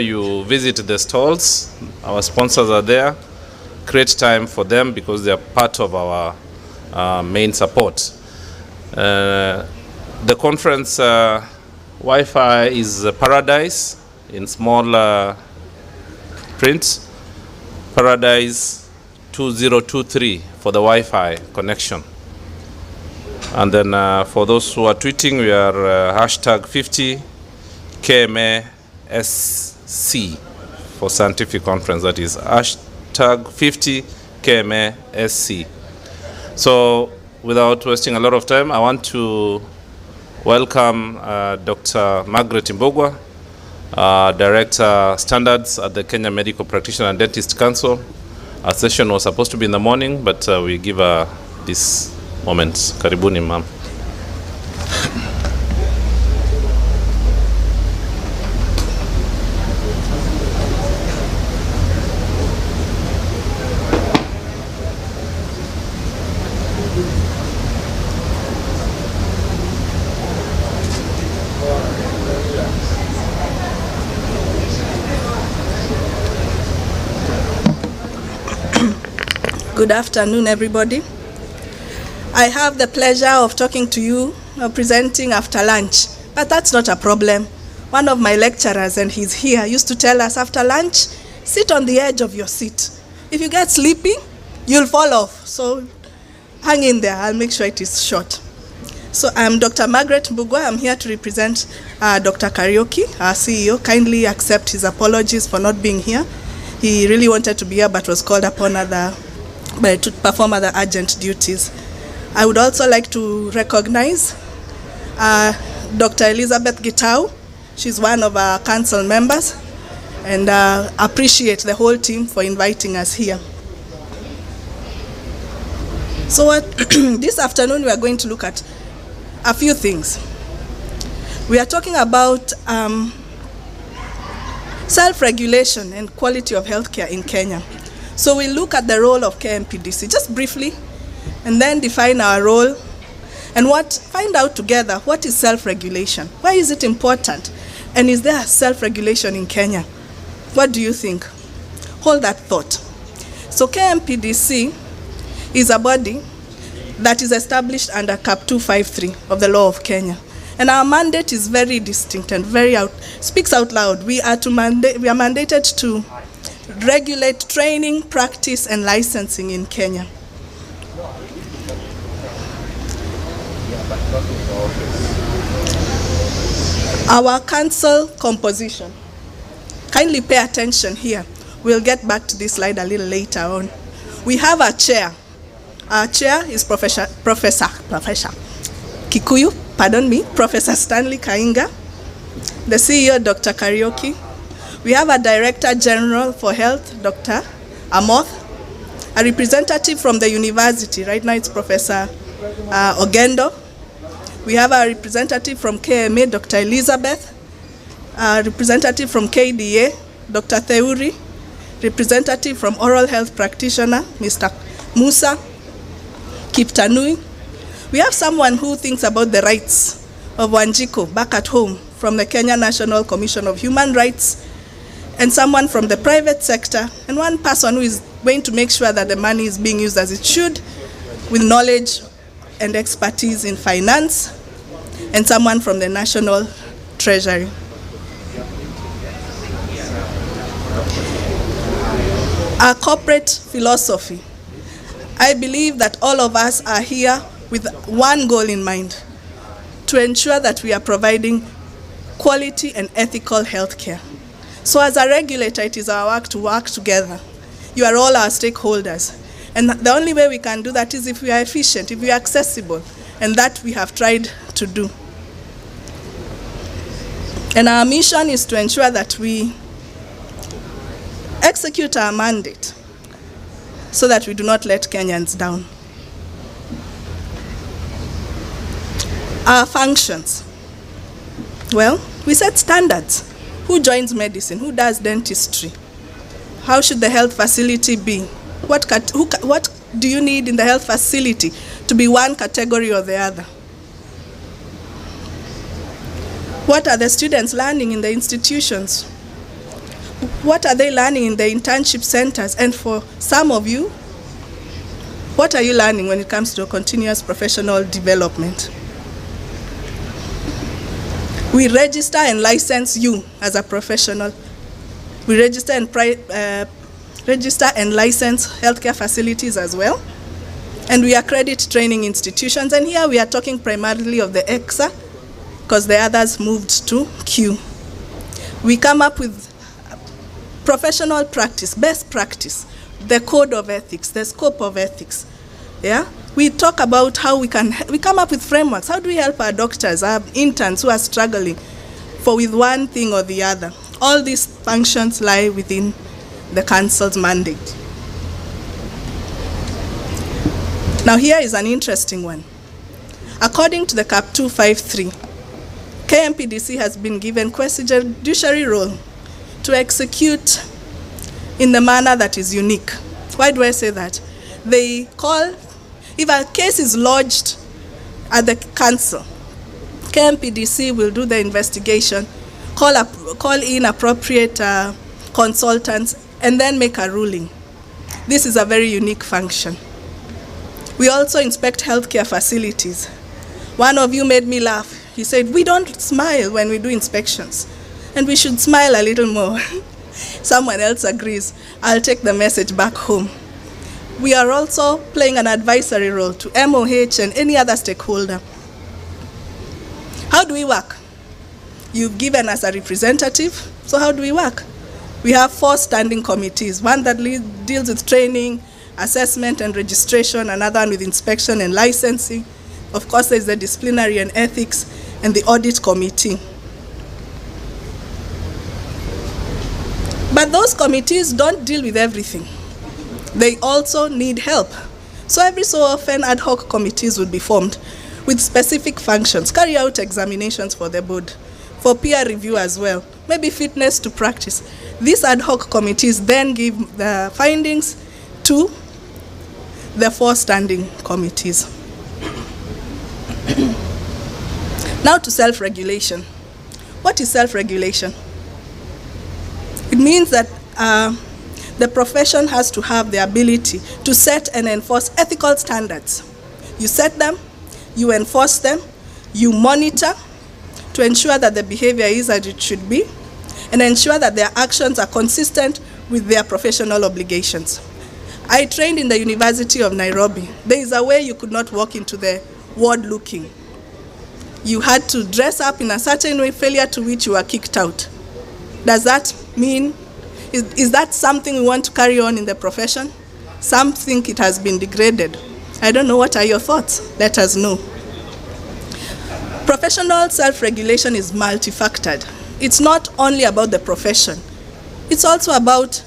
You visit the stalls, our sponsors are there. Create time for them because they are part of our main support. The conference Wi-Fi is Paradise in small print. Paradise 2023 for the Wi-Fi connection. And then for those who are tweeting, we are hashtag 50 KMASC for scientific conference. That is hashtag 50 KMASC. So without wasting a lot of time, I want to welcome Dr. Margaret Mbugua, Director Standards at the Kenya Medical Practitioner and Dentist Council. Our session was supposed to be in the morning, but we give her this moment. Karibuni, ma'am. Good afternoon, everybody. I have the pleasure of talking to you, presenting after lunch, but that's not a problem. One of my lecturers, and he's here, used to tell us after lunch, sit on the edge of your seat. If you get sleepy, you'll fall off. So hang in there, I'll make sure it is short. So I'm Dr. Margaret Mbugua. I'm here to represent Dr. Kariuki, our CEO. Kindly accept his apologies for not being here. He really wanted to be here, but was called upon to perform other urgent duties. I would also like to recognize Dr. Elizabeth Gitau. She's one of our council members, and appreciate the whole team for inviting us here. So this afternoon we are going to look at a few things. We are talking about self-regulation and quality of healthcare in Kenya. So we'll look at the role of KMPDC just briefly, and then define our role and find out together what is self-regulation. Why is it important? And is there self-regulation in Kenya? What do you think? Hold that thought. So KMPDC is a body that is established under Cap 253 of the law of Kenya. And our mandate is very distinct and speaks out loud. We are mandated to regulate training, practice, and licensing in Kenya. Our council composition. Kindly pay attention here. We'll get back to this slide a little later on. We have a chair. Our chair is Professor Kikuyu, Professor Stanley Kainga. The CEO, Dr. Kariuki. We have a Director General for Health, Dr. Amoth, a representative from the university. Right now it's Professor Ogendo. We have a representative from KMA, Dr. Elizabeth, a representative from KDA, Dr. Theuri, representative from Oral Health Practitioner, Mr. Musa Kiptanui. We have someone who thinks about the rights of Wanjiko back at home from the Kenya National Commission of Human Rights, and someone from the private sector, and one person who is going to make sure that the money is being used as it should, with knowledge and expertise in finance, and someone from the National Treasury. Our corporate philosophy. I believe that all of us are here with one goal in mind, to ensure that we are providing quality and ethical healthcare. So as a regulator, it is our work to work together. You are all our stakeholders. And the only way we can do that is if we are efficient, if we are accessible, and that we have tried to do. And our mission is to ensure that we execute our mandate so that we do not let Kenyans down. Our functions. Well, we set standards. Who joins medicine? Who does dentistry? How should the health facility be? What do you need in the health facility to be one category or the other? What are the students learning in the institutions? What are they learning in the internship centers? And for some of you, what are you learning when it comes to continuous professional development? We register and license you as a professional. We register and license healthcare facilities as well. And we accredit training institutions. And here we are talking primarily of the EXA, because the others moved to Q. We come up with professional practice, best practice, the code of ethics, the scope of ethics. Yeah? We talk about how we come up with frameworks. How do we help our doctors, our interns who are struggling with one thing or the other? All these functions lie within the council's mandate. Now here is an interesting one. According to the CAP 253, KMPDC has been given quasi-judiciary role to execute in the manner that is unique. Why do I say that? They call, if a case is lodged at the council, KMPDC will do the investigation, call in appropriate consultants, and then make a ruling. This is a very unique function. We also inspect healthcare facilities. One of you made me laugh. He said, we don't smile when we do inspections, and we should smile a little more. Someone else agrees. I'll take the message back home. We are also playing an advisory role to MOH and any other stakeholder. How do we work? You've given us a representative, so how do we work? We have 4 standing committees, one that deals with training, assessment and registration, another one with inspection and licensing. Of course, there's the disciplinary and ethics and the audit committee. But those committees don't deal with everything. They also need help. So every so often, ad hoc committees would be formed with specific functions, carry out examinations for the board, for peer review as well, maybe fitness to practice. These ad hoc committees then give the findings to the 4 standing committees. Now to self-regulation. What is self-regulation? It means that the profession has to have the ability to set and enforce ethical standards. You set them, you enforce them, you monitor to ensure that the behavior is as it should be, and ensure that their actions are consistent with their professional obligations. I trained in the University of Nairobi. There is a way you could not walk into the ward looking. You had to dress up in a certain way, failure to which you were kicked out. Does that mean, is that something we want to carry on in the profession? Some think it has been degraded. I don't know, what are your thoughts? Let us know. Professional self-regulation is multifactored. It's not only about the profession. It's also about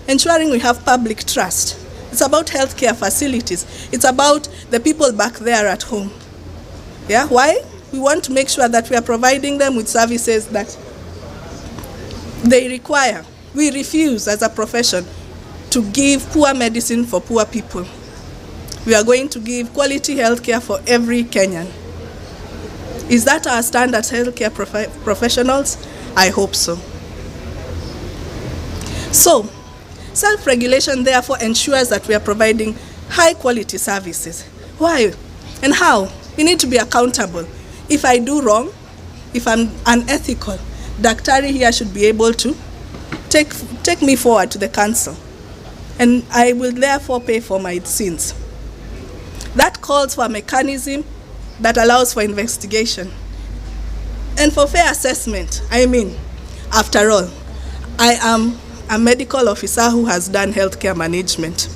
ensuring we have public trust. It's about healthcare facilities. It's about the people back there at home. Yeah, why? We want to make sure that we are providing them with services that they require. We refuse as a profession to give poor medicine for poor people. We are going to give quality healthcare for every Kenyan. Is that our standard healthcare professionals? I hope so. So, self-regulation therefore ensures that we are providing high quality services. Why and how? We need to be accountable. If I do wrong, if I'm unethical, Daktari here should be able to take me forward to the council, and I will therefore pay for my sins. That calls for a mechanism that allows for investigation and for fair assessment. I mean, after all, I am a medical officer who has done healthcare management.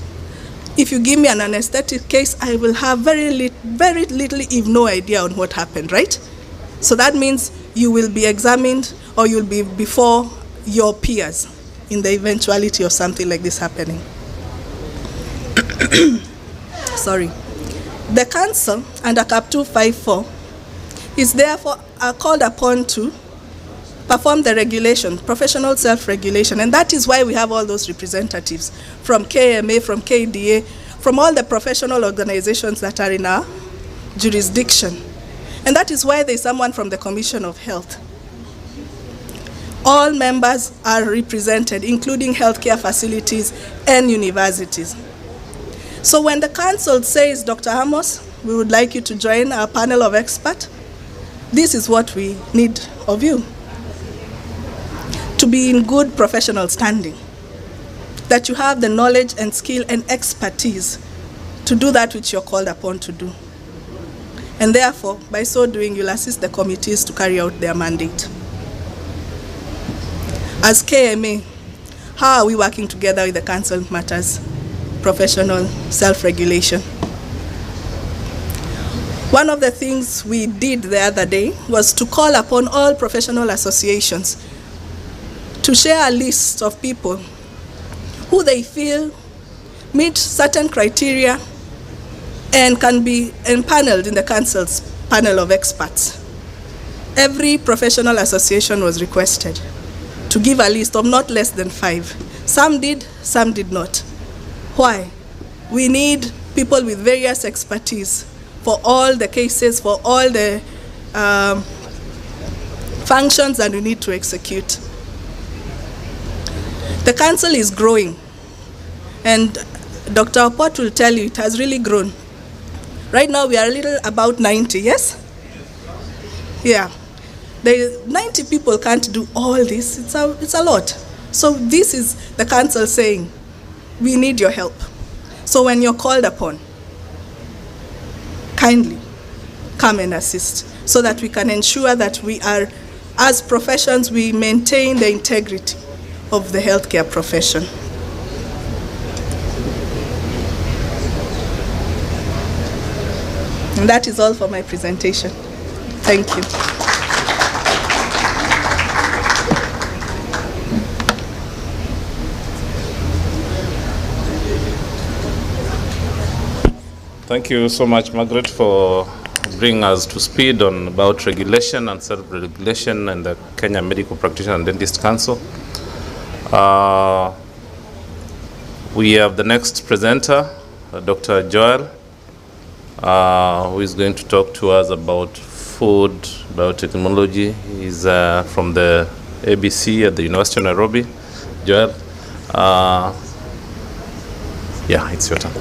If you give me an anesthetic case, I will have very little, if no idea on what happened, right? So that means you will be examined, or you'll be before your peers in the eventuality of something like this happening. Sorry. The council under CAP 254 is therefore called upon to perform the regulation, professional self-regulation, and that is why we have all those representatives from KMA, from KDA, from all the professional organizations that are in our jurisdiction. And that is why there is someone from the Commission of Health. All members are represented, including healthcare facilities and universities. So when the council says, Dr. Amos, we would like you to join our panel of experts, this is what we need of you. To be in good professional standing, that you have the knowledge and skill and expertise to do that which you're called upon to do. And therefore, by so doing, you'll assist the committees to carry out their mandate. As KMA, how are we working together with the Council Matters Professional Self-Regulation? One of the things we did the other day was to call upon all professional associations to share a list of people who they feel meet certain criteria and can be empaneled in the Council's panel of experts. Every professional association was requested to give a list of not less than 5. Some did, some did not. Why? We need people with various expertise for all the cases, for all the functions that we need to execute. The council is growing, and Dr. Opot will tell you it has really grown. Right now we are a little about 90, yes? Yeah. The 90 people can't do all this. It's a lot. So this is the council saying, we need your help. So when you're called upon, kindly come and assist so that we can ensure that we are, as professions, we maintain the integrity of the healthcare profession. And that is all for my presentation. Thank you. Thank you so much, Margaret, for bringing us to speed on about regulation and self-regulation and the Kenya Medical Practitioner and Dentist Council. We have the next presenter, Dr. Joel, who is going to talk to us about food biotechnology. He's from the ABC at the University of Nairobi. Joel, yeah, it's your turn.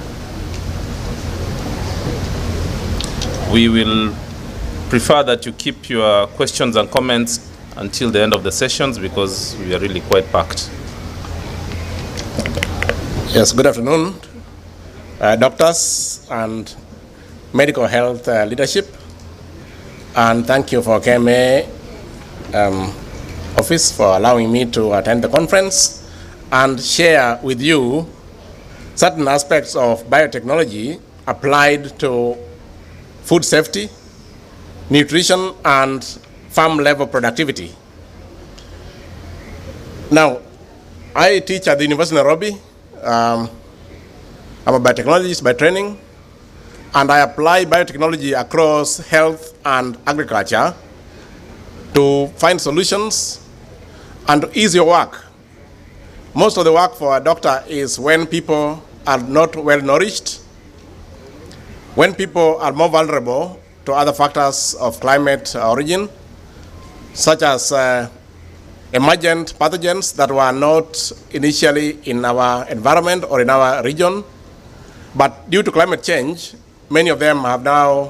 We will prefer that you keep your questions and comments until the end of the sessions because we are really quite packed. Yes, good afternoon, doctors and medical health leadership, and thank you for KMA office for allowing me to attend the conference and share with you certain aspects of biotechnology applied to food safety, nutrition, and farm level productivity. Now, I teach at the University of Nairobi. I'm a biotechnologist by training, and I apply biotechnology across health and agriculture to find solutions and to ease your work. Most of the work for a doctor is when people are not well nourished, when people are more vulnerable to other factors of climate origin, such as emergent pathogens that were not initially in our environment or in our region, but due to climate change, many of them have now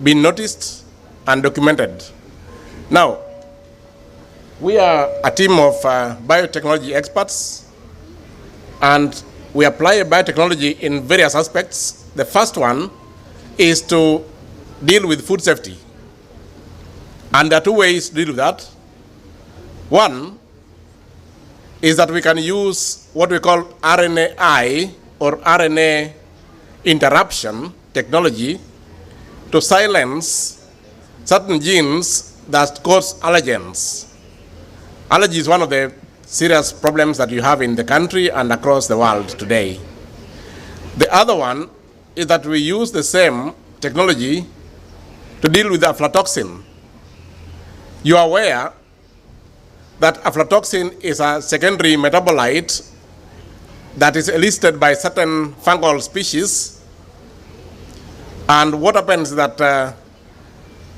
been noticed and documented. Now, we are a team of biotechnology experts, and we apply biotechnology in various aspects. The first one is to deal with food safety. And there are two ways to deal with that. One is that we can use what we call RNAi or RNA interruption technology to silence certain genes that cause allergens. Allergy is one of the serious problems that you have in the country and across the world today. The other one is that we use the same technology to deal with aflatoxin. You are aware that aflatoxin is a secondary metabolite that is elicited by certain fungal species. And what happens is that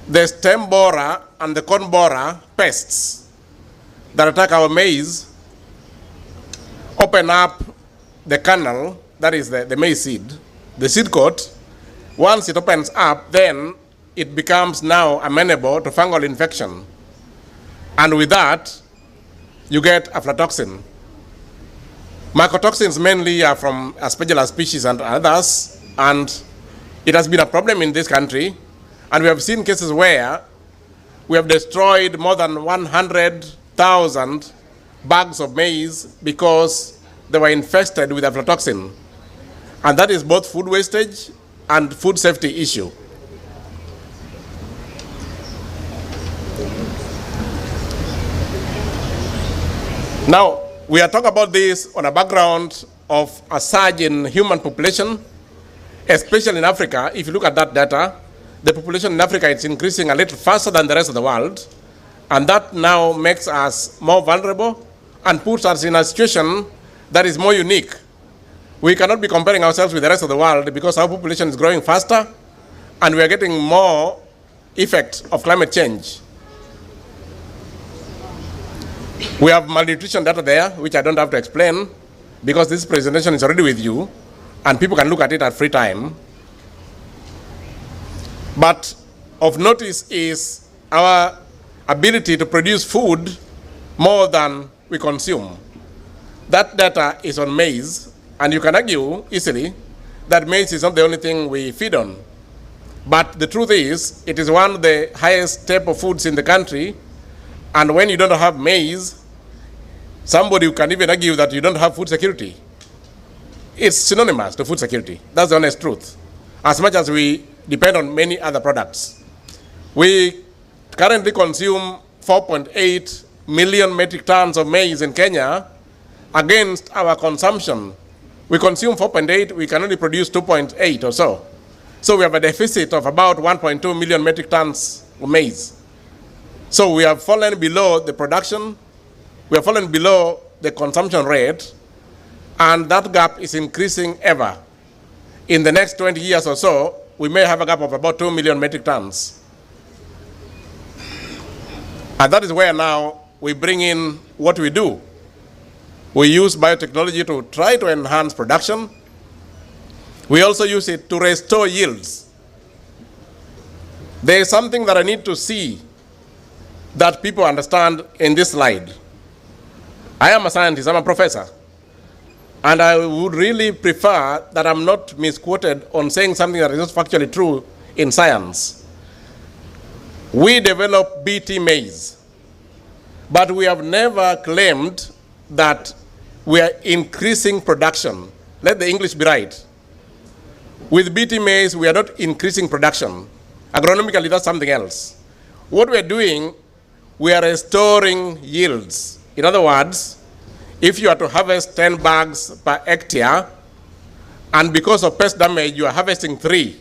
the stem borer and the cone borer pests that attack our maize open up the kernel, that is the maize seed, the seed coat. Once it opens up, then it becomes now amenable to fungal infection. And with that, you get aflatoxin. Mycotoxins mainly are from Aspergillus species and others, and it has been a problem in this country. And we have seen cases where we have destroyed more than 100,000 bags of maize because they were infested with aflatoxin. And that is both food wastage and food safety issue. Now, we are talking about this on a background of a surge in human population, especially in Africa. If you look at that data, the population in Africa is increasing a little faster than the rest of the world, and that now makes us more vulnerable and puts us in a situation that is more unique. We cannot be comparing ourselves with the rest of the world because our population is growing faster and we are getting more effect of climate change. We have malnutrition data there, which I don't have to explain because this presentation is already with you and people can look at it at free time. But of notice is our ability to produce food more than we consume. That data is on maize, and you can argue easily that maize is not the only thing we feed on. But the truth is, it is one of the highest staple foods in the country, and when you don't have maize, somebody can even argue that you don't have food security. It's synonymous to food security. That's the honest truth. As much as we depend on many other products. We currently consume 4.8 million metric tons of maize in Kenya against our consumption. We consume 4.8, we can only produce 2.8 or so. So we have a deficit of about 1.2 million metric tons of maize. So we have fallen below the production, we have fallen below the consumption rate, and that gap is increasing ever. In the next 20 years or so, we may have a gap of about 2 million metric tons. And that is where now we bring in what we do. We use biotechnology to try to enhance production. We also use it to restore yields. There is something that I need to see that people understand in this slide. I am a scientist, I'm a professor. And I would really prefer that I'm not misquoted on saying something that is not factually true in science. We develop BT maize, but we have never claimed that we are increasing production. Let the English be right. With BT maize, we are not increasing production. Agronomically, that's something else. What we are doing, we are restoring yields. In other words, if you are to harvest 10 bags per hectare, and because of pest damage, you are harvesting 3,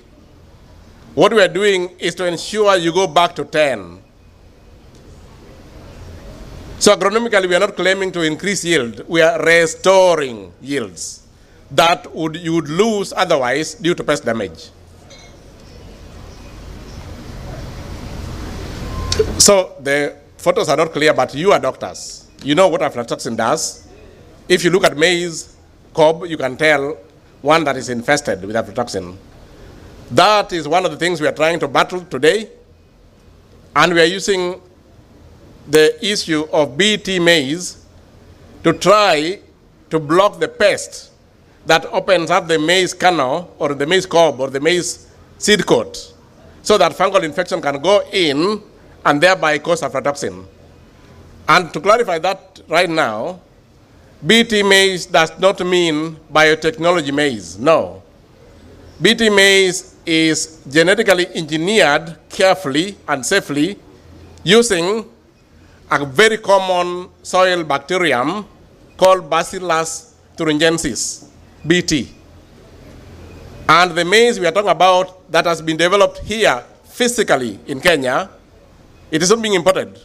what we are doing is to ensure you go back to 10. So agronomically, we are not claiming to increase yield. We are restoring yields that you would lose otherwise due to pest damage. So the photos are not clear, but you are doctors. You know what aflatoxin does. If you look at maize cob, you can tell one that is infested with aflatoxin. That is one of the things we are trying to battle today. And we are using the issue of BT maize to try to block the pest that opens up the maize kernel or the maize cob or the maize seed coat so that fungal infection can go in and thereby cause aflatoxin. And to clarify that right now, BT maize does not mean biotechnology maize, no. BT maize is genetically engineered carefully and safely using a very common soil bacterium called Bacillus thuringiensis, BT. And the maize we are talking about that has been developed here physically in Kenya, it is not being imported.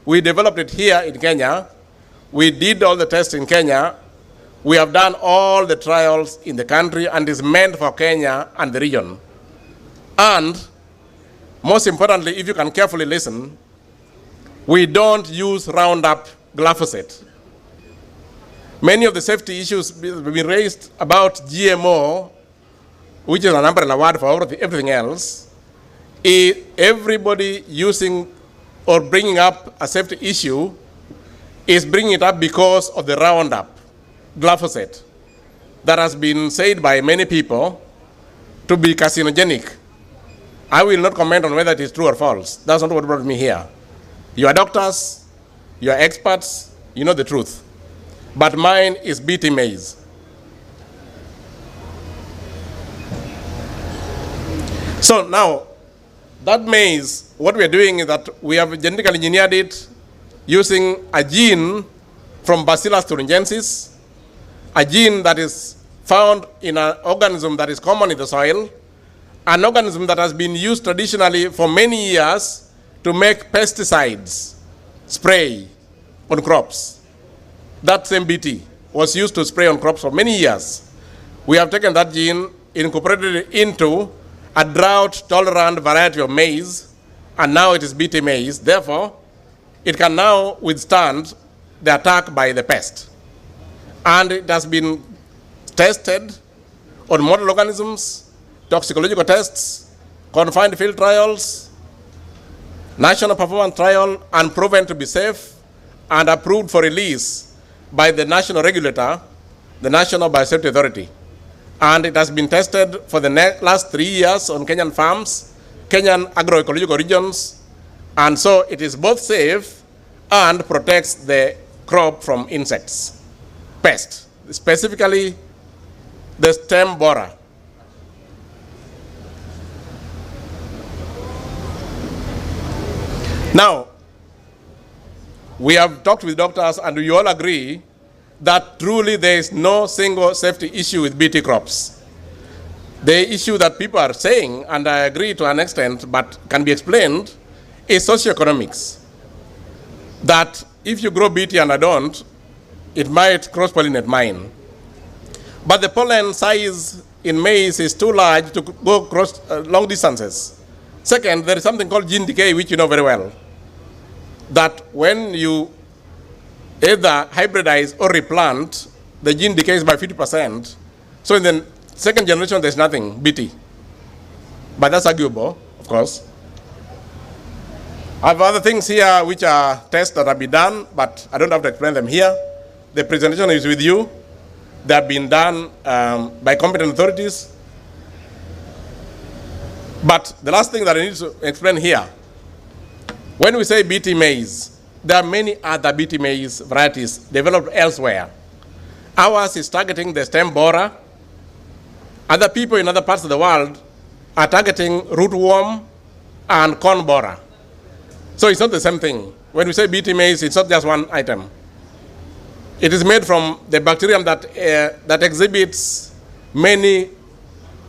We developed it here in Kenya. We did all the tests in Kenya. We have done all the trials in the country and is meant for Kenya and the region. And most importantly, if you can carefully listen, we don't use Roundup glyphosate. Many of the safety issues have been raised about GMO, which is an umbrella word for everything else. Everybody using or bringing up a safety issue is bringing it up because of the Roundup, glyphosate, that has been said by many people to be carcinogenic. I will not comment on whether it is true or false. That's not what brought me here. You are doctors, you are experts, you know the truth. But mine is BT maize. So now, that maize, what we are doing is that we have genetically engineered it using a gene from Bacillus thuringiensis, a gene that is found in an organism that is common in the soil, an organism that has been used traditionally for many years to make pesticides spray on crops. That same BT was used to spray on crops for many years. We have taken that gene, incorporated it into a drought-tolerant variety of maize, and now it is BT maize. Therefore, it can now withstand the attack by the pest. And it has been tested on model organisms, toxicological tests, confined field trials, national performance trial, and proven to be safe and approved for release by the national regulator, the National Biosafety Authority. And it has been tested for the last 3 years on Kenyan farms, Kenyan agroecological regions, and so it is both safe and protects the crop from insects, pests, specifically the stem borer. Now, we have talked with doctors and we all agree that truly there is no single safety issue with BT crops. The issue that people are saying, and I agree to an extent, but can be explained, is socioeconomics. That if you grow BT and I don't, it might cross-pollinate mine. But the pollen size in maize is too large to go across long distances. Second, there is something called gene decay, which you know very well. That when you either hybridize or replant, the gene decays by 50%. So in the second generation, there's nothing, BT. But that's arguable, of course. I have other things here which are tests that have been done, but I don't have to explain them here. The presentation is with you. They have been done by competent authorities. But the last thing that I need to explain here, when we say BT maize, there are many other BT maize varieties developed elsewhere. Ours is targeting the stem borer. Other people in other parts of the world are targeting rootworm and corn borer. So it's not the same thing. When we say BT maize, it's not just one item. It is made from the bacterium that exhibits many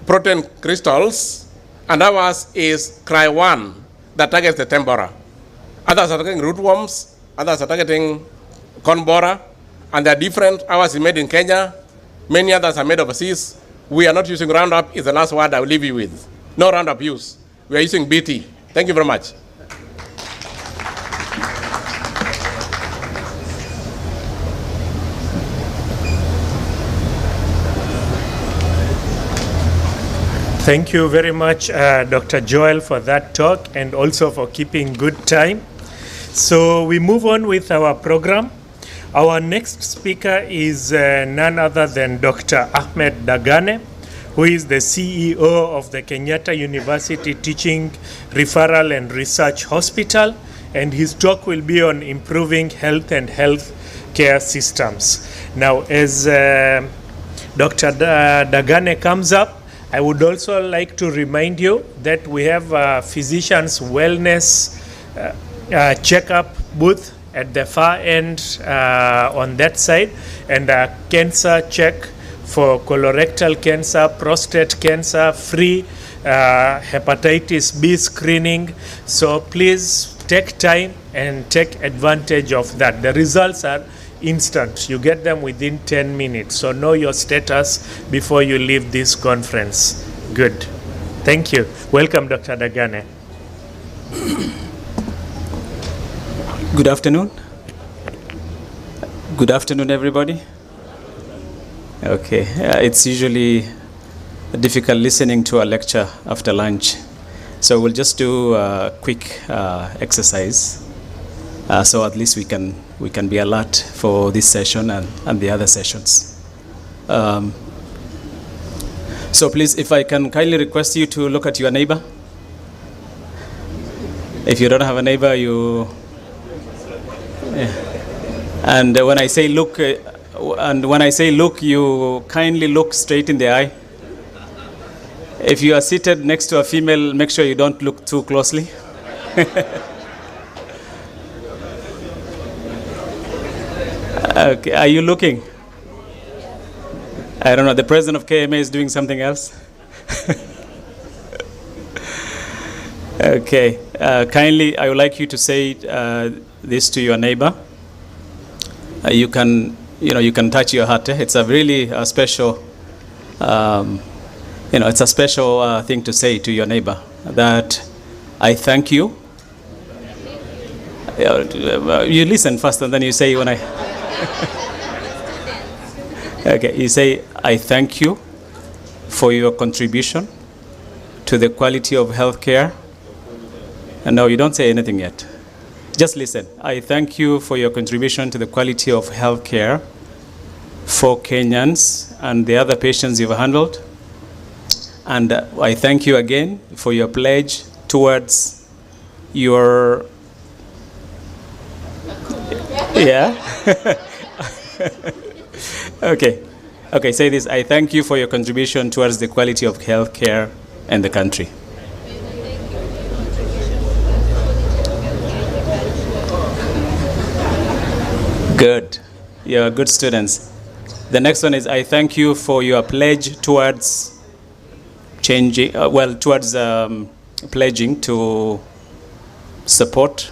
protein crystals, and ours is Cry1 that targets the stem borer. Others are targeting rootworms, others are targeting corn borer, and they're different. Ours is made in Kenya, many others are made overseas. We are not using Roundup, is the last word I will leave you with. No Roundup use. We are using BT. Thank you very much. Thank you very much, Dr. Joel, for that talk and also for keeping good time. So we move on with our program. Our next speaker is none other than Dr. Ahmed Dagane, who is the CEO of the Kenyatta University Teaching, Referral and Research Hospital, and his talk will be on improving health and health care systems. Now, as Dr. Dagane comes up, I would also like to remind you that we have a physician's wellness checkup booth at the far end on that side, and a cancer check for colorectal cancer, prostate cancer, free hepatitis B screening. So please take time and take advantage of that. The results are instant. You get them within 10 minutes. So know your status before you leave this conference. Good. Thank you. Welcome, Dr. Dagane. Good afternoon. Good afternoon, everybody. Okay, it's usually difficult listening to a lecture after lunch, so we'll just do a quick exercise, so at least we can be alert for this session and the other sessions. So please, if I can kindly request you to look at your neighbor. If you don't have a neighbor, you... Yeah. And when I say look, you kindly look straight in the eye. If you are seated next to a female, make sure you don't look too closely. Okay, are you looking? I don't know, the president of KMA is doing something else. Okay, kindly, I would like you to say this to your neighbor. You can touch your heart. It's a really special, it's a special thing to say to your neighbor, that I thank you. You listen first and then you say when I... Okay, you say, I thank you for your contribution to the quality of healthcare. And no, you don't say anything yet. Just listen. I thank you for your contribution to the quality of healthcare for Kenyans and the other patients you've handled. And I thank you again for your pledge towards your... Yeah? Okay, say this. I thank you for your contribution towards the quality of healthcare in the country. Good. You're good students. The next one is, I thank you for your pledge towards changing, pledging to support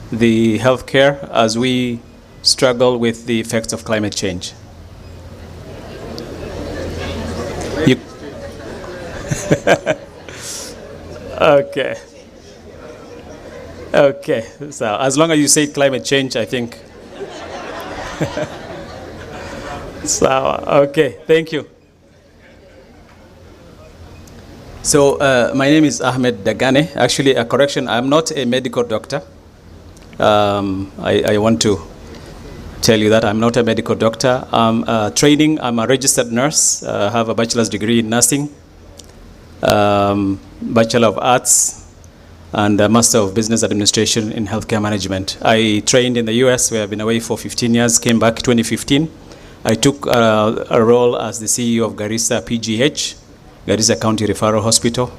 the healthcare as we struggle with the effects of climate change. Okay. Okay. So as long as you say climate change, I think. So, okay, thank you. So, my name is Ahmed Dagane. Actually, a correction, I'm not a medical doctor. I want to tell you that I'm not a medical doctor. I'm a registered nurse. I have a bachelor's degree in nursing, Bachelor of Arts, and a Master of Business Administration in Healthcare Management. I trained in the US, where I've been away for 15 years, came back 2015. I took a role as the CEO of Garissa PGH, Garissa County Referral Hospital,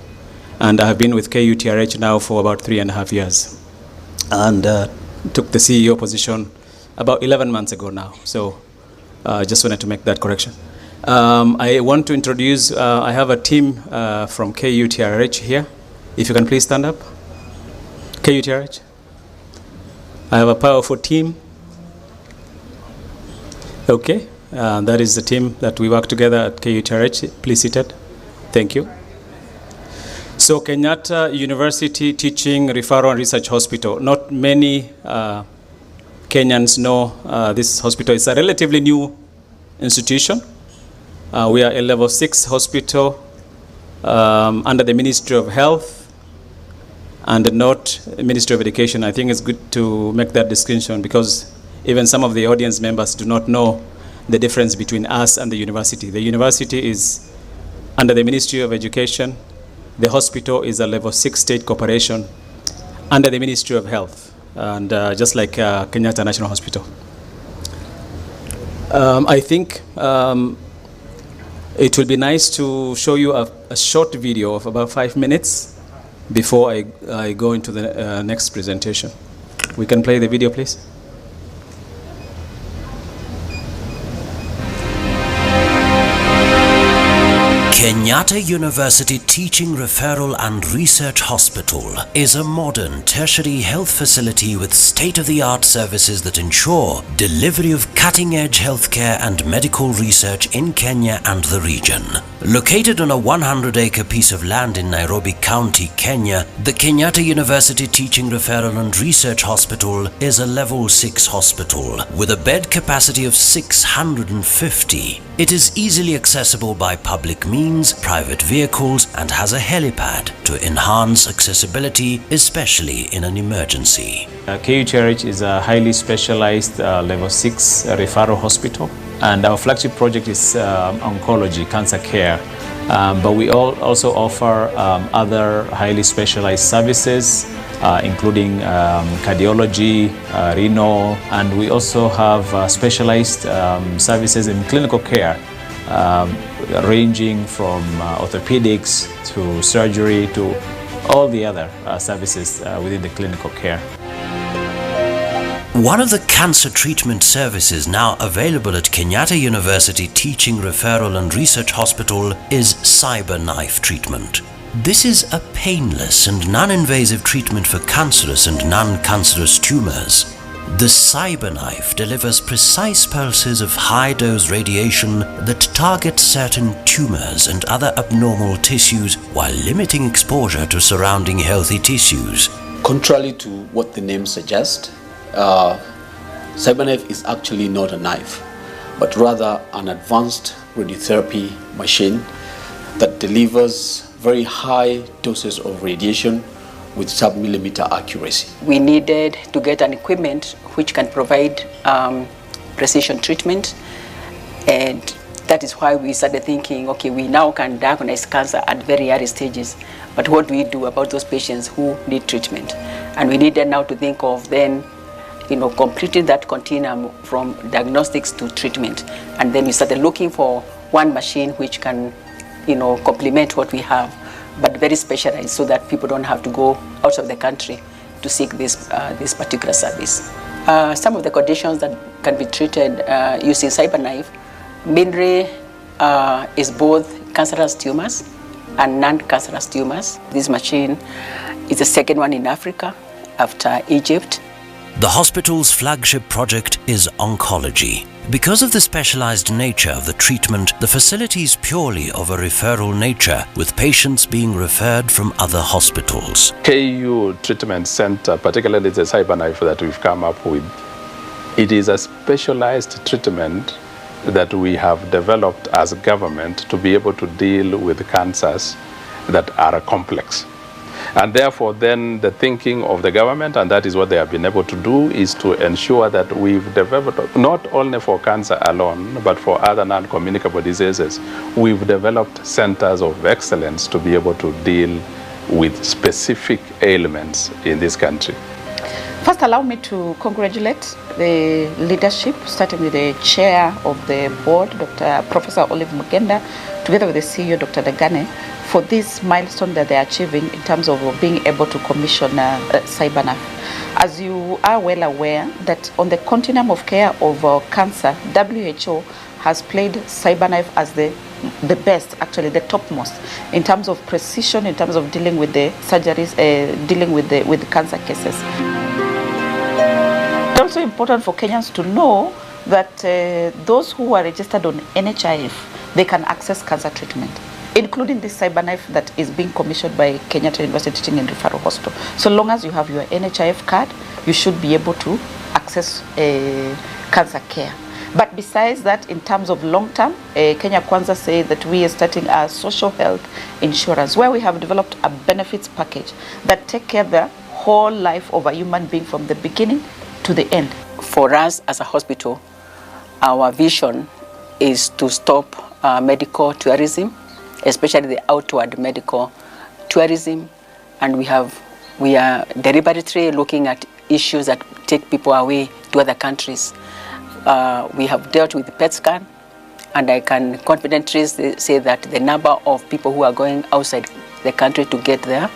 and I have been with KUTRH now for about 3.5 years. And took the CEO position about 11 months ago now. So I just wanted to make that correction. I want to introduce, I have a team from KUTRH here. If you can please stand up. KUTRH. I have a powerful team. Okay, that is the team that we work together at KUTRH. Please seated. Thank you. So Kenyatta University Teaching, Referral and Research Hospital. Not many Kenyans know this hospital. It's a relatively new institution. We are a level 6 hospital under the Ministry of Health and not Ministry of Education. I think it's good to make that distinction because even some of the audience members do not know the difference between us and the university. The university is under the Ministry of Education. The hospital is a level 6 state corporation under the Ministry of Health, and just like Kenyatta National Hospital. I think it will be nice to show you a short video of about 5 minutes before I go into the next presentation. We can play the video, please. Kenyatta University Teaching, Referral and Research Hospital is a modern tertiary health facility with state-of-the-art services that ensure delivery of cutting-edge healthcare and medical research in Kenya and the region. Located on a 100-acre piece of land in Nairobi County, Kenya, the Kenyatta University Teaching Referral and Research Hospital is a level 6 hospital with a bed capacity of 650. It is easily accessible by public means, private vehicles, and has a helipad to enhance accessibility, especially in an emergency. KUTRH is a highly specialized level 6 referral hospital, and our flagship project is oncology, cancer care. But we also offer other highly specialized services, including cardiology, renal, and we also have specialized services in clinical care, ranging from orthopedics to surgery to all the other services within the clinical care. One of the cancer treatment services now available at Kenyatta University Teaching Referral and Research Hospital is CyberKnife treatment. This is a painless and non-invasive treatment for cancerous and non-cancerous tumors. The CyberKnife delivers precise pulses of high-dose radiation that target certain tumors and other abnormal tissues while limiting exposure to surrounding healthy tissues. Contrary to what the name suggests, CyberKnife is actually not a knife, but rather an advanced radiotherapy machine that delivers very high doses of radiation with sub-millimeter accuracy. We needed to get an equipment which can provide precision treatment, and that is why we started thinking, okay, we now can diagnose cancer at very early stages, but what do we do about those patients who need treatment? And we needed now to think of then completing that continuum from diagnostics to treatment. And then we started looking for one machine which can, complement what we have, but very specialized so that people don't have to go out of the country to seek this particular service. Some of the conditions that can be treated using CyberKnife mainly is both cancerous tumors and non-cancerous tumors. This machine is the second one in Africa after Egypt. The hospital's flagship project is oncology. Because of the specialized nature of the treatment, the facility is purely of a referral nature, with patients being referred from other hospitals. KU Treatment Center, particularly the CyberKnife that we've come up with, it is a specialized treatment that we have developed as a government to be able to deal with cancers that are complex. And therefore, then the thinking of the government, and that is what they have been able to do, is to ensure that we've developed, not only for cancer alone, but for other non-communicable diseases, we've developed centers of excellence to be able to deal with specific ailments in this country. First, allow me to congratulate the leadership, starting with the chair of the board, Professor Olive Mugenda, together with the CEO, Dr. Dagane, for this milestone that they're achieving in terms of being able to commission CyberKnife. As you are well aware that on the continuum of care of cancer, WHO has played CyberKnife as the best, actually the topmost, in terms of precision, in terms of dealing with the surgeries, dealing with the cancer cases. It's also important for Kenyans to know that those who are registered on NHIF, they can access cancer treatment, including this CyberKnife that is being commissioned by Kenyatta University Teaching and Referral Hospital. So long as you have your NHIF card, you should be able to access cancer care. But besides that, in terms of long-term, Kenya Kwanza say that we are starting a social health insurance where we have developed a benefits package that take care of the whole life of a human being from the beginning to the end. For us as a hospital, our vision is to stop medical tourism, especially the outward medical tourism, and we are deliberately looking at issues that take people away to other countries. We have dealt with the PET scan, and I can confidently say that the number of people who are going outside the country to get there,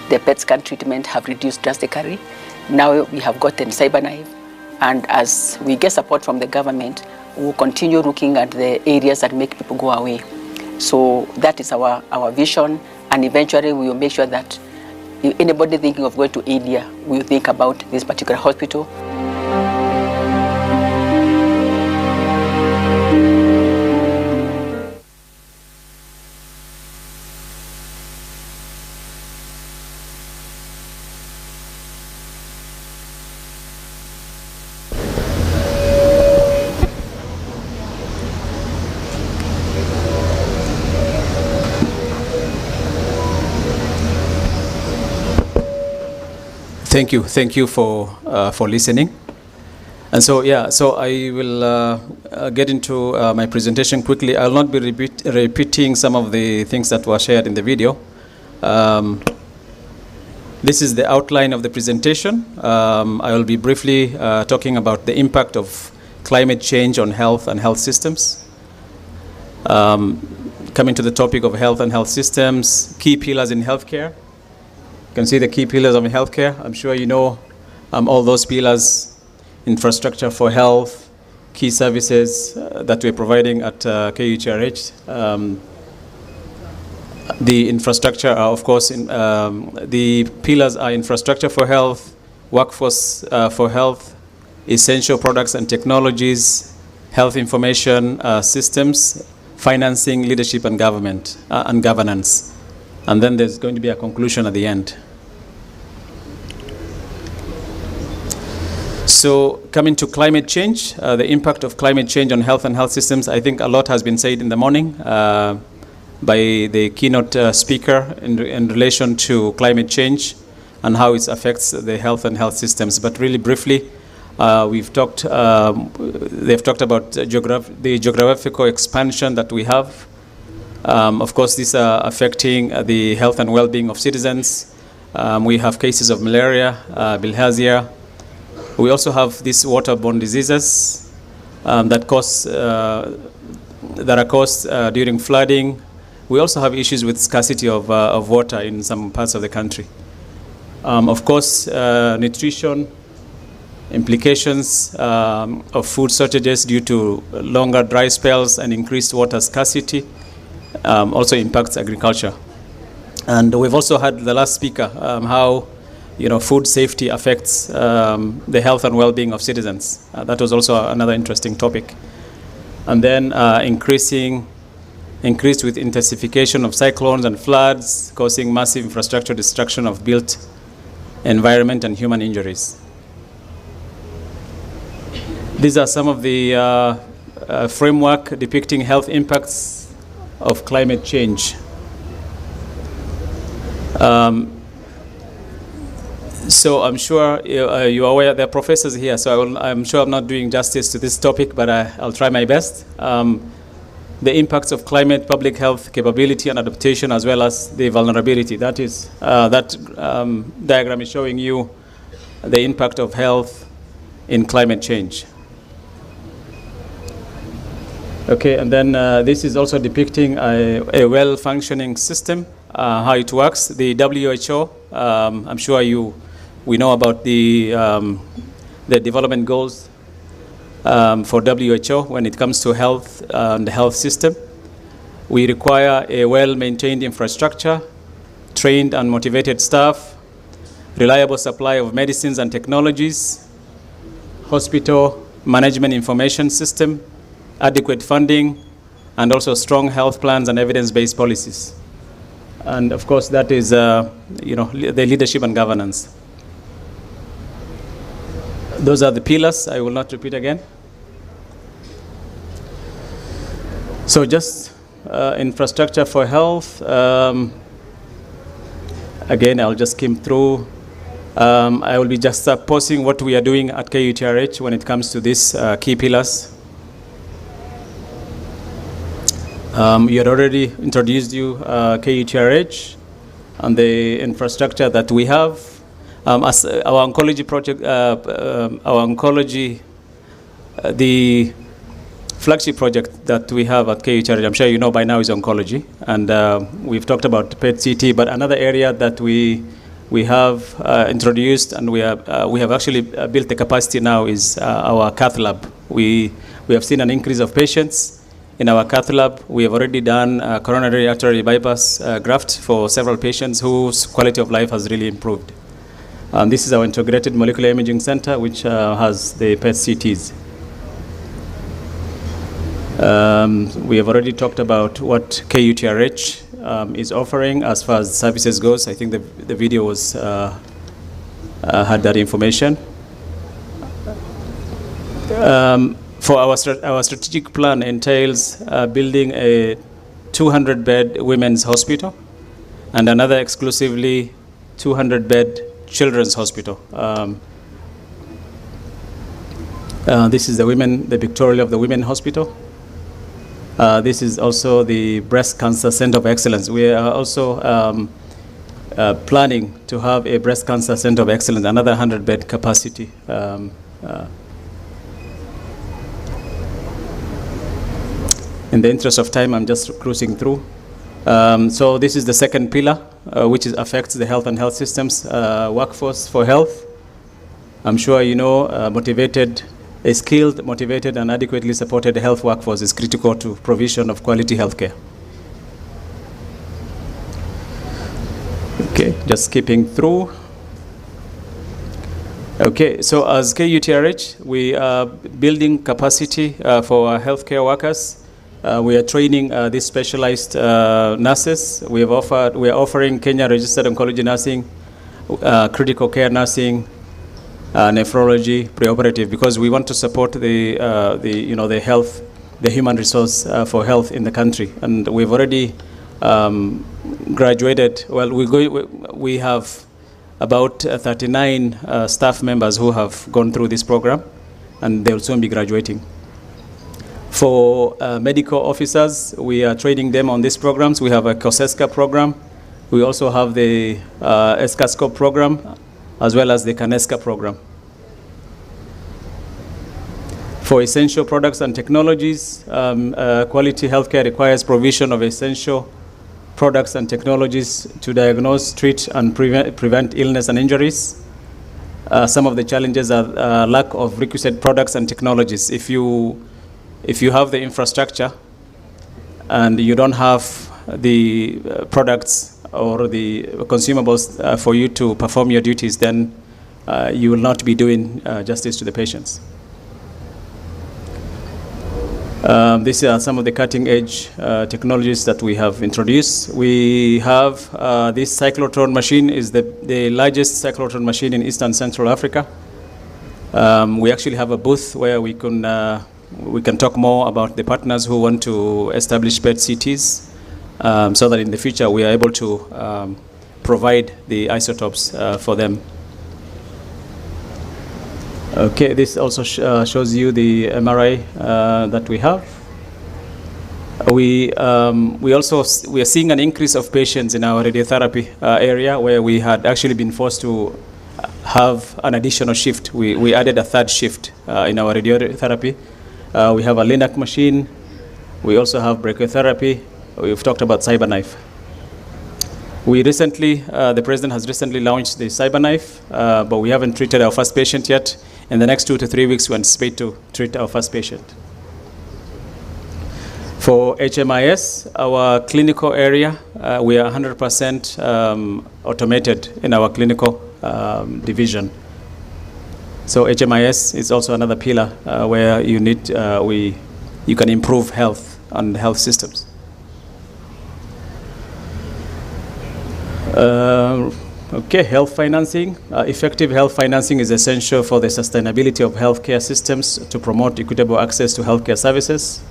the PET scan treatment have reduced drastically. Now we have gotten CyberKnife, and as we get support from the government, we will continue looking at the areas that make people go away. So that is our vision, and eventually we will make sure that anybody thinking of going to India will think about this particular hospital. Thank you for listening. And so, yeah, so I will get into my presentation quickly. I'll not be repeating some of the things that were shared in the video. This is the outline of the presentation. I will be briefly talking about the impact of climate change on health and health systems. Coming to the topic of health and health systems, key pillars in healthcare. You can see the key pillars of healthcare. I'm sure you know all those pillars: infrastructure for health, key services that we're providing at KUTRH. The infrastructure are, of course, the pillars are infrastructure for health, workforce for health, essential products and technologies, health information systems, financing, leadership, and government and governance. And then there's going to be a conclusion at the end. So coming to climate change, the impact of climate change on health and health systems, I think a lot has been said in the morning by the keynote speaker in relation to climate change and how it affects the health and health systems. But really briefly, they've talked about the geographical expansion that we have. Of course, these are affecting the health and well-being of citizens. We have cases of malaria, bilharzia. We also have these waterborne diseases that are caused during flooding. We also have issues with scarcity of water in some parts of the country. Of course, nutrition, implications of food shortages due to longer dry spells and increased water scarcity also impacts agriculture. And we've also had the last speaker, how food safety affects the health and well-being of citizens. That was also another interesting topic. And then increased with intensification of cyclones and floods, causing massive infrastructure destruction of built environment and human injuries. These are some of the framework depicting health impacts of climate change. So I'm sure you are aware, there are professors here, so I'm sure I'm not doing justice to this topic, but I'll try my best. The impacts of climate, public health capability and adaptation, as well as the vulnerability. That is, that diagram is showing you the impact of health in climate change. Okay, and then this is also depicting a well-functioning system, how it works. The WHO, I'm sure we know about the development goals for WHO when it comes to health and the health system. We require a well-maintained infrastructure, trained and motivated staff, reliable supply of medicines and technologies, hospital management information system, adequate funding, and also strong health plans and evidence-based policies. And of course, that is the leadership and governance. Those are the pillars. I will not repeat again. So just infrastructure for health. Again, I'll just skim through. I will be just posing what we are doing at KUTRH when it comes to these key pillars. We had already introduced you KUTRH and the infrastructure that we have. As our oncology project, the flagship project that we have at KUTRH, I'm sure you know by now, is oncology. And we've talked about PET-CT, but another area that we have introduced and we have actually built the capacity now is our cath lab. We have seen an increase of patients in our cath lab. We have already done coronary artery bypass graft for several patients whose quality of life has really improved. This is our integrated molecular imaging center, which has the PET-CTs. We have already talked about what KUTRH is offering as far as services goes. I think the video was had that information. For our strategic plan entails building a 200-bed women's hospital and another exclusively 200-bed Children's Hospital. This is the pictorial of the Women Hospital. This is also the Breast Cancer Center of Excellence. We are also planning to have a Breast Cancer Center of Excellence, another 100-bed capacity. In the interest of time, I'm just cruising through. So this is the second pillar, which affects the health and health systems, workforce for health. I'm sure you know a skilled, motivated, and adequately supported health workforce is critical to provision of quality healthcare. Okay, just skipping through. Okay, so as KUTRH, we are building capacity for our healthcare workers. We are training these specialized nurses. We are offering Kenya registered oncology nursing, critical care nursing, nephrology, preoperative, because we want to support the health, the human resource for health in the country. And we've already graduated. Well, we have about 39 staff members who have gone through this program, and they'll soon be graduating. For medical officers, we are training them on these programs. We have a COSESCA program. We also have the ESCASCOP program, as well as the CANESCA program. For essential products and technologies, quality healthcare requires provision of essential products and technologies to diagnose, treat, and prevent illness and injuries. Some of the challenges are lack of requisite products and technologies. If you have the infrastructure and you don't have the products or the consumables for you to perform your duties, then you will not be doing justice to the patients. These are some of the cutting-edge technologies that we have introduced. We have this cyclotron machine is the largest cyclotron machine in Eastern Central Africa. We actually have a booth where we can talk more about the partners who want to establish PET-CTs, so that in the future we are able to provide the isotopes for them. Okay, this also shows you the MRI that we have. We are seeing an increase of patients in our radiotherapy area, where we had actually been forced to have an additional shift. We added a third shift in our radiotherapy. We have a LINAC machine. We also have brachytherapy. We've talked about CyberKnife. We recently, the president has recently launched the CyberKnife, but we haven't treated our first patient yet. In the next 2 to 3 weeks, we anticipate to treat our first patient. For HMIS, our clinical area, we are 100% automated in our clinical division. So HMIS is also another pillar where you can improve health and health systems. Okay, health financing. Effective health financing is essential for the sustainability of healthcare systems to promote equitable access to healthcare services.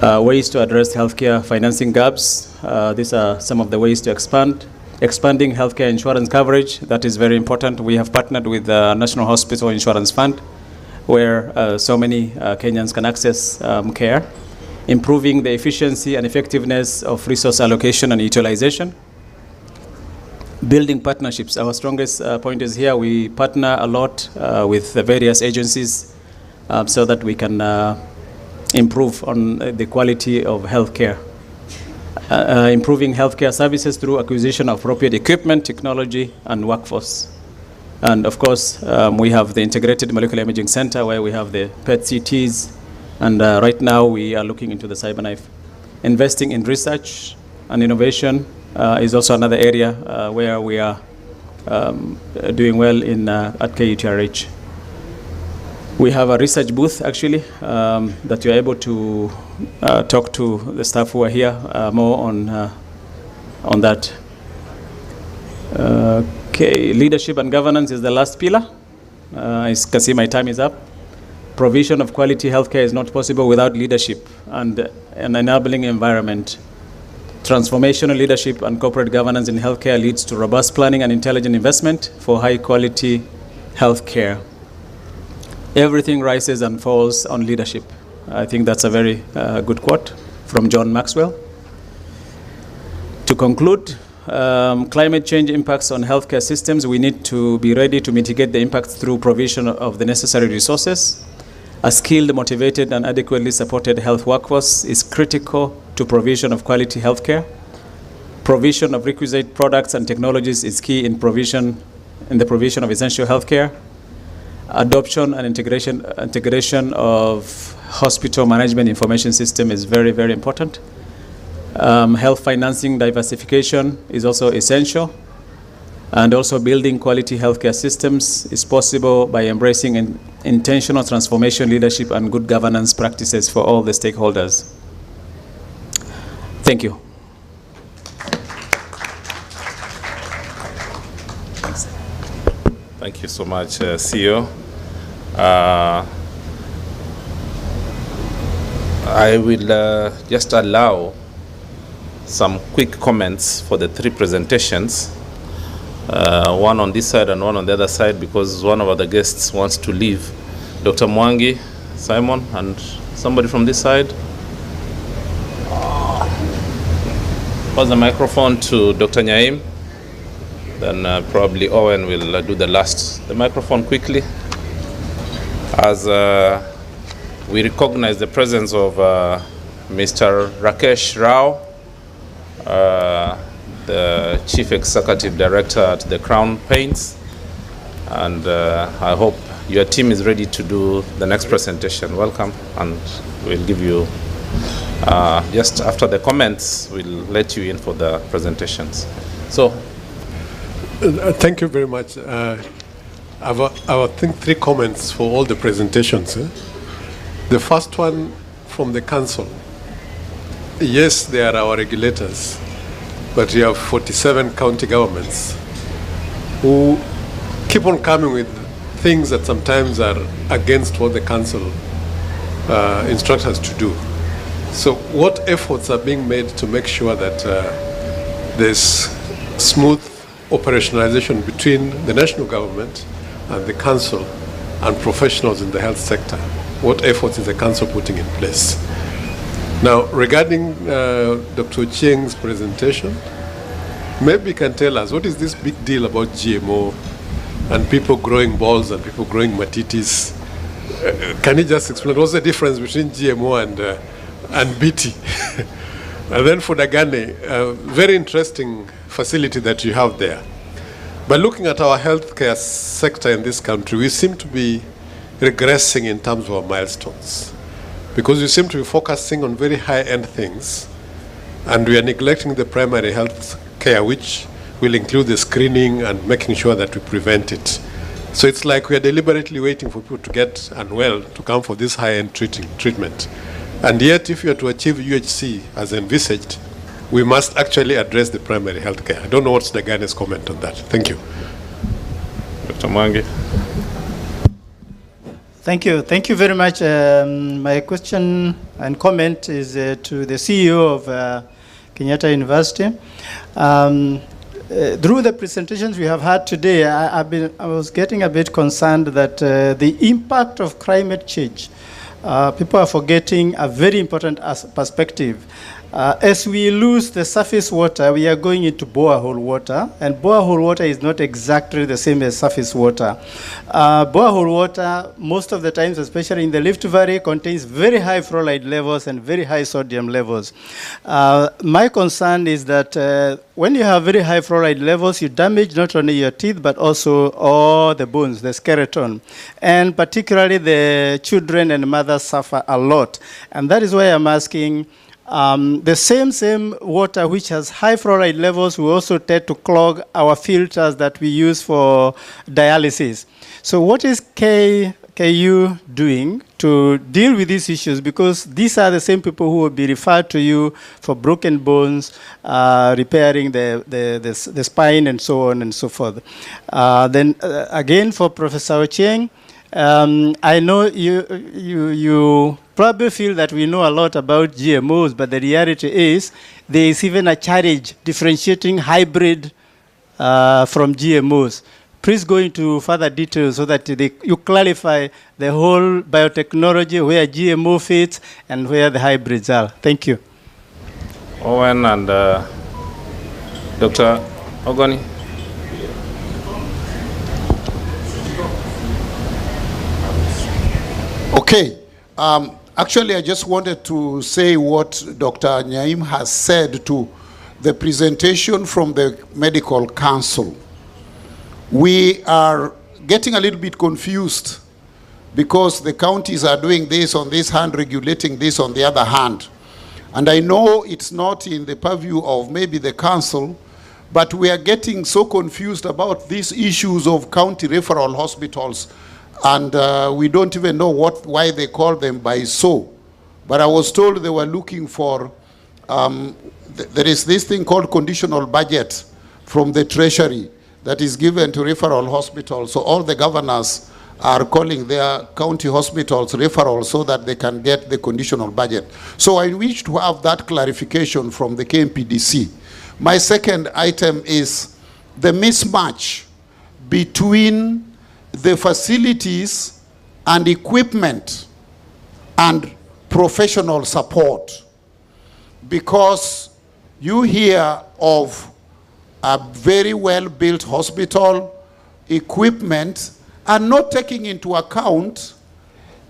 Ways to address healthcare financing gaps. These are some of the ways to expanding healthcare insurance coverage. That is very important. We have partnered with the National Hospital Insurance Fund, where so many Kenyans can access care. Improving the efficiency and effectiveness of resource allocation and utilization. Building partnerships. Our strongest point is here. We partner a lot with the various agencies so that we can improve on the quality of healthcare. Improving healthcare services through acquisition of appropriate equipment, technology, and workforce. And of course, we have the Integrated Molecular Imaging Center, where we have the PET-CTs, and right now we are looking into the CyberKnife. Investing in research and innovation is also another area where we are doing well at KUTRH. We have a research booth, actually, that you're able to talk to the staff who are here more on that. Okay, leadership and governance is the last pillar. As you can see, my time is up. Provision of quality healthcare is not possible without leadership and an enabling environment Transformational leadership and corporate governance in healthcare leads to robust planning and intelligent investment for high-quality healthcare. Everything rises and falls on leadership. I think that's a very good quote from John Maxwell. To conclude, climate change impacts on healthcare systems. We need to be ready to mitigate the impacts through provision of the necessary resources. A skilled, motivated, and adequately supported health workforce is critical to provision of quality healthcare. Provision of requisite products and technologies is key in the provision of essential healthcare. Adoption and integration of hospital management information system is very, very important. Health financing diversification is also essential. And also building quality healthcare systems is possible by embracing intentional transformation leadership and good governance practices for all the stakeholders. Thank you. Thank you so much, CEO. I will just allow some quick comments for the three presentations, one on this side and one on the other side, because one of the guests wants to leave. Dr. Mwangi, Simon, and somebody from this side. Pass the microphone to Dr. Nyaim. Then probably Owen will do the microphone quickly. As we recognize the presence of Mr. Rakesh Rao, the Chief Executive Director at the Crown Paints, and I hope your team is ready to do the next presentation. Welcome, and we'll give you, just after the comments, we'll let you in for the presentations. So. Thank you very much. I think three comments for all the presentations. The first one from the Council. Yes, they are our regulators, but we have 47 county governments who keep on coming with things that sometimes are against what the Council instructs us to do. So what efforts are being made to make sure that there's smooth operationalization between the national government and the council and professionals in the health sector? What efforts is the council putting in place? Now, regarding Dr. Chieng's presentation, maybe you can tell us what is this big deal about GMO and people growing balls and people growing matitis? Can you just explain what's the difference between GMO and BT? And then for Dagane, very interesting facility that you have there. But looking at our healthcare sector in this country, we seem to be regressing in terms of our milestones, because we seem to be focusing on very high-end things, and we are neglecting the primary health care, which will include the screening and making sure that we prevent it. So it's like we are deliberately waiting for people to get unwell to come for this high-end treatment. And yet, if you are to achieve UHC as envisaged, we must actually address the primary health care. I don't know what's the Ghanaian's comment on that. Thank you. Dr. Mwangi. Thank you. Thank you very much. My question and comment is to the CEO of Kenyatta University. Through the presentations we have had today, I was getting a bit concerned that the impact of climate change, people are forgetting a very important perspective. As we lose the surface water, we are going into borehole water, and borehole water is not exactly the same as surface water. Borehole water, most of the times, especially in the Rift Valley, contains very high fluoride levels and very high sodium levels. My concern is that when you have very high fluoride levels, you damage not only your teeth, but also all the bones, the skeleton. And particularly the children and mothers suffer a lot. And that is why I'm asking, the same water which has high fluoride levels will also tend to clog our filters that we use for dialysis. So what is KU doing to deal with these issues? Because these are the same people who will be referred to you for broken bones, repairing the spine, and so on and so forth. Then again, for Professor Ochieng, I know you probably feel that we know a lot about GMOs, but the reality is there is even a challenge differentiating hybrid from GMOs. Please go into further details so that you clarify the whole biotechnology, where GMO fits and where the hybrids are. Thank you. Owen and Dr. Ogoni. Okay. Actually, I just wanted to say what Dr. Nyaim has said to the presentation from the Medical Council. We are getting a little bit confused because the counties are doing this on this hand, regulating this on the other hand. And I know it's not in the purview of maybe the council, but we are getting so confused about these issues of county referral hospitals, and we don't even know why they call them by so. But I was told they were looking for, there is this thing called conditional budget from the Treasury that is given to referral hospitals. So all the governors are calling their county hospitals referral so that they can get the conditional budget. So I wish to have that clarification from the KMPDC. My second item is the mismatch between the facilities and equipment and professional support. Because you hear of a very well-built hospital, equipment, and not taking into account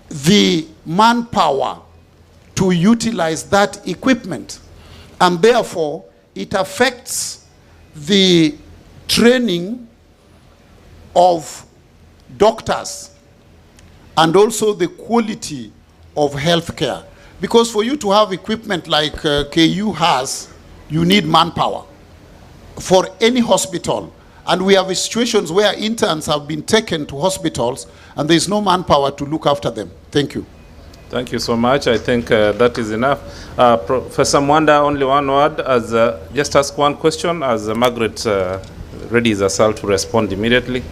the manpower to utilize that equipment. And therefore, it affects the training of doctors and also the quality of healthcare. Because for you to have equipment like KU has, you need manpower for any hospital. And we have situations where interns have been taken to hospitals and there is no manpower to look after them. Thank you. Thank you so much. I think that is enough. Professor Mwanda, only one word. As just ask one question as Margaret readies herself to respond immediately.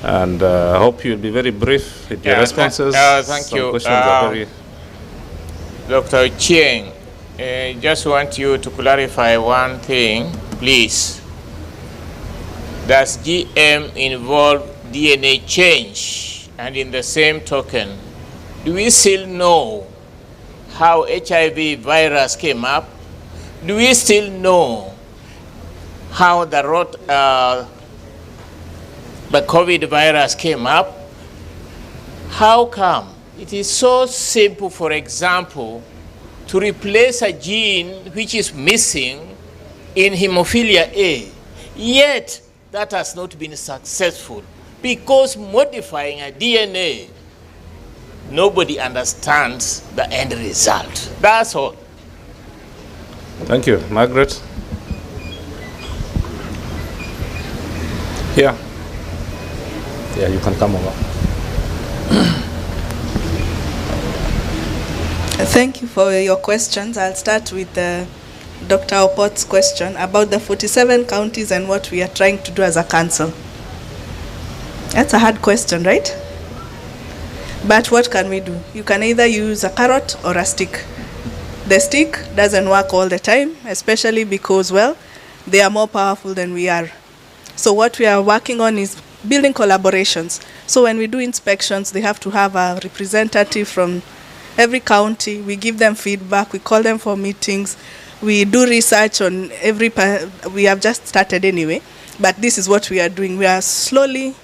And I hope you'll be very brief with your responses. Thank Some you. questions are very... Dr. Chieng, just want you to clarify one thing, please. Does GM involve DNA change? And in the same token, do we still know how HIV virus came up? Do we still know how the COVID virus came up? How come it is so simple, for example, to replace a gene which is missing in hemophilia A, yet that has not been successful because modifying a DNA, nobody understands the end result. That's all. Thank you. Margaret? Here. Yeah, you can come over. Thank you for your questions. I'll start with Dr. Opot's question about the 47 counties and what we are trying to do as a council. That's a hard question, right? But what can we do? You can either use a carrot or a stick. The stick doesn't work all the time, especially because, well, they are more powerful than we are. So what we are working on is building collaborations. So when we do inspections, they have to have a representative from every county. We give them feedback. We call them for meetings. We do research on we have just started anyway, but this is what we are doing. We are slowly,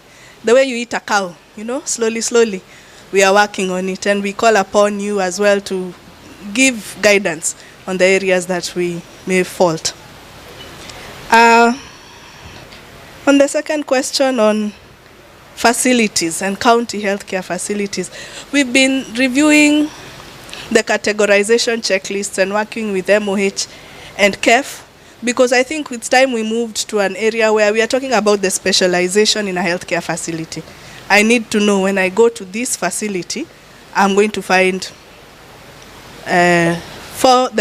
the way you eat a cow, you know, slowly, we are working on it. And we call upon you as well to give guidance on the areas that we may fault. On the second question on facilities and county healthcare facilities, we've been reviewing the categorization checklists and working with MOH and KEF, because I think it's time we moved to an area where we are talking about the specialization in a healthcare facility. I need to know when I go to this facility, I'm going to find the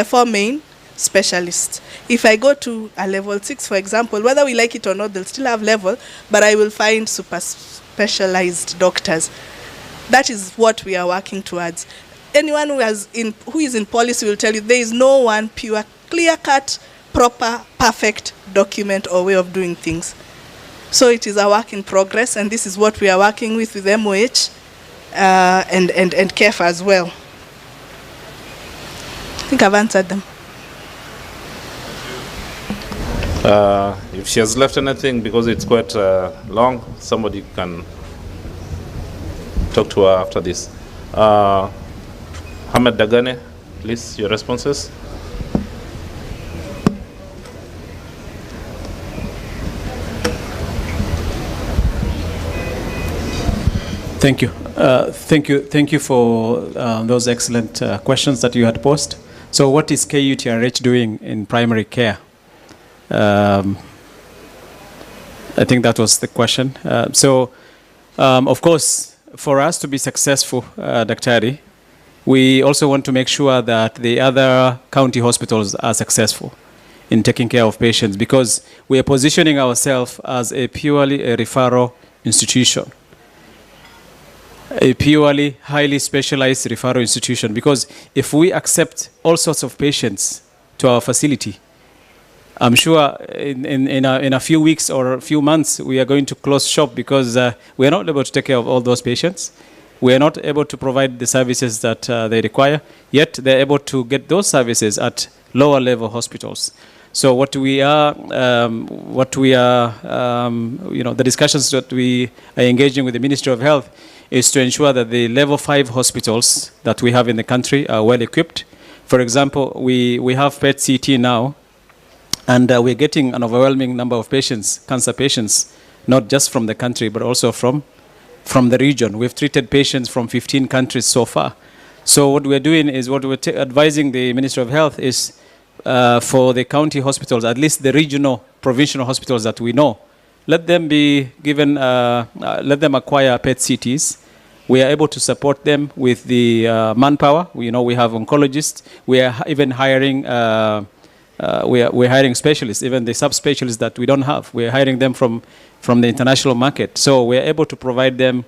four main specialists. If I go to a level 6, for example, whether we like it or not, they'll still have level, but I will find super specialized doctors. That is what we are working towards. Anyone who is in policy will tell you there is no one pure, clear-cut, proper, perfect document or way of doing things. So it is a work in progress, and this is what we are working with MOH and CARE as well. I think I've answered them. If she has left anything, because it's quite long, somebody can talk to her after this. Ahmed Dagane, please, your responses. Thank you. Thank you for those excellent questions that you had posed. So what is KUTRH doing in primary care? I think that was the question. Of course, for us to be successful, Daktari, we also want to make sure that the other county hospitals are successful in taking care of patients, because we are positioning ourselves as a purely referral institution, a purely highly specialized referral institution. Because if we accept all sorts of patients to our facility, I'm sure in a few weeks or a few months we are going to close shop, because we are not able to take care of all those patients. We are not able to provide the services that they require, yet they're able to get those services at lower level hospitals. So the discussions that we are engaging with the Ministry of Health is to ensure that the level 5 hospitals that we have in the country are well equipped. For example, we have PET-CT now, and we're getting an overwhelming number of patients, cancer patients, not just from the country, but also from the region. We've treated patients from 15 countries so far. So what we're doing is, what we're advising the Ministry of Health is for the county hospitals, at least the regional, provincial hospitals that we know, let them be given, let them acquire PET-CTs. We are able to support them with the manpower. We have oncologists. We are even hiring we're hiring specialists, even the subspecialists that we don't have. We're hiring them from the international market. So we're able to provide them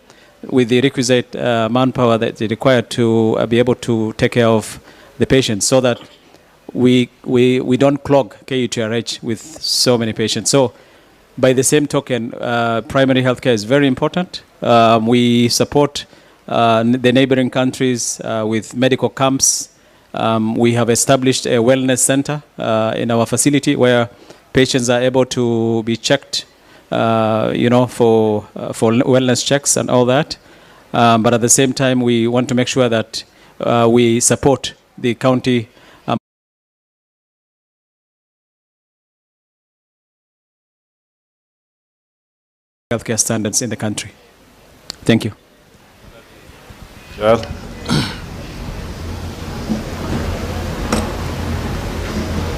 with the requisite manpower that they require to be able to take care of the patients, so that we don't clog KUTRH with so many patients. So by the same token, primary healthcare is very important. We support the neighboring countries with medical camps. We have established a wellness center in our facility where patients are able to be checked, for wellness checks and all that. But at the same time, we want to make sure that we support the county healthcare standards in the country. Thank you. Joel.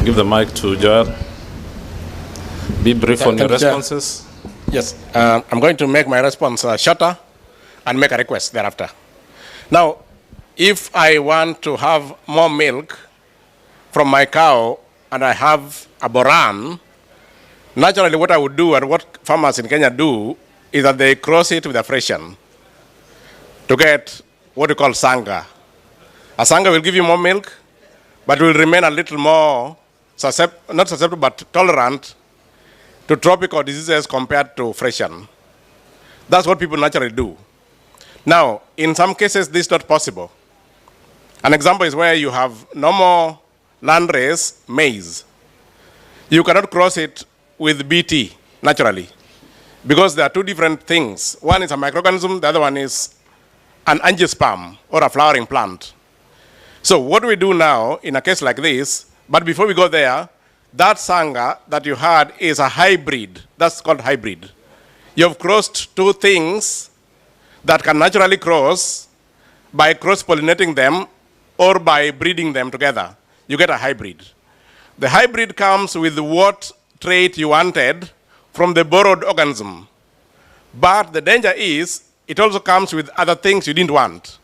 Give the mic to Joel. Be brief on your responses. Yes, I'm going to make my response shorter and make a request thereafter. Now, if I want to have more milk from my cow and I have a boran, naturally what I would do, and what farmers in Kenya do, is that they cross it with a freshen to get what we call sanga. A sanga will give you more milk, but will remain a little more not susceptible, but tolerant to tropical diseases compared to freshen. That's what people naturally do. Now, in some cases, this is not possible. An example is where you have normal landrace maize. You cannot cross it with BT naturally, because there are two different things. One is a microorganism, the other one is an angiosperm, or a flowering plant. So what we do now in a case like this, but before we go there, that sanga that you had is a hybrid. That's called hybrid. You've crossed two things that can naturally cross by cross-pollinating them or by breeding them together. You get a hybrid. The hybrid comes with what trait you wanted from the borrowed organism. But the danger is, it also comes with other things you didn't want,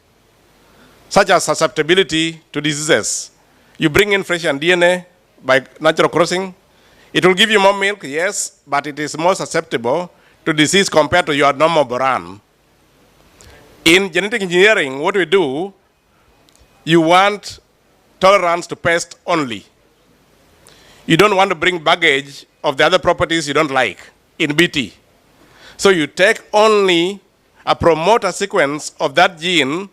such as susceptibility to diseases. You bring in freshen DNA by natural crossing. It will give you more milk, yes, but it is more susceptible to disease compared to your normal boran. In genetic engineering, what we do, you want tolerance to pest only. You don't want to bring baggage of the other properties you don't like in BT. So you take only a promoter sequence of that gene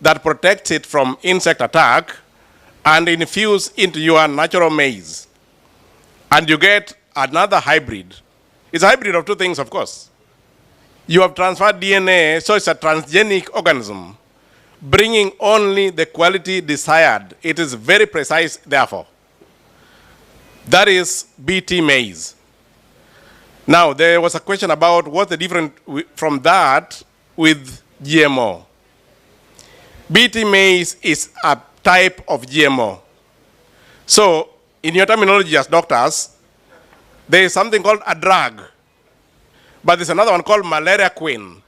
that protects it from insect attack and infuse into your natural maize. And you get another hybrid. It's a hybrid of two things, of course. You have transferred DNA, so it's a transgenic organism, bringing only the quality desired. It is very precise, therefore. That is BT maize. Now, there was a question about what's the difference from that with GMO. BT maize is a type of GMO. So, in your terminology as doctors, there is something called a drug, but there's another one called malaria queen.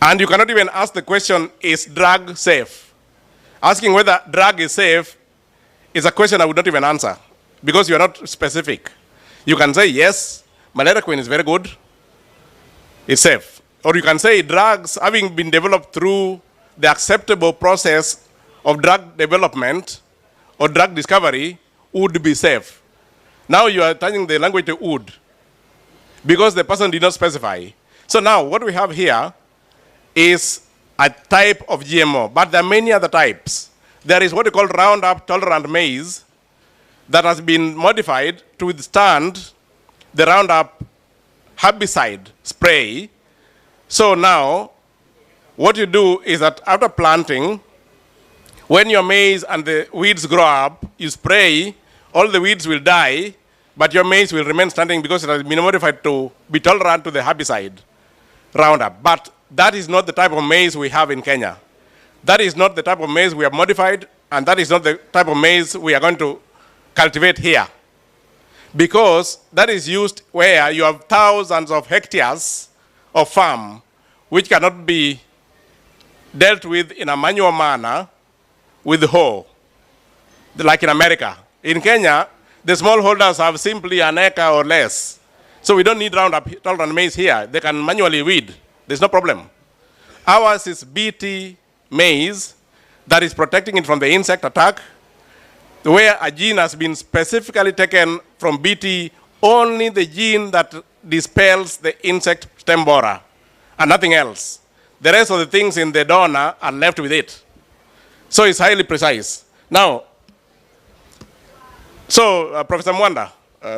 And you cannot even ask the question, is drug safe? Asking whether drug is safe is a question I would not even answer because you are not specific. You can say, yes, malaria queen is very good, it's safe. Or you can say drugs having been developed through the acceptable process of drug development or drug discovery would be safe. Now you are turning the language to would because the person did not specify. So now what we have here is a type of GMO, but there are many other types. There is what we call Roundup tolerant maize that has been modified to withstand the Roundup herbicide spray. So now, what you do is that after planting, when your maize and the weeds grow up, you spray, all the weeds will die, but your maize will remain standing because it has been modified to be tolerant to the herbicide Roundup. But that is not the type of maize we have in Kenya. That is not the type of maize we have modified, and that is not the type of maize we are going to cultivate here. Because that is used where you have thousands of hectares of farm which cannot be dealt with in a manual manner with hoe, like in America. In Kenya, the smallholders have simply an acre or less. So we don't need Roundup tolerant maize here. They can manually weed. There's no problem. Ours is BT maize that is protecting it from the insect attack, where a gene has been specifically taken from BT, only the gene that dispels the insect stem borer, and nothing else. The rest of the things in the donor are left with it. So it's highly precise. Now, Professor Mwanda,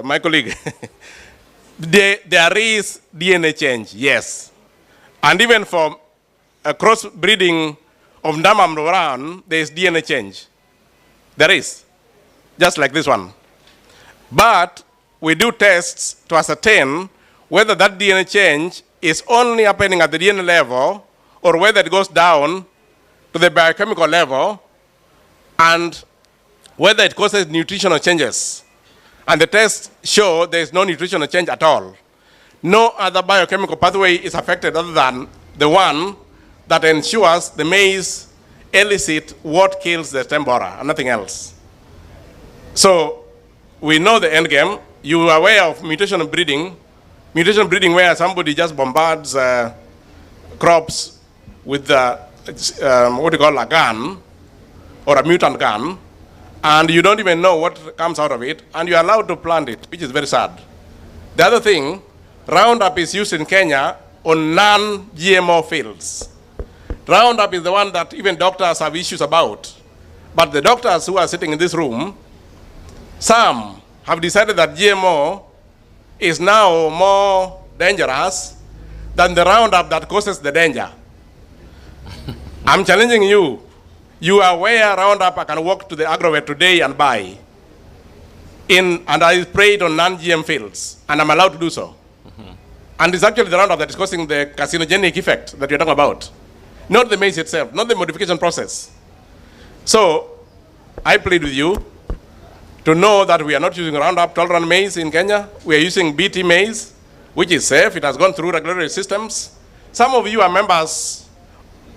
my colleague, there is DNA change, yes. And even for a crossbreeding of Ndama Mloran, there is DNA change. There is, just like this one. But we do tests to ascertain whether that DNA change is only happening at the DNA level or whether it goes down to the biochemical level and whether it causes nutritional changes. And the tests show there is no nutritional change at all. No other biochemical pathway is affected other than the one that ensures the maize elicit what kills the stem borer and nothing else. So we know the end game. You are aware of mutation breeding. Mutation breeding where somebody just bombards crops with what you call a gun or a mutant gun, and you don't even know what comes out of it, and you're allowed to plant it, which is very sad. The other thing, Roundup is used in Kenya on non-GMO fields. Roundup is the one that even doctors have issues about. But the doctors who are sitting in this room, some have decided that GMO is now more dangerous than the Roundup that causes the danger. I'm challenging you. You are aware Roundup I can walk to the agrovet today and buy. And I spray it on non-GM fields, and I'm allowed to do so. And it's actually the Roundup that is causing the carcinogenic effect that you're talking about. Not the maize itself, not the modification process. So, I plead with you to know that we are not using Roundup tolerant maize in Kenya. We are using BT maize, which is safe. It has gone through regulatory systems. Some of you are members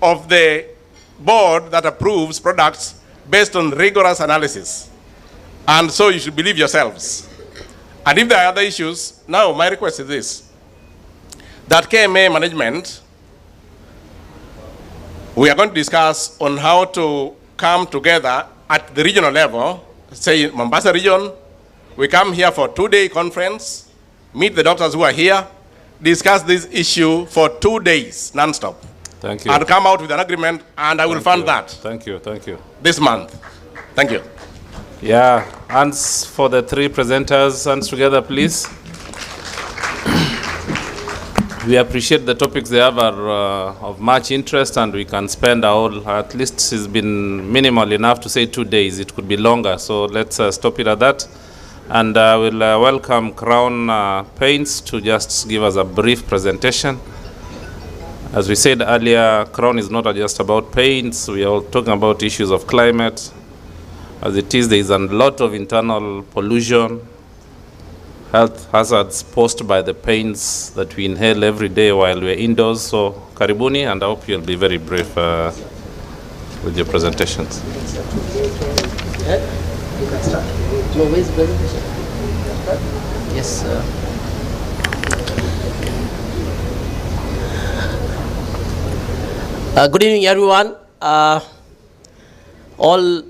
of the board that approves products based on rigorous analysis. And so you should believe yourselves. And if there are other issues, now my request is this, that KMA management We are going to discuss on how to come together at the regional level, say in Mombasa region. We come here for a 2-day conference, meet the doctors who are here, discuss this issue for 2 days, non-stop. Thank you. And come out with an agreement, and I will fund that. Thank you, thank you. This month. Thank you. Yeah, hands for the 3 presenters, hands together, please. We appreciate the topics they have are of much interest, and we can spend at least it's been minimal enough to say 2 days. It could be longer, so let's stop it at that. And I will welcome Crown Paints to just give us a brief presentation. As we said earlier, Crown is not just about paints. We are talking about issues of climate. As it is, there is a lot of internal pollution, health hazards posed by the paints that we inhale every day while we're indoors. So, karibuni, and I hope you'll be very brief with your presentations. Yes, good evening, everyone. All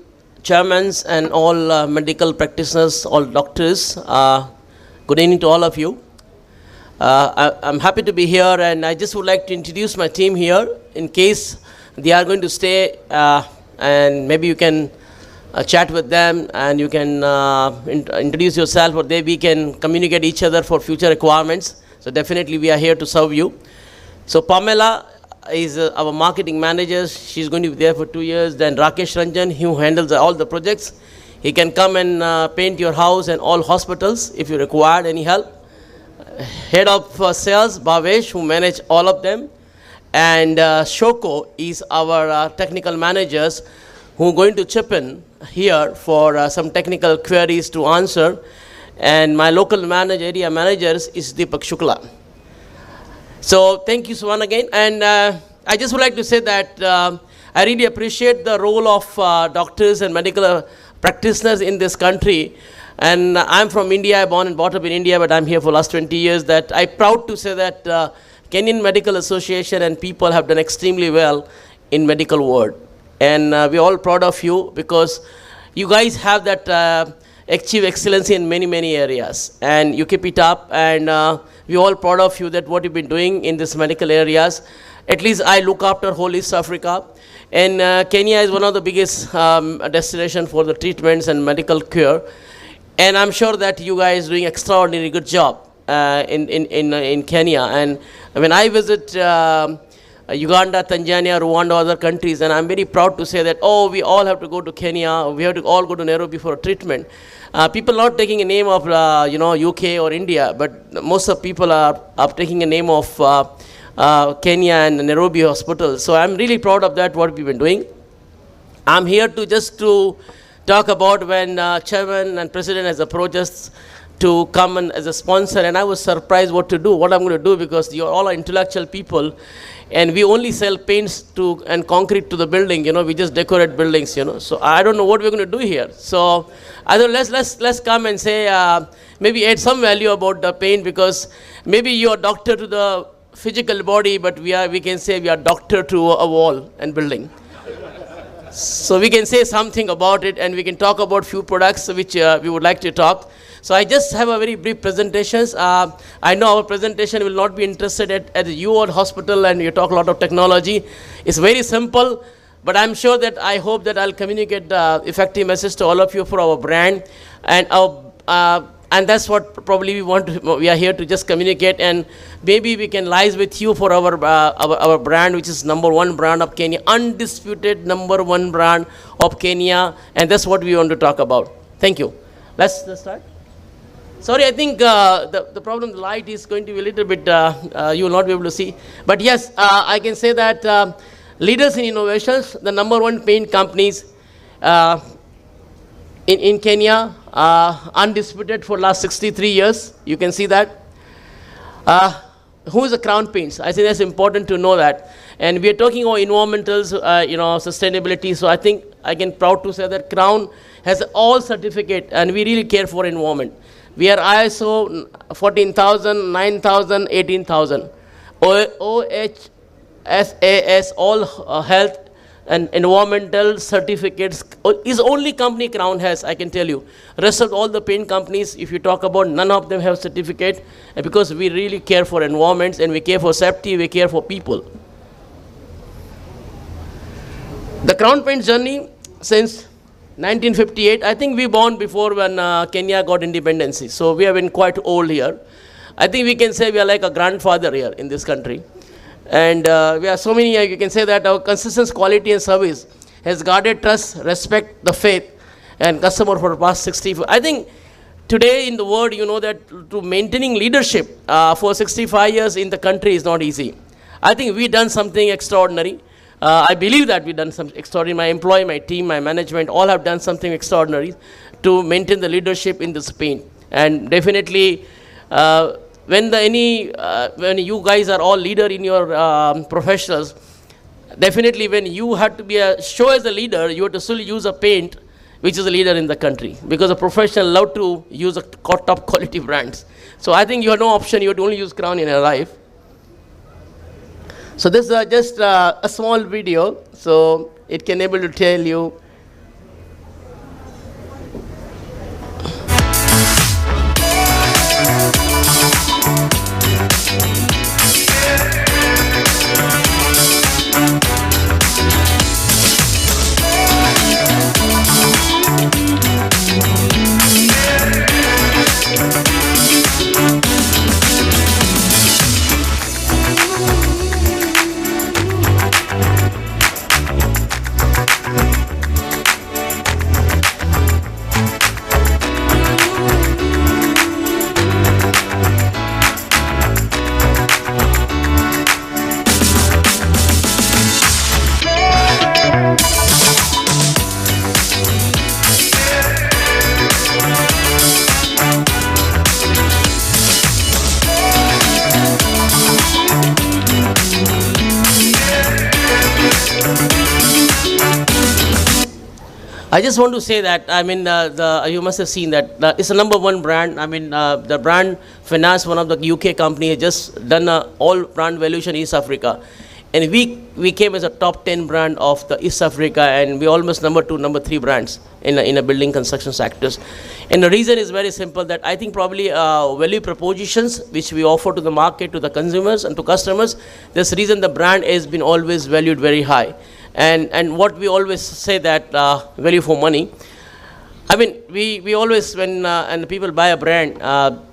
chairmen and all medical practitioners, all doctors. Good evening to all of you. I'm happy to be here, and I just would like to introduce my team here in case they are going to stay, and maybe you can chat with them, and you can introduce yourself, or we can communicate each other for future requirements. So definitely we are here to serve you. So Pamela is our marketing manager. She's going to be there for 2 years. Then Rakesh Ranjan, who handles all the projects. He can come and paint your house and all hospitals if you require any help. Head of sales, Bhavesh, who manage all of them. And Shoko is our technical managers who are going to chip in here for some technical queries to answer. And my local manager, area managers is Deepak Shukla. So thank you, Swan, again. And I just would like to say that I really appreciate the role of doctors and medical practitioners in this country. And I'm from India, born and brought up in India, but I'm here for the last 20 years. That I'm proud to say that Kenyan Medical Association and people have done extremely well in medical world. And we're all proud of you because you guys have that achieve excellency in many, many areas. And you keep it up, and we're all proud of you that what you've been doing in these medical areas. At least I look after whole East Africa. And Kenya is one of the biggest destination for the treatments and medical cure. And I'm sure that you guys are doing extraordinarily good job in Kenya. And when I visit Uganda, Tanzania, Rwanda, other countries, and I'm very proud to say that, oh, we all have to go to Kenya, we have to all go to Nairobi for a treatment. People not taking a name of, UK or India, but most of people are taking a name of Kenya and Nairobi hospital. So I'm really proud of that, what we've been doing. I'm here to just to talk about when chairman and president has approached us to come in as a sponsor, and I was surprised what I'm going to do, because you're all intellectual people, and we only sell paints and concrete to the building, we just decorate buildings, So I don't know what we're going to do here. So I thought let's come and say, maybe add some value about the paint, because maybe you're doctor to the physical body, but we can say we are doctor to a wall and building. So we can say something about it, and we can talk about few products which we would like to talk. So I just have a very brief presentations. I know our presentation will not be interested at you or hospital, and you talk a lot of technology. It's very simple, but I'm sure that I hope that I'll communicate the effective message to all of you for our brand, and and that's what probably we are here to just communicate, and maybe we can liaise with you for our brand, which is #1 brand of Kenya, undisputed #1 brand of Kenya, and that's what we want to talk about. Thank you. Let's start. Sorry, I think the problem, the light is going to be a little bit, you will not be able to see. But yes, I can say that leaders in innovations, the #1 paint companies in Kenya, undisputed for last 63 years. You can see that. Who is the Crown Paints? I think that's important to know that. And we are talking about environmentals, sustainability. So I think I can proud to say that Crown has all certificate, and we really care for environment. We are ISO 14,000, 9,000, 18,000. OHSAS, all health and environmental certificates is only company Crown has, I can tell you. Rest of all the paint companies, if you talk about, none of them have certificate, and because we really care for environments and we care for safety, we care for people. The Crown Paint journey since 1958, I think we born before when Kenya got independence, so we have been quite old here. I think we can say we are like a grandfather here in this country. And we are so many, you can say that our consistent quality and service has guarded trust, respect, the faith, and customer for the past 65. I think today in the world, you know that to maintaining leadership for 65 years in the country is not easy. I think we've done something extraordinary. I believe that we've done something extraordinary. My employee, my team, my management, all have done something extraordinary to maintain the leadership in this paint. And definitely, when you guys are all leader in your professionals, definitely when you have to be show as a leader, you have to still use a paint which is a leader in the country, because a professional love to use a top quality brands. So I think you have no option, you have to only use Crown in your life. So this is just a small video, so it can able to tell you. I just want to say that, I mean, you must have seen that it's a #1 brand. I mean, the brand Finance, one of the UK company, has just done all brand valuation in East Africa. And we came as a top 10 brand of the East Africa, and we almost #2, #3 brands in a building construction sectors. And the reason is very simple, that I think probably value propositions which we offer to the market, to the consumers and to customers, this reason the brand has been always valued very high. And what we always say that value for money. I mean, we always, when and people buy a brand,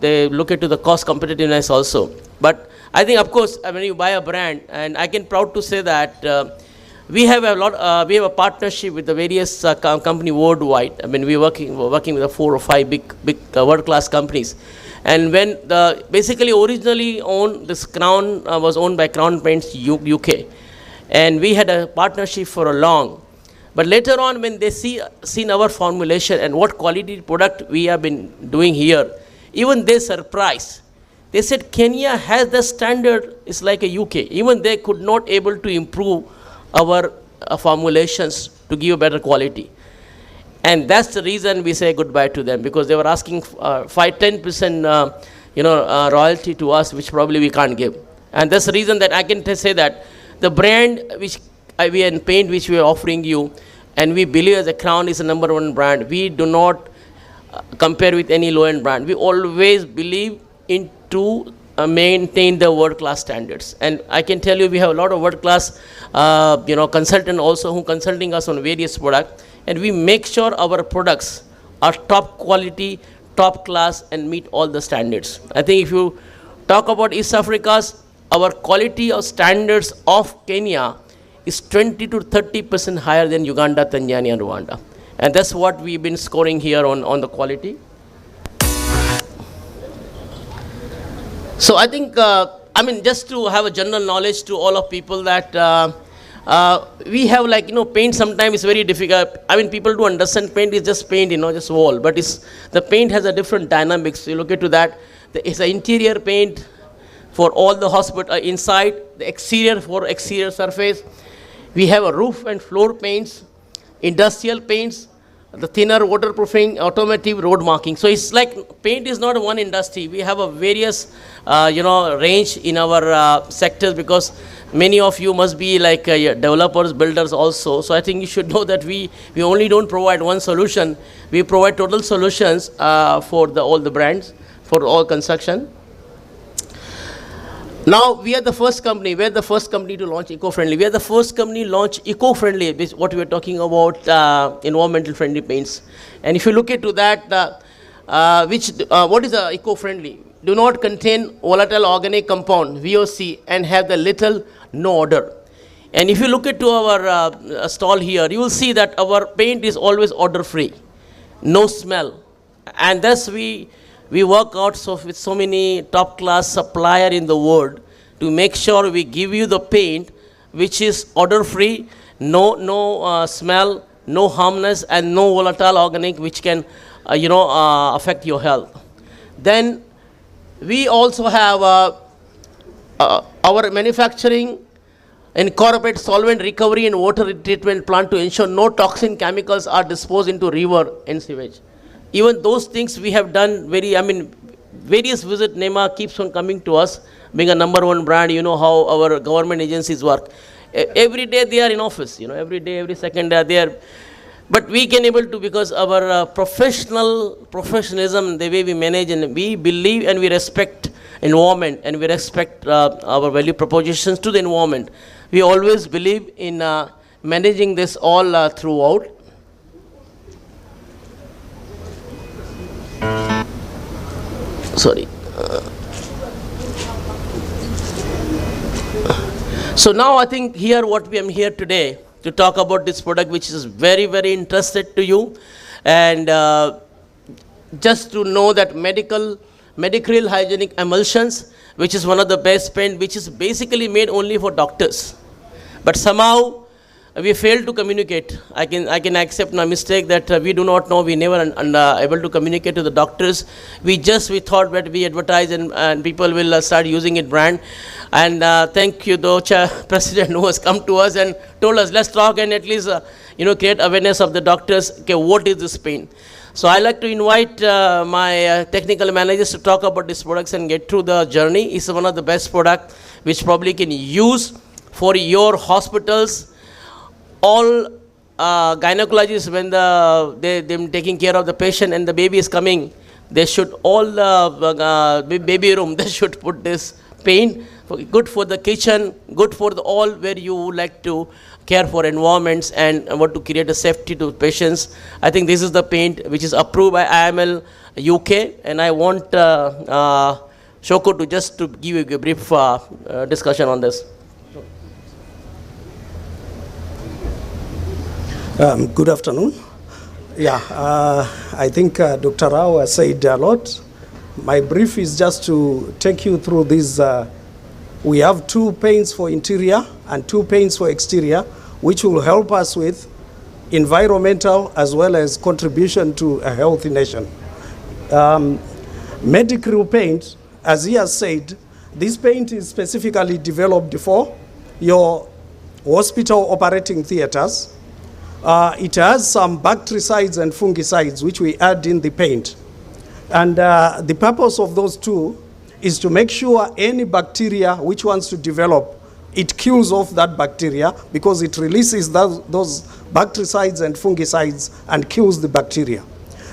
they look into the cost competitiveness also. But I think, of course, when you buy a brand, and I can proud to say that we have we have a partnership with the various company worldwide. I mean, we're working with 4 or 5 big world-class companies. And when basically originally owned, this Crown was owned by Crown Paints UK. And we had a partnership for a long. But later on, when they seen our formulation and what quality product we have been doing here, even they surprised. They said Kenya has the standard, it's like a UK. Even they could not able to improve our formulations to give better quality. And that's the reason we say goodbye to them, because they were asking 5-10% royalty to us, which probably we can't give. And that's the reason that I can say that the brand which we in paint which we are offering you, and we believe as a Crown is a #1 brand. We do not compare with any low-end brand. We always believe into maintain the world-class standards. And I can tell you, we have a lot of world-class consultant also who consulting us on various products, and we make sure our products are top quality, top class, and meet all the standards. I think if you talk about East Africa's, our quality of standards of Kenya is 20 to 30% higher than Uganda, Tanzania, and Rwanda. And that's what we've been scoring here on the quality. So I think, I mean, just to have a general knowledge to all of people that we have, like, paint sometimes is very difficult. I mean, people do understand paint is just paint, just wall. But the paint has a different dynamics. You look into that. It's an interior paint for all the hospital inside, the exterior for exterior surface. We have a roof and floor paints, industrial paints, the thinner waterproofing, automotive road marking. So it's like paint is not one industry. We have a various, range in our sectors, because many of you must be like developers, builders also. So I think you should know that we only don't provide one solution. We provide total solutions for all the brands, for all construction. Now, we are the first company. We are the first company to launch eco-friendly. We are the first company to launch eco-friendly, which what we are talking about, environmental friendly paints. And if you look into that, what is eco-friendly? Do not contain volatile organic compound, VOC, and have the little no odor. And if you look into our stall here, you will see that our paint is always odor-free, no smell. And thus we work out with so many top-class supplier in the world to make sure we give you the paint which is odor-free, no smell, no harmness, and no volatile organic which can, affect your health. Then we also have our manufacturing incorporate solvent recovery and water treatment plant to ensure no toxin chemicals are disposed into river and sewage. Even those things we have done various visit. NEMA keeps on coming to us, being a #1 brand. You know how our government agencies work. Every day they are in office, every day, every second they are there. But we can able to, because our professionalism, the way we manage, and we believe and we respect environment, and we respect our value propositions to the environment. We always believe in managing this all throughout. Sorry. So now I think here what we am here today to talk about this product, which is very, very interested to you, and just to know that Medicryl hygienic emulsions, which is one of the best paint, which is basically made only for doctors, but somehow we failed to communicate. I can accept my mistake that we do not know. We never able to communicate to the doctors. We thought that we advertise and people will start using it brand. And thank you, the president who has come to us and told us, let's talk and at least create awareness of the doctors. Okay, what is this paint? So I like to invite my technical managers to talk about these products and get through the journey. It's one of the best products which probably can use for your hospitals. All gynecologists, when they're taking care of the patient and the baby is coming, they should baby room, they should put this paint. Good for the kitchen, good for all where you like to care for environments and want to create a safety to patients. I think this is the paint which is approved by IML UK, and I want Shoko to just to give you a brief discussion on this. Good afternoon. Yeah, I think Dr. Rao has said a lot. My brief is just to take you through this. We have 2 paints for interior and 2 paints for exterior, which will help us with environmental as well as contribution to a healthy nation. Medicryl paint, as he has said, this paint is specifically developed for your hospital operating theaters. It has some bactericides and fungicides which we add in the paint. And the purpose of those 2 is to make sure any bacteria which wants to develop, it kills off that bacteria because it releases those bactericides and fungicides and kills the bacteria.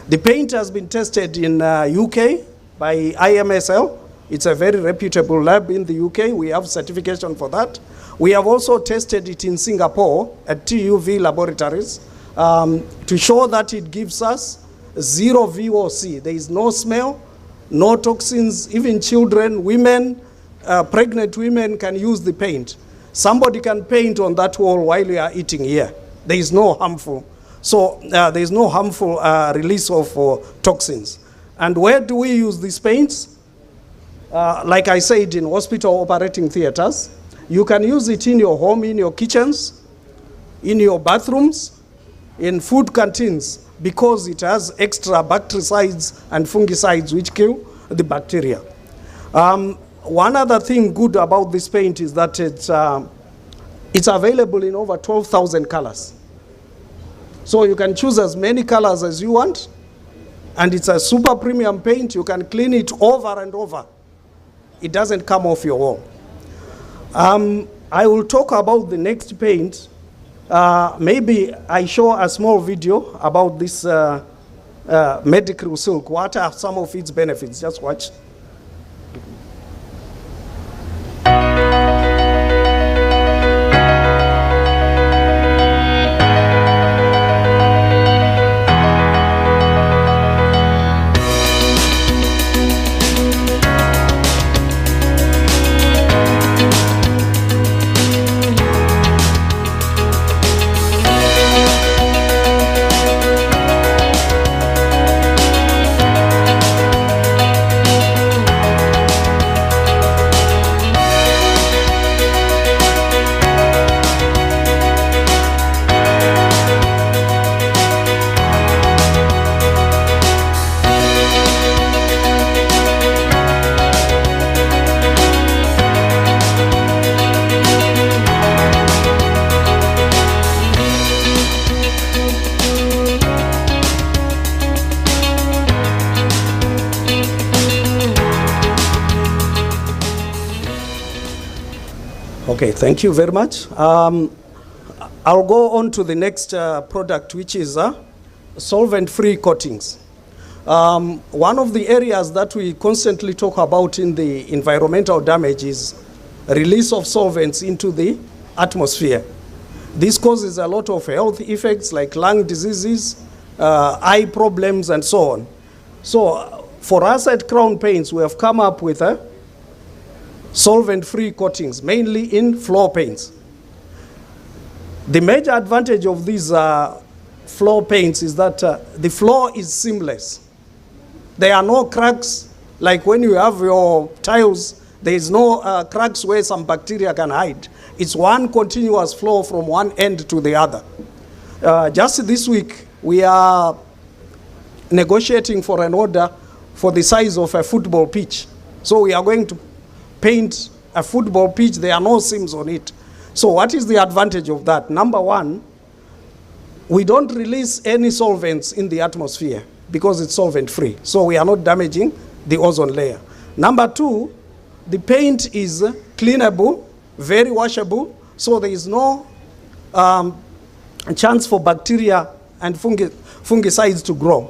The paint has been tested in UK by IMSL. It's a very reputable lab in the UK. We have certification for that. We have also tested it in Singapore at TUV Laboratories to show that it gives us 0 VOC. There is no smell, no toxins. Even children, women, pregnant women can use the paint. Somebody can paint on that wall while you are eating here. There is no harmful. So there is no harmful release of toxins. And where do we use these paints? Like I said, in hospital operating theaters. You can use it in your home, in your kitchens, in your bathrooms, in food canteens, because it has extra bactericides and fungicides which kill the bacteria. One other thing good about this paint is that it's available in over 12,000 colors. So you can choose as many colors as you want, and it's a super premium paint. You can clean it over and over. It doesn't come off your wall. I will talk about the next paint. Maybe I show a small video about this Medicrew silk. What are some of its benefits? Just watch. Okay, thank you very much. I'll go on to the next product, which is solvent-free coatings. One of the areas that we constantly talk about in the environmental damage is release of solvents into the atmosphere. This causes a lot of health effects like lung diseases, eye problems, and so on. So for us at Crown Paints, we have come up with solvent-free coatings, mainly in floor paints. The major advantage of these floor paints is that the floor is seamless. There are no cracks, like when you have your tiles, there is no cracks where some bacteria can hide. It's one continuous flow from one end to the other. Just this week, we are negotiating for an order for the size of a football pitch. So we are going to paint a football pitch. There are no seams on it. So what is the advantage of that? Number one, we don't release any solvents in the atmosphere because it's solvent-free. So we are not damaging the ozone layer. Number two, the paint is cleanable, very washable, so there is no chance for bacteria and fungicides to grow.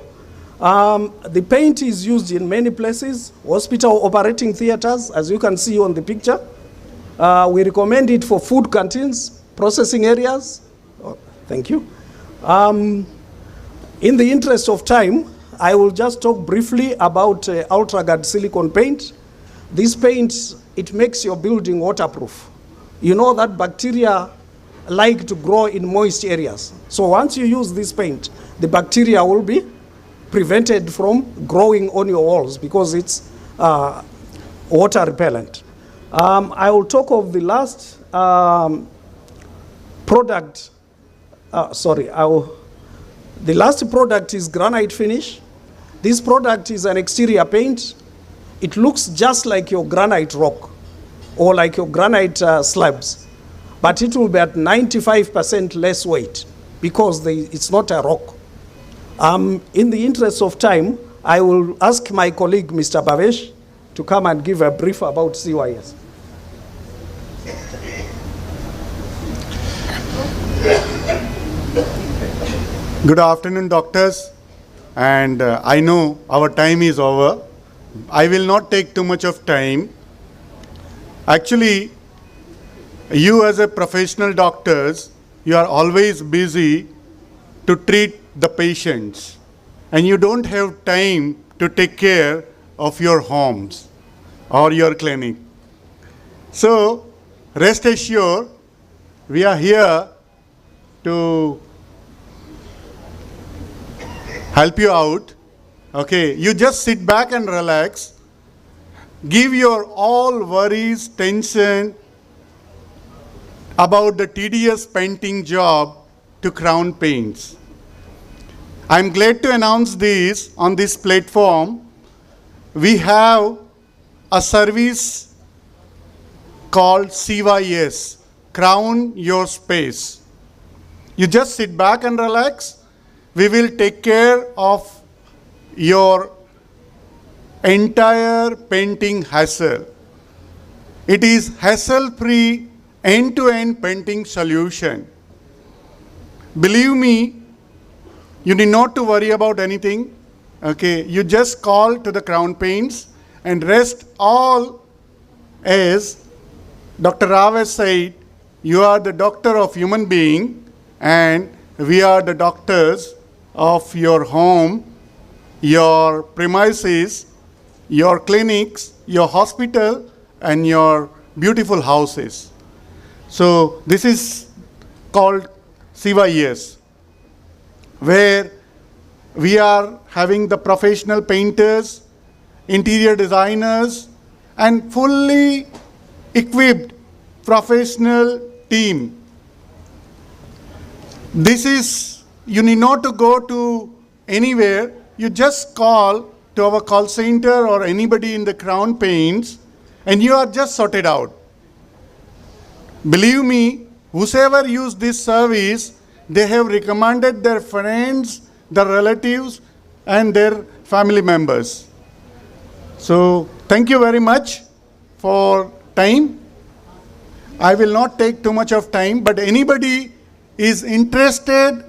The paint is used in many places, hospital operating theaters, as you can see on the picture. We recommend it for food canteens, processing areas. Oh, thank you. In the interest of time, I will just talk briefly about UltraGuard silicone paint. This paint, it makes your building waterproof. You know that bacteria like to grow in moist areas. So once you use this paint, the bacteria will be prevented from growing on your walls because it's water repellent. I will talk of the last product. The last product is granite finish. This product is an exterior paint. It looks just like your granite rock or like your granite slabs, but it will be at 95% less weight because it's not a rock. In the interest of time, I will ask my colleague, Mr. Bhavesh, to come and give a brief about CYS. Good afternoon, doctors. And I know our time is over. I will not take too much of time. Actually, you as a professional doctors, you are always busy to treat the patients, and you don't have time to take care of your homes or your clinic. So rest assured, we are here to help you out. Okay, you just sit back and relax. Give your all worries, tension about the tedious painting job to Crown Paints. I'm glad to announce this on this platform. We have a service called CYS, Crown Your Space. You just sit back and relax. we will take care of your entire painting hassle. It is hassle-free, end-to-end painting solution. Believe me, you need not to worry about anything. Okay, you just call to the Crown Paints, and rest all is, Dr. Rao has said, you are the doctor of human being, and we are the doctors of your home, your premises, your clinics, your hospital, and your beautiful houses. So this is called CYES, where we are having the professional painters, interior designers, and fully equipped professional team. This is, you need not to go to anywhere. You just call to our call center or anybody in the Crown Paints, and you are just sorted out. Believe me, whosoever use this service, they have recommended their friends, their relatives, and their family members. So thank you very much for time. I will not take too much of time, but anybody is interested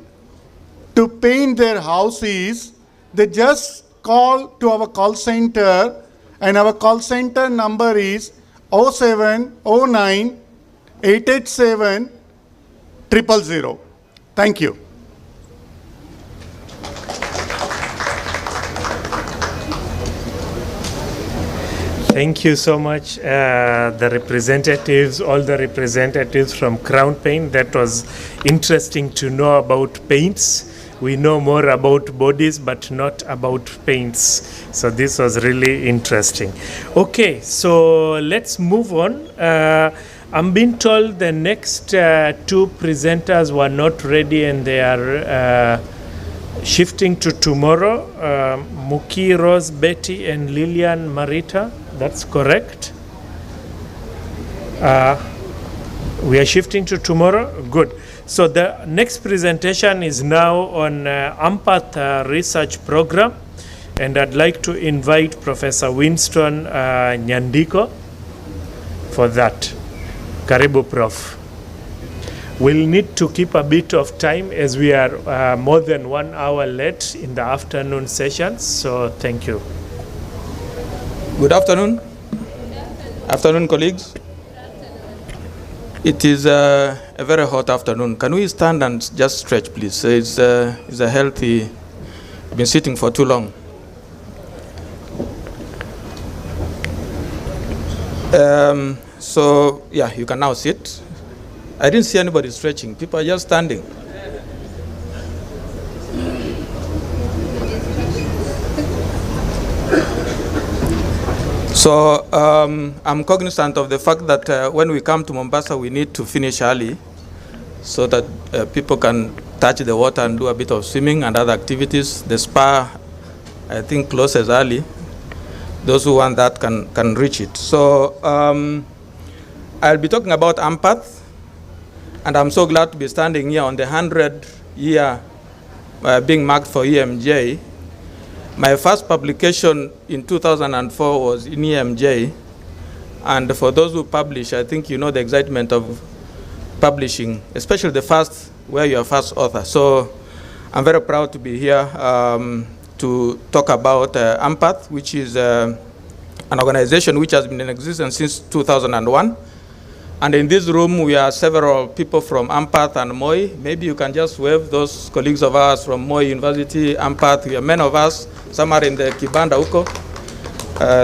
to paint their houses, they just call to our call center, and our call center number is 0709 887 000. Thank you. Thank you so much, the representatives, all the representatives from Crown Paint. That was interesting to know about paints. We know more about bodies, but not about paints. So this was really interesting. Okay, so let's move on. I'm being told the next two presenters were not ready and they are shifting to tomorrow. Muki, Rose, Betty, and Lillian Marita. That's correct. We are shifting to tomorrow. Good. So the next presentation is now on AMPATH research program, and I'd like to invite Professor Winston Nyandiko for that. Karibu, Prof. We'll need to keep a bit of time as we are more than 1 hour late in the afternoon sessions, so thank you. Good afternoon. Afternoon, colleagues. It is a very hot afternoon. Can we stand and just stretch, please? It's a healthy. Been sitting for too long. So yeah, you can now sit. I didn't see anybody stretching. People are just standing. So I'm cognizant of the fact that when we come to Mombasa, we need to finish early so that people can touch the water and do a bit of swimming and other activities. The spa, I think, closes early. Those who want that can reach it. So I'll be talking about AMPATH, and I'm so glad to be standing here on the 100th year being marked for EMJ. My first publication in 2004 was in EMJ, and for those who publish, I think you know the excitement of publishing, especially the first, where you're first author. So I'm very proud to be here to talk about AMPATH, which is an organization which has been in existence since 2001. And in this room, we are several people from AMPATH and Moi. Maybe you can just wave those colleagues of ours from Moi University, AMPATH. We are many of us. Some are in the Kibanda Uko.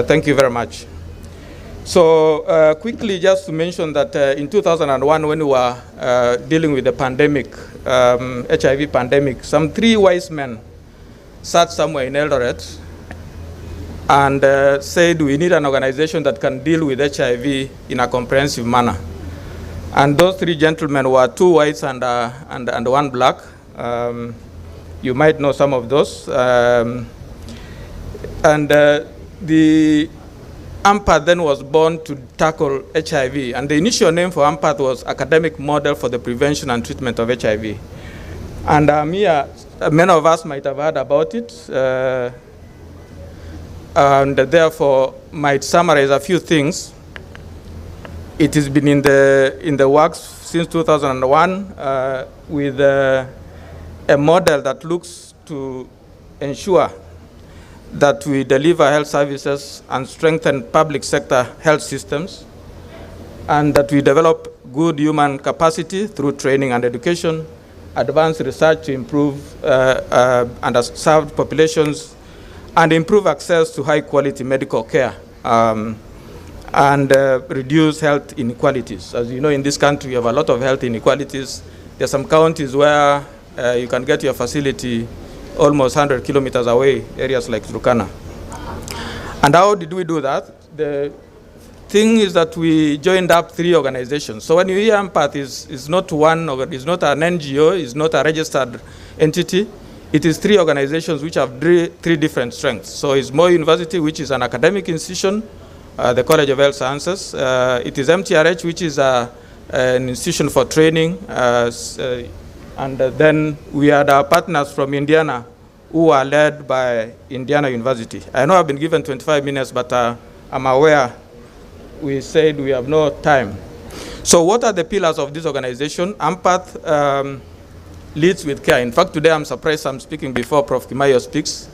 Thank you very much. So quickly, just to mention that in 2001, when we were dealing with the pandemic, HIV pandemic, some 3 wise men sat somewhere in Eldoret and said we need an organization that can deal with HIV in a comprehensive manner. And those 3 gentlemen were 2 whites and 1 black. You might know some of those. The AMPATH then was born to tackle HIV, and the initial name for AMPATH was Academic Model for the Prevention and Treatment of HIV. And I'm here many of us might have heard about it, and therefore might summarize a few things. It has been in the works since 2001 with a model that looks to ensure that we deliver health services and strengthen public sector health systems, and that we develop good human capacity through training and education, advance research to improve underserved populations, and improve access to high-quality medical care, and reduce health inequalities. As you know, in this country, we have a lot of health inequalities. There are some counties where you can get your facility almost 100 kilometers away, areas like Turkana. And how did we do that? The thing is that we joined up 3 organizations. So when you hear AMPATH, is not one, is not an NGO, is not a registered entity. It is 3 organizations which have 3 different strengths. So it's Moi University, which is an academic institution, the College of Health Sciences. It is MTRH, which is an institution for training. And then we had our partners from Indiana, who are led by Indiana University. I know I've been given 25 minutes, but I'm aware we said we have no time. So what are the pillars of this organization? AMPATH leads with care. In fact, today I'm surprised I'm speaking before Prof. Kimayo speaks,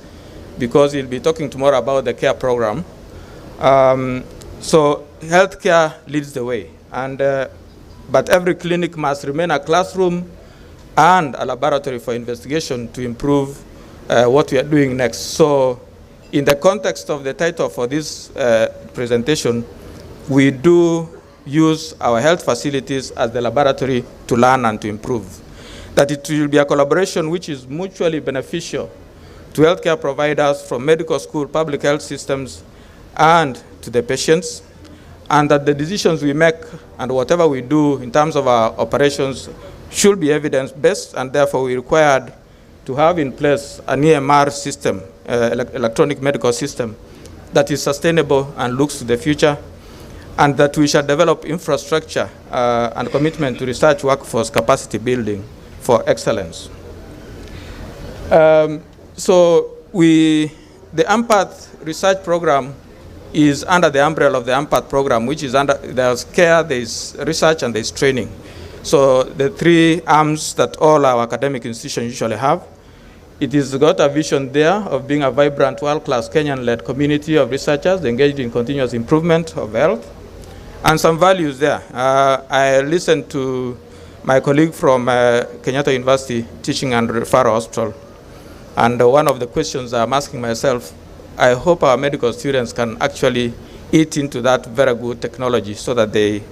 because he'll be talking tomorrow about the care program. So healthcare leads the way. But every clinic must remain a classroom and a laboratory for investigation to improve what we are doing next. So in the context of the title for this presentation, we do use our health facilities as the laboratory to learn and to improve. That it will be a collaboration which is mutually beneficial to healthcare providers from medical school, public health systems, and to the patients, and that the decisions we make and whatever we do in terms of our operations should be evidence-based, and therefore we required to have in place an EMR system, electronic medical system, that is sustainable and looks to the future, and that we shall develop infrastructure and commitment to research workforce capacity building for excellence. So the AMPATH research program is under the umbrella of the AMPATH program, which is there's care, there's research, and there's training. So the 3 arms that all our academic institutions usually have. It has got a vision there of being a vibrant, world-class Kenyan-led community of researchers engaged in continuous improvement of health, and some values there. I listened to my colleague from Kenyatta University Teaching and Referral Hospital, and one of the questions I'm asking myself, I hope our medical students can actually eat into that very good technology so that they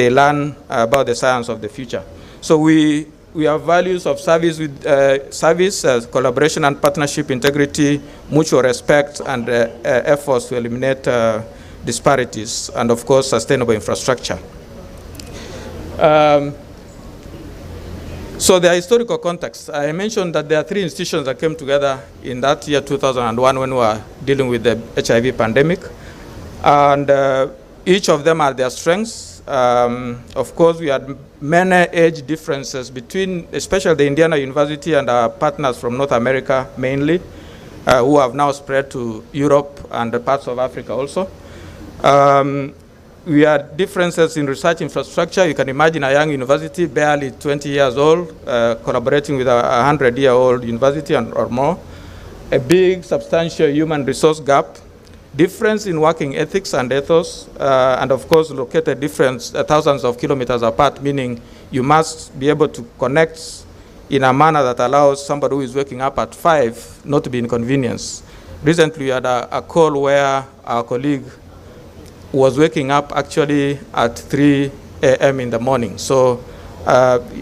learn about the science of the future. So we have values of service with collaboration and partnership, integrity, mutual respect, and efforts to eliminate disparities, and of course, sustainable infrastructure. So the historical context, I mentioned that there are 3 institutions that came together in that year 2001 when we were dealing with the HIV pandemic, and each of them had their strengths. Of course, we had many age differences between, especially the Indiana University and our partners from North America mainly, who have now spread to Europe and parts of Africa also. We had differences in research infrastructure. You can imagine a young university, barely 20 years old, collaborating with a 100-year-old university or more. A big, substantial human resource gap. Difference in working ethics and ethos, and of course located thousands of kilometers apart, meaning you must be able to connect in a manner that allows somebody who is waking up at 5 not to be inconvenienced. Recently we had a call where our colleague was waking up actually at 3 a.m. in the morning. So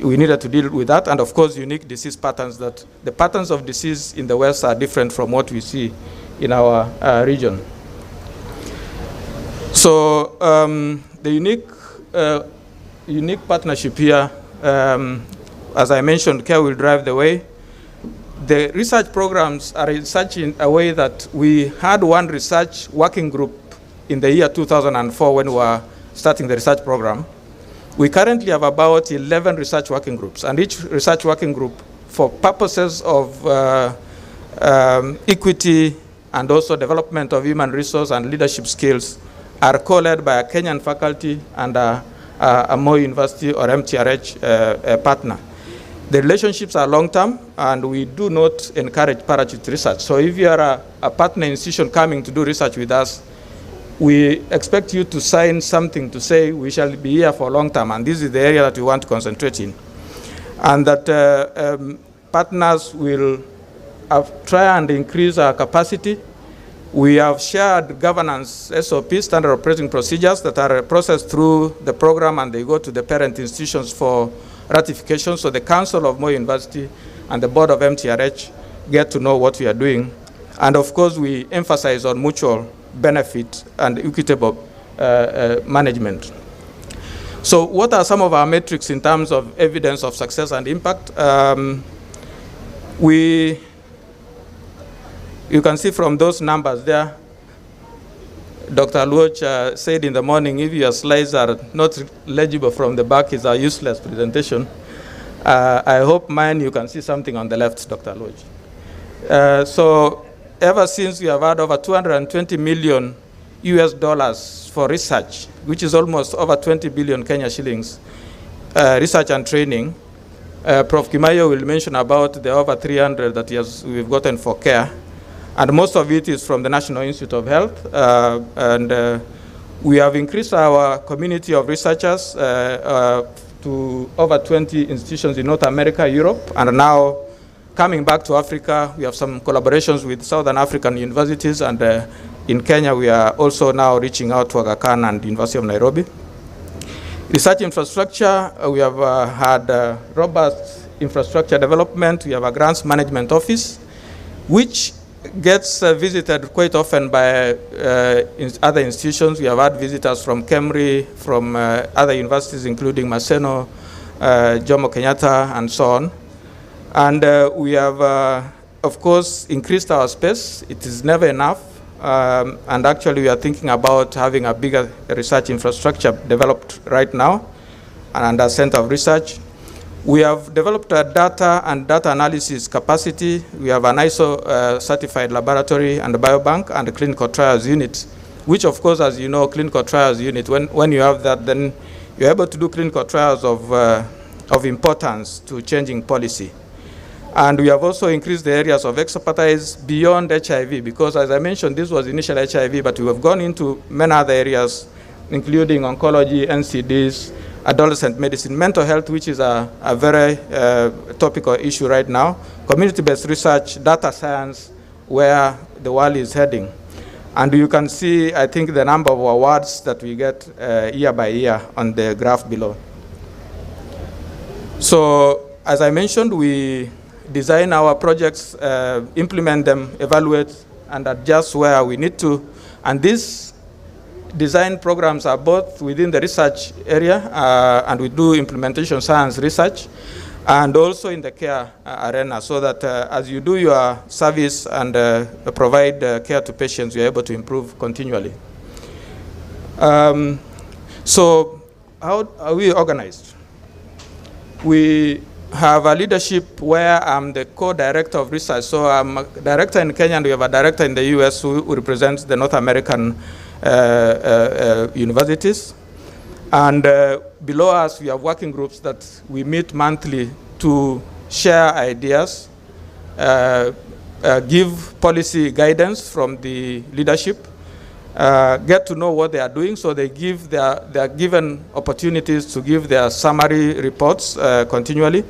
we needed to deal with that, and of course unique disease patterns, that the patterns of disease in the West are different from what we see in our region. So the unique partnership here, as I mentioned, care will drive the way. The research programs are in such a way that we had one research working group in the year 2004 when we were starting the research program. We currently have about 11 research working groups, and each research working group for purposes of equity and also development of human resource and leadership skills are co-led by a Kenyan faculty and a Moi University or MTRH partner. The relationships are long-term, and we do not encourage parachute research. So if you are a partner institution coming to do research with us, we expect you to sign something to say we shall be here for a long time, and this is the area that we want to concentrate in. And that partners will try and increase our capacity. We have shared governance SOPs, standard operating procedures, that are processed through the program, and they go to the parent institutions for ratification. So the Council of Moi University and the Board of MTRH get to know what we are doing. And of course, we emphasize on mutual benefit and equitable management. So what are some of our metrics in terms of evidence of success and impact? You can see from those numbers there, Dr. Luoch said in the morning, if your slides are not legible from the back, it's a useless presentation. I hope mine, you can see something on the left, Dr. Luoch. So ever since we have had over 220 million US dollars for research, which is almost over 20 billion Kenya shillings, research and training. Prof. Kimayo will mention about the over 300 that we've gotten for care. And most of it is from the National Institute of Health. We have increased our community of researchers to over 20 institutions in North America, Europe, and now coming back to Africa, we have some collaborations with Southern African universities, and in Kenya, we are also now reaching out to Aga Khan and University of Nairobi. Research infrastructure, we have had robust infrastructure development. We have a grants management office, which gets visited quite often by other institutions. We have had visitors from KEMRI, from other universities, including Maseno, Jomo Kenyatta, and so on. And we have, of course, increased our space. It is never enough. And actually, we are thinking about having a bigger research infrastructure developed right now and a center of research. We have developed a data and data analysis capacity. We have an ISO certified laboratory and a biobank and a clinical trials unit, which, of course, as you know, clinical trials unit, when you have that, then you're able to do clinical trials of importance to changing policy. And we have also increased the areas of expertise beyond HIV, because as I mentioned, this was initial HIV, but we have gone into many other areas, including oncology, NCDs, adolescent medicine, mental health, which is a very topical issue right now, community-based research, data science, where the world is heading. And you can see, I think, the number of awards that we get year by year on the graph below. So, as I mentioned, we design our projects, implement them, evaluate, and adjust where we need to. And these design programs are both within the research area, and we do implementation science research, and also in the care arena, so that as you do your service and provide care to patients, you're able to improve continually. So how are we organized? We have a leadership where I'm the co-director of research. So I'm a director in Kenya, and we have a director in the US who represents the North American universities. And below us, we have working groups that we meet monthly to share ideas, give policy guidance from the leadership, get to know what they are doing, so they are given opportunities to give their summary reports continually.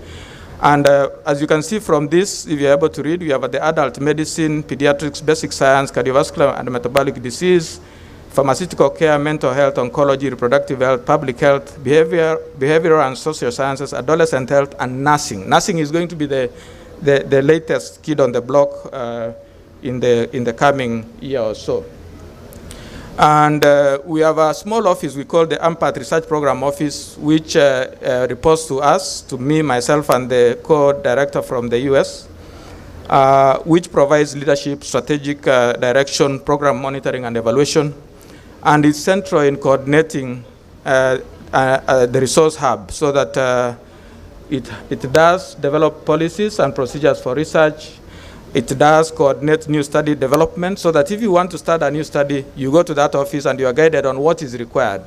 And as you can see from this, if you're able to read, we have the adult medicine, pediatrics, basic science, cardiovascular and metabolic disease, pharmaceutical care, mental health, oncology, reproductive health, public health, behavioral and social sciences, adolescent health, and nursing. Nursing is going to be the latest kid on the block in the coming year or so. And we have a small office we call the AMPATH Research Program Office, which reports to us, to me, myself, and the co-director from the US, which provides leadership, strategic direction, program monitoring, and evaluation. And it's central in coordinating the resource hub, so that It does develop policies and procedures for research. It does coordinate new study development, so that if you want to start a new study, you go to that office and you are guided on what is required.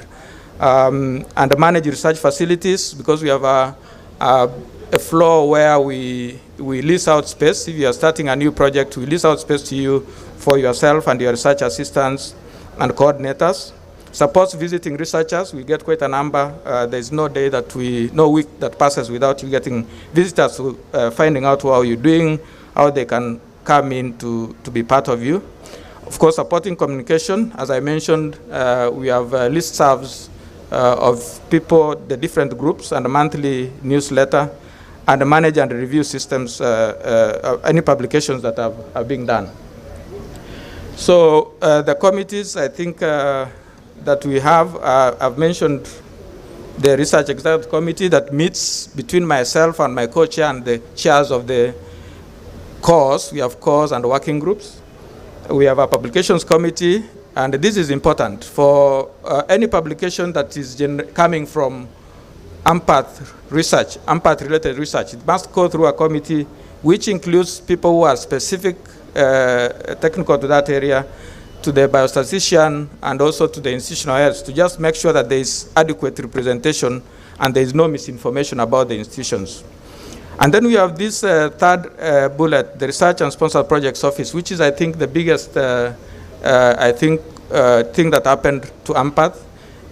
And manage research facilities, because we have a floor where we lease out space. If you are starting a new project, we lease out space to you for yourself and your research assistants and coordinators. Supports visiting researchers. We get quite a number. There's no week that passes without you getting visitors finding out how you're doing, how they can come in to be part of you. Of course, supporting communication. As I mentioned, we have listservs of people, the different groups, and a monthly newsletter, and manage and review systems, any publications that are being done. So the committees, I think, that we have, I've mentioned the Research Executive Committee that meets between myself and my co-chair and the chairs of the cores. We have cores and working groups. We have a Publications Committee, and this is important. For any publication that is coming from AMPATH research, AMPATH-related research, it must go through a committee which includes people who are specific, technical to that area, to the biostatistician, and also to the institutional heads, to just make sure that there is adequate representation and there is no misinformation about the institutions. And then we have this third bullet, the Research and Sponsored Projects Office, which is, I think, the biggest thing that happened to AMPATH,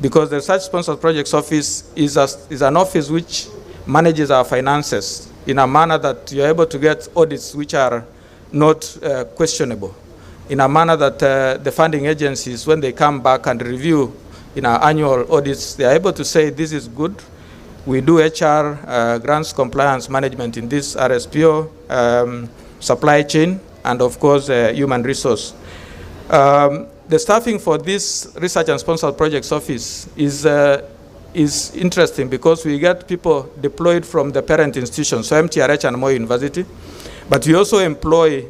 because the Research Sponsored Projects Office is an office which manages our finances in a manner that you're able to get audits which are not questionable, in a manner that the funding agencies, when they come back and review in our annual audits, they are able to say this is good. We do HR, grants compliance management in this RSPO, supply chain, and of course human resource. The staffing for this Research and Sponsored Projects Office is interesting, because we get people deployed from the parent institutions, so MTRH and Moi University, but we also employ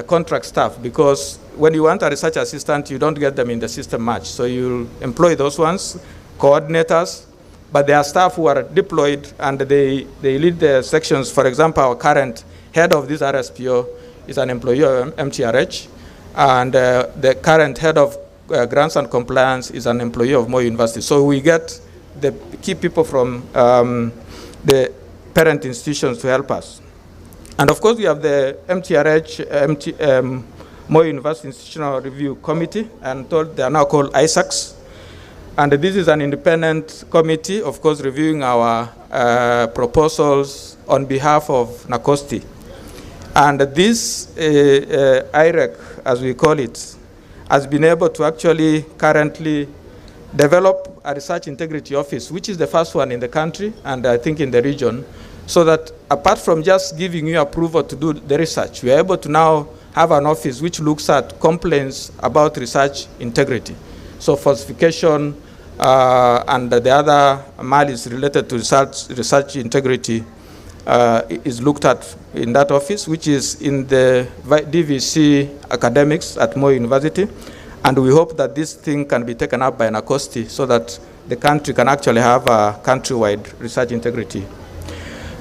contract staff, because when you want a research assistant, you don't get them in the system much. So you employ those ones, coordinators, but there are staff who are deployed and they lead the sections. For example, our current head of this RSPO is an employee of MTRH, and the current head of grants and compliance is an employee of Moi University. So we get the key people from the parent institutions to help us. And of course, we have the MTRH, Moi University Institutional Review Committee, and they are now called ISACs. And this is an independent committee, of course, reviewing our proposals on behalf of NACOSTI. And this IREC, as we call it, has been able to actually currently develop a research integrity office, which is the first one in the country, and I think in the region, so that apart from just giving you approval to do the research, we are able to now have an office which looks at complaints about research integrity. So falsification and the other malice related to research integrity is looked at in that office, which is in the DVC academics at Moi University. And we hope that this thing can be taken up by NACOSTI so that the country can actually have a countrywide research integrity.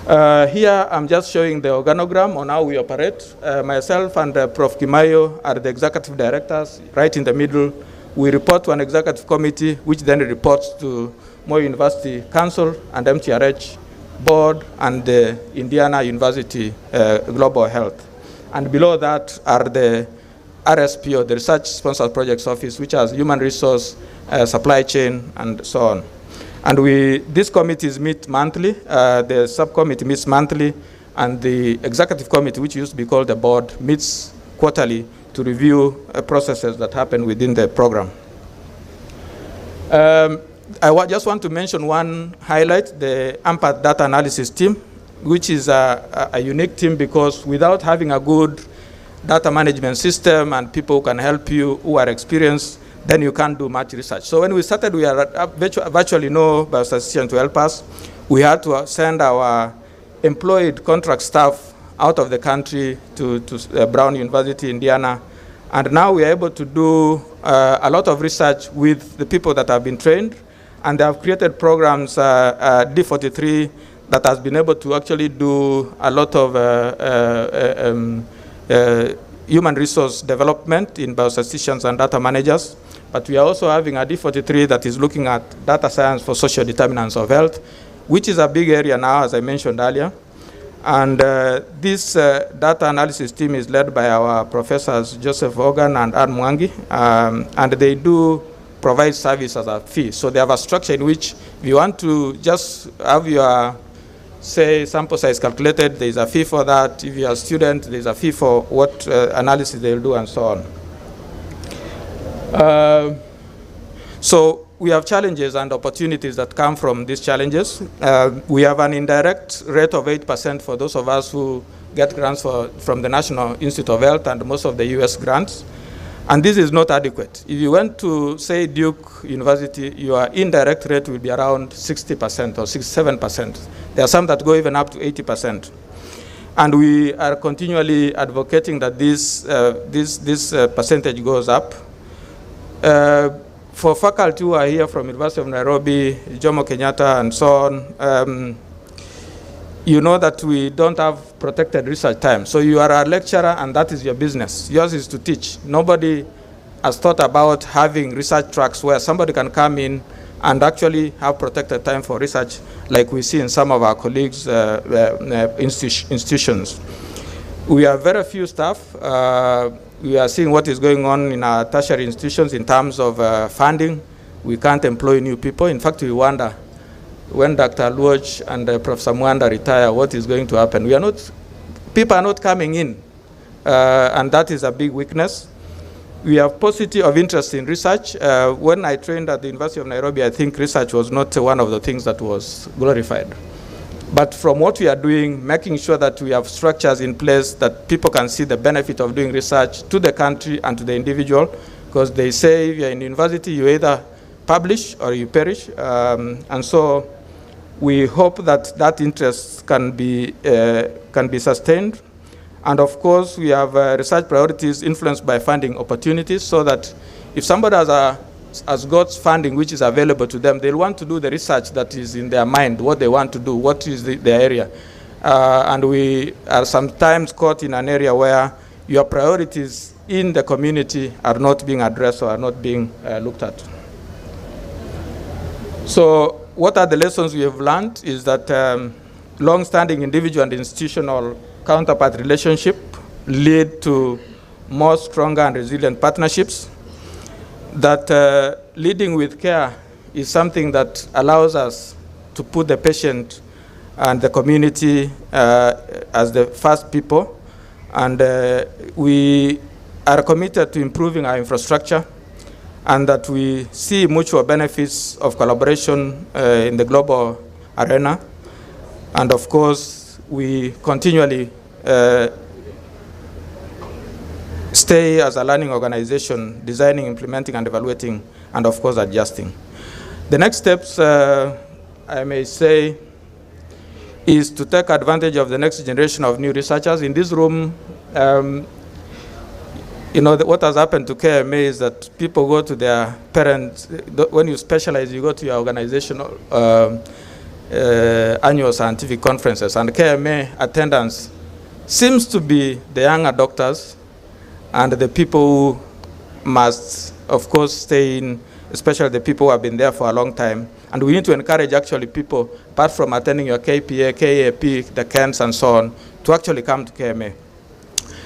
Here, I'm just showing the organogram on how we operate. Myself and Prof. Kimayo are the executive directors. Right in the middle, we report to an executive committee, which then reports to Moi University Council and MTRH Board and the Indiana University Global Health. And below that are the RSPO, the Research Sponsored Projects Office, which has human resource, supply chain, and so on. And these committees meet monthly, the subcommittee meets monthly, and the executive committee, which used to be called the board, meets quarterly to review processes that happen within the program. I just want to mention one highlight, the AMPATH data analysis team, which is a unique team, because without having a good data management system and people who can help you, who are experienced, then you can't do much research. So when we started, we had virtually no biostatistician to help us. We had to send our employed contract staff out of the country to Brown University, Indiana. And now we are able to do a lot of research with the people that have been trained. And they have created programs, D43, that has been able to actually do a lot of human resource development in biostatisticians and data managers. But we are also having a D43 that is looking at data science for social determinants of health, which is a big area now, as I mentioned earlier. And this data analysis team is led by our professors, Joseph Hogan and Anne Mwangi, and they do provide service as a fee. So they have a structure in which if you want to just have your, say, sample size calculated, there is a fee for that. If you are a student, there is a fee for what analysis they will do and so on. So we have challenges and opportunities that come from these challenges. We have an indirect rate of 8% for those of us who get grants from the National Institute of Health and most of the US grants. And this is not adequate. If you went to, say, Duke University, your indirect rate will be around 60% or 67%. There are some that go even up to 80%. And we are continually advocating that this percentage goes up. For faculty who are here from University of Nairobi, Jomo Kenyatta, and so on, you know that we don't have protected research time. So you are a lecturer and that is your business. Yours is to teach. Nobody has thought about having research tracks where somebody can come in and actually have protected time for research like we see in some of our colleagues' institutions. We have very few staff. We are seeing what is going on in our tertiary institutions in terms of funding. We can't employ new people. In fact, we wonder when Dr. Luoj and Professor Mwanda retire, what is going to happen? People are not coming in, and that is a big weakness. We have paucity of interest in research. When I trained at the University of Nairobi, I think research was not one of the things that was glorified. But from what we are doing, making sure that we have structures in place that people can see the benefit of doing research to the country and to the individual, because they say if you're in university, you either publish or you perish. And so we hope that that interest can be sustained. And of course, we have research priorities influenced by funding opportunities, so that if somebody has got funding which is available to them, they'll want to do the research that is in their mind, what they want to do, what is their area. And we are sometimes caught in an area where your priorities in the community are not being addressed or are not being looked at. So what are the lessons we have learned is that long-standing individual and institutional counterpart relationship lead to more stronger and resilient partnerships. That leading with care is something that allows us to put the patient and the community as the first people. And we are committed to improving our infrastructure, and that we see mutual benefits of collaboration in the global arena. And of course, we continually stay as a learning organization, designing, implementing, and evaluating, and of course, adjusting. The next steps, I may say, is to take advantage of the next generation of new researchers. In this room, you know, what has happened to KMA is that people go to their parents. When you specialize, you go to your organizational annual scientific conferences, and KMA attendance seems to be the younger doctors and the people who must, of course, stay in, especially the people who have been there for a long time. And we need to encourage actually people, apart from attending your KPA, KAP, the KENS, and so on, to actually come to KMA.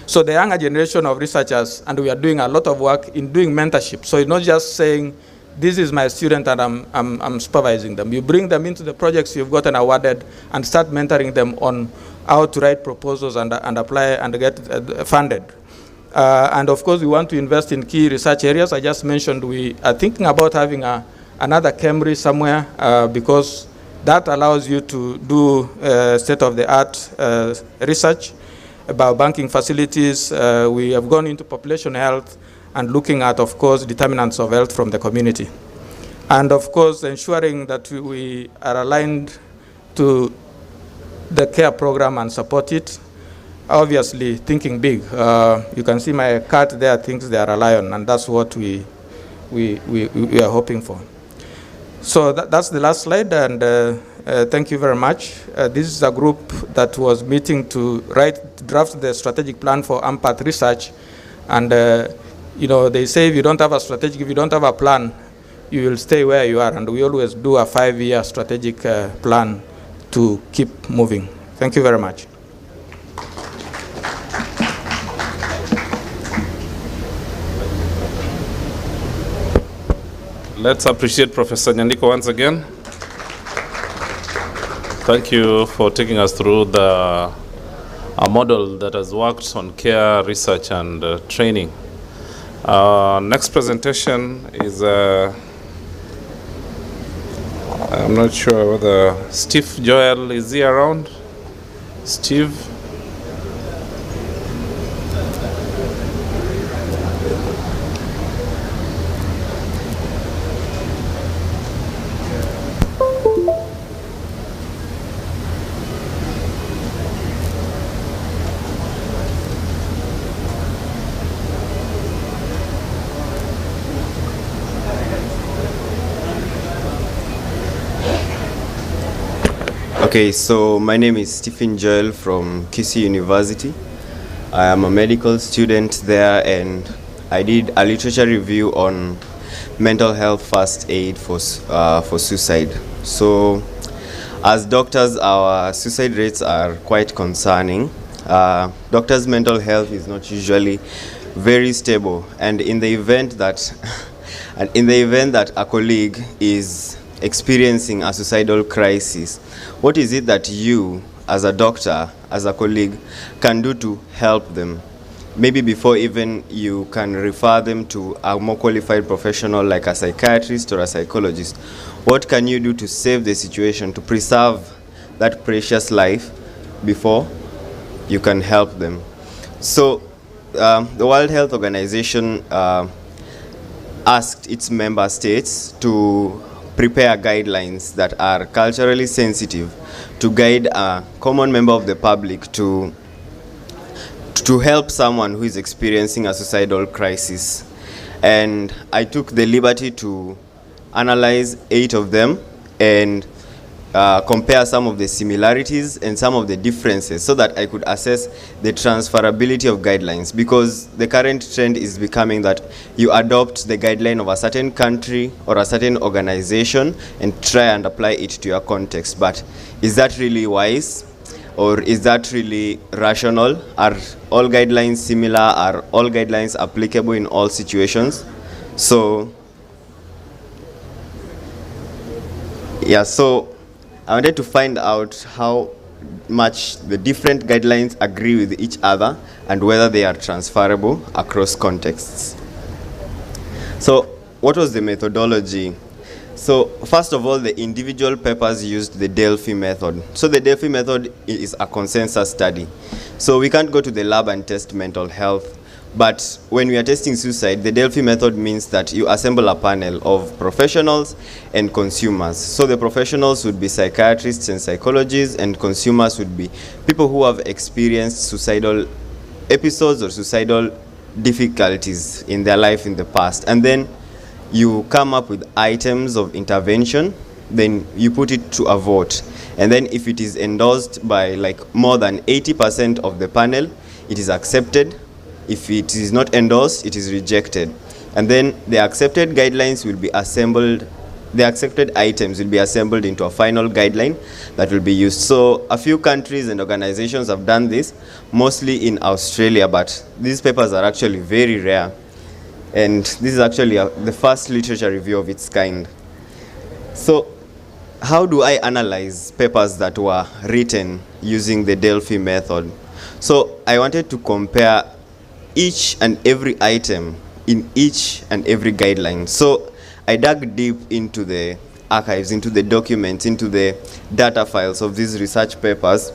So the younger generation of researchers, and we are doing a lot of work in doing mentorship. So it's not just saying, this is my student and I'm supervising them. You bring them into the projects you've gotten awarded and start mentoring them on how to write proposals and apply and get funded. And of course, we want to invest in key research areas. I just mentioned we are thinking about having another KEMRI somewhere because that allows you to do state-of-the-art research about banking facilities. We have gone into population health and looking at, of course, determinants of health from the community. And of course, ensuring that we are aligned to the care program and support it. Obviously, thinking big. You can see my cat there thinks they are a lion, and that's what we are hoping for. So that's the last slide, and Thank you very much. This is a group that was meeting to draft the strategic plan for AMPATH research. And, they say if you don't have a strategic, if you don't have a plan, you will stay where you are. And we always do a 5-year strategic plan to keep moving. Thank you very much. Let's appreciate Professor Nyandiko once again. Thank you for taking us through a model that has worked on care, research, and training. Next presentation is, I'm not sure whether Steve Joel is he around? Steve? Okay, so my name is Stephen Joel from Kisii University. I am a medical student there, and I did a literature review on mental health first aid for suicide. So as doctors, our suicide rates are quite concerning. Doctors' mental health is not usually very stable, and in the event that a colleague is experiencing a suicidal crisis, what is it that you, as a doctor, as a colleague, can do to help them? Maybe before even you can refer them to a more qualified professional like a psychiatrist or a psychologist, what can you do to save the situation, to preserve that precious life before you can help them? So the World Health Organization asked its member states to prepare guidelines that are culturally sensitive to guide a common member of the public to help someone who is experiencing a suicidal crisis. And I took the liberty to analyze 8 of them and compare some of the similarities and some of the differences so that I could assess the transferability of guidelines, because the current trend is becoming that you adopt the guideline of a certain country or a certain organization and try and apply it to your context. But is that really wise? Or is that really rational? Are all guidelines similar? Are all guidelines applicable in all situations? So I wanted to find out how much the different guidelines agree with each other and whether they are transferable across contexts. So what was the methodology? So first of all, the individual papers used the Delphi method. So the Delphi method is a consensus study. So we can't go to the lab and test mental health. But when we are testing suicide, the Delphi method means that you assemble a panel of professionals and consumers. So the professionals would be psychiatrists and psychologists, and consumers would be people who have experienced suicidal episodes or suicidal difficulties in their life in the past. And then you come up with items of intervention, then you put it to a vote. And then if it is endorsed by like more than 80% of the panel, it is accepted. If it is not endorsed, it is rejected. And then the accepted guidelines will be assembled, the accepted items will be assembled into a final guideline that will be used. So a few countries and organizations have done this, mostly in Australia, but these papers are actually very rare. And this is actually the first literature review of its kind. So how do I analyze papers that were written using the Delphi method? So I wanted to compare each and every item in each and every guideline. So I dug deep into the archives, into the documents, into the data files of these research papers,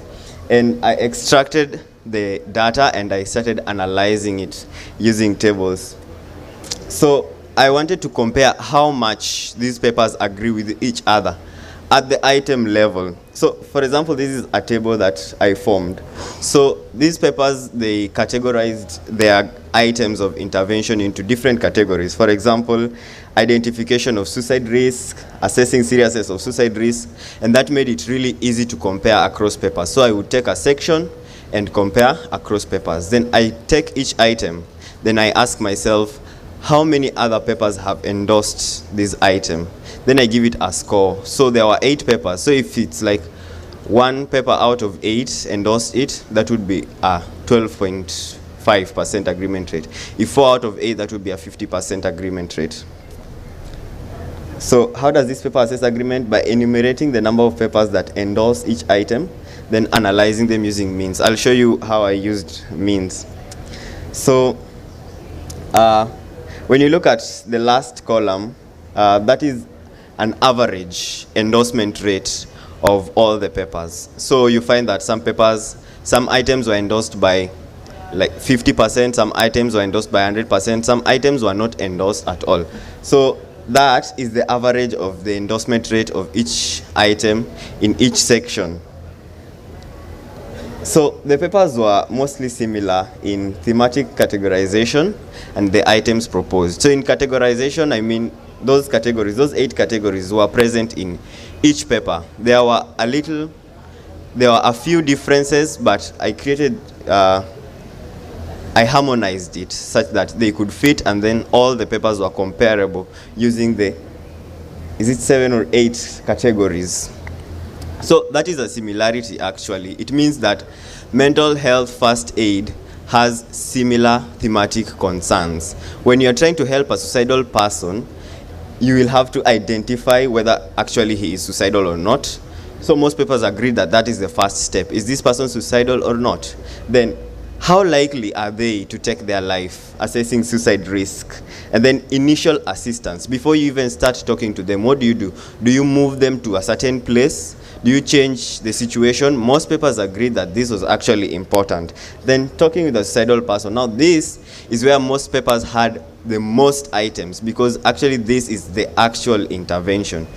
and I extracted the data and I started analyzing it using tables. So I wanted to compare how much these papers agree with each other at the item level. So, for example, this is a table that I formed. So, these papers, they categorized their items of intervention into different categories. For example, identification of suicide risk, assessing seriousness of suicide risk, and that made it really easy to compare across papers. So, I would take a section and compare across papers. Then I take each item, then I ask myself, how many other papers have endorsed this item? Then I give it a score. So there were 8 papers. So if it's like 1 paper out of 8 endorsed it, that would be a 12.5% agreement rate. If 4 out of 8, that would be a 50% agreement rate. So how does this paper assess agreement? By enumerating the number of papers that endorse each item, then analyzing them using means. I'll show you how I used means. So when you look at the last column, that is an average endorsement rate of all the papers. So you find that some papers, some items were endorsed by like 50%, some items were endorsed by 100%, some items were not endorsed at all. So that is the average of the endorsement rate of each item in each section. So the papers were mostly similar in thematic categorization and the items proposed. So in categorization, I mean those categories, those 8 categories were present in each paper. There were a few differences, but I created, I harmonized it such that they could fit, and then all the papers were comparable using the, is it 7 or 8 categories? So that is a similarity actually. It means that mental health first aid has similar thematic concerns. When you're trying to help a suicidal person, you will have to identify whether actually he is suicidal or not. So most papers agree that that is the first step. Is this person suicidal or not? Then how likely are they to take their life? Assessing suicide risk. And then initial assistance. Before you even start talking to them, what do? Do you move them to a certain place? Do you change the situation? Most papers agree that this was actually important. Then talking with a suicidal person. Now this is where most papers had the most items, because actually this is the actual intervention.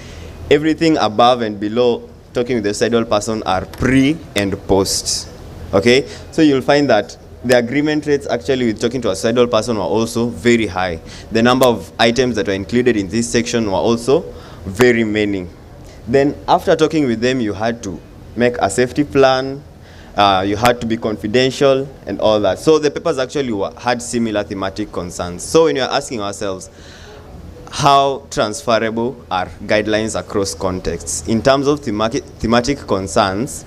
Everything above and below talking with the suicidal person are pre and post. Okay? So you'll find that the agreement rates actually with talking to a suicidal person were also very high. The number of items that were included in this section were also very many. Then after talking with them, you had to make a safety plan, you had to be confidential and all that. So the papers actually had similar thematic concerns. So when you're asking ourselves, how transferable are guidelines across contexts? In terms of thematic concerns,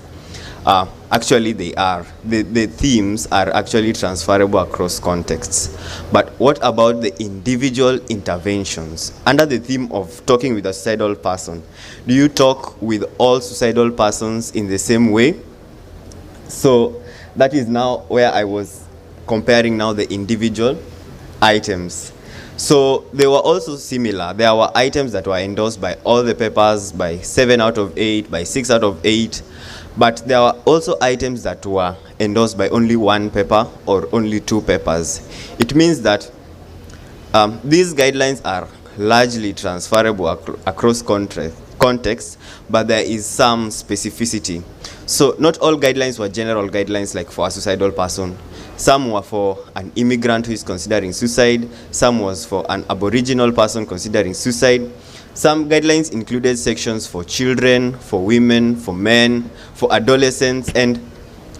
actually they are. The themes are actually transferable across contexts. But what about the individual interventions? Under the theme of talking with a suicidal person, do you talk with all suicidal persons in the same way? So that is now where I was comparing now the individual items. So they were also similar. There were items that were endorsed by all the papers, by 7 out of 8, by 6 out of 8. But there were also items that were endorsed by only 1 paper or only 2 papers. It means that these guidelines are largely transferable across contexts, but there is some specificity. So not all guidelines were general guidelines like for a suicidal person. Some were for an immigrant who is considering suicide. Some was for an Aboriginal person considering suicide. Some guidelines included sections for children, for women, for men, for adolescents, and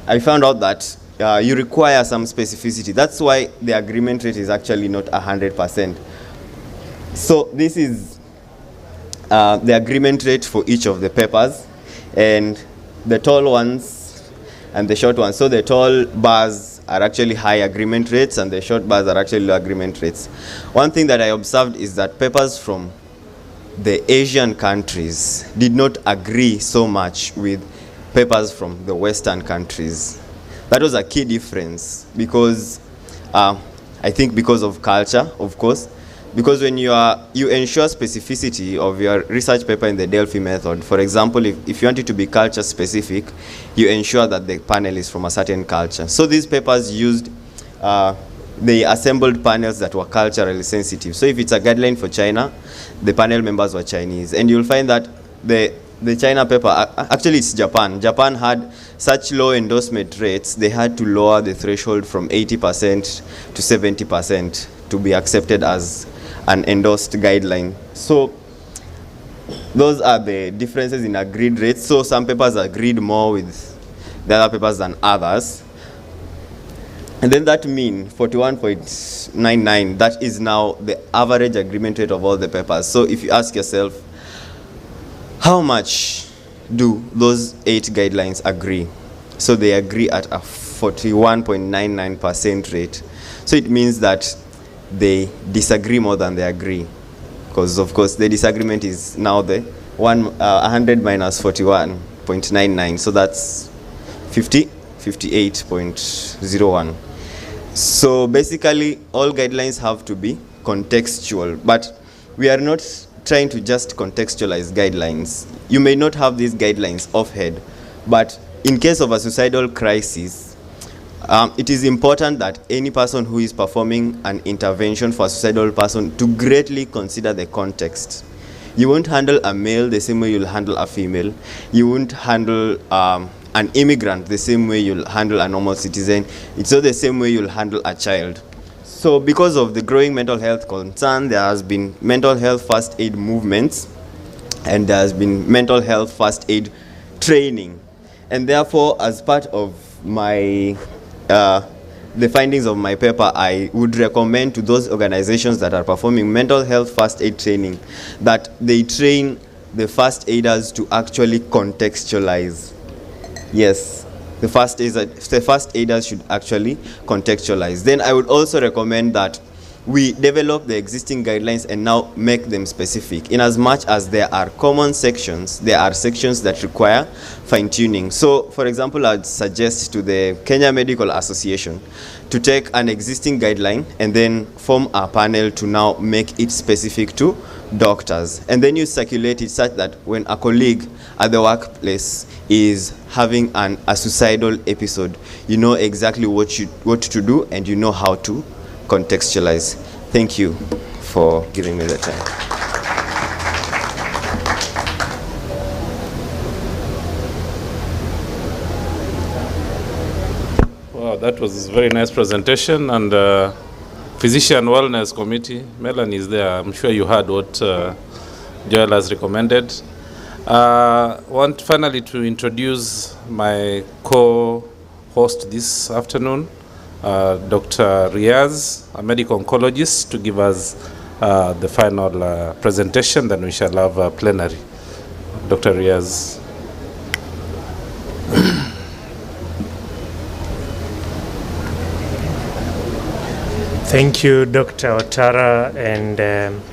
I found out that you require some specificity. That's why the agreement rate is actually not 100%. So this is the agreement rate for each of the papers, and the tall ones and the short ones. So the tall bars are actually high agreement rates and the short bars are actually low agreement rates. One thing that I observed is that papers from the Asian countries did not agree so much with papers from the Western countries. That was a key difference because I think because of culture, of course, because when you ensure specificity of your research paper in the Delphi method. For example, if you want it to be culture specific, you ensure that the panel is from a certain culture. So these papers used, they assembled panels that were culturally sensitive. So if it's a guideline for China, the panel members were Chinese. And you'll find that the the China paper, actually it's Japan. Japan had such low endorsement rates, they had to lower the threshold from 80% to 70% to be accepted as an endorsed guideline. So those are the differences in agreed rates. So some papers agreed more with the other papers than others. And then that mean 41.99, that is now the average agreement rate of all the papers. So if you ask yourself, how much do those 8 guidelines agree? So they agree at a 41.99% rate. So it means that they disagree more than they agree. Because of course the disagreement is now the 100 minus 41.99. So that's 58.01. So basically all guidelines have to be contextual, but we are not trying to just contextualize guidelines. You may not have these guidelines offhand, but in case of a suicidal crisis, it is important that any person who is performing an intervention for a suicidal person to greatly consider the context. You won't handle a male the same way you'll handle a female. You won't handle an immigrant the same way you'll handle a normal citizen. It's not the same way you'll handle a child. So because of the growing mental health concern, there has been mental health first aid movements, and there has been mental health first aid training. And therefore, as part of my the findings of my paper, I would recommend to those organizations that are performing mental health first aid training that they train the first aiders to actually contextualize. Yes, the first aiders should actually contextualize. Then I would also recommend that we develop the existing guidelines and now make them specific. In as much as there are common sections, there are sections that require fine-tuning. So, for example, I'd suggest to the Kenya Medical Association to take an existing guideline and then form a panel to now make it specific to doctors. And then you circulate it such that when a colleague at the workplace is having a suicidal episode, you know exactly what to do and you know how to contextualize. Thank you for giving me the time. Wow, that was a very nice presentation. And Physician Wellness Committee, Melanie is there. I'm sure you heard what Joel has recommended. Want finally to introduce my co-host this afternoon, Dr. Riaz, a medical oncologist, to give us the final presentation. Then we shall have a plenary. Dr. Riaz. Thank you, Dr. Otara, and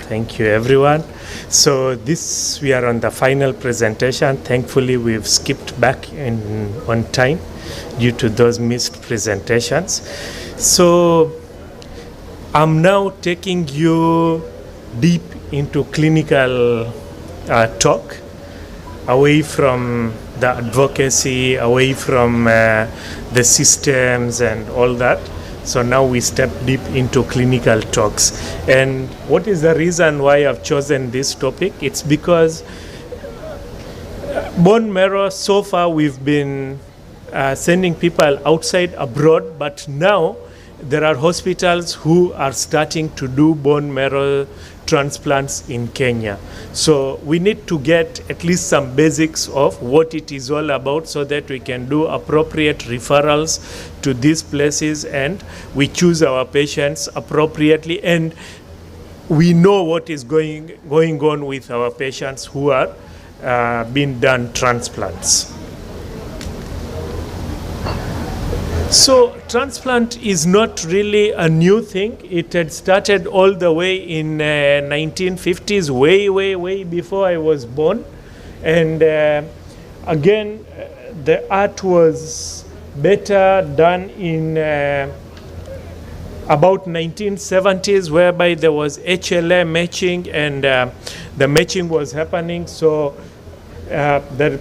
thank you, everyone. So we are on the final presentation. Thankfully, we've skipped back on time due to those missed presentations. So I'm now taking you deep into clinical talk, away from the advocacy, away from the systems and all that. So now we step deep into clinical talks. And what is the reason why I've chosen this topic? It's because bone marrow, so far we've been sending people outside abroad, but now there are hospitals who are starting to do bone marrow transplants in Kenya. So we need to get at least some basics of what it is all about so that we can do appropriate referrals to these places and we choose our patients appropriately, and we know what is going on with our patients who are being done transplants. So transplant is not really a new thing. It had started all the way in 1950s, way before I was born. And again, the art was better done in about 1970s, whereby there was HLA matching and the matching was happening. So the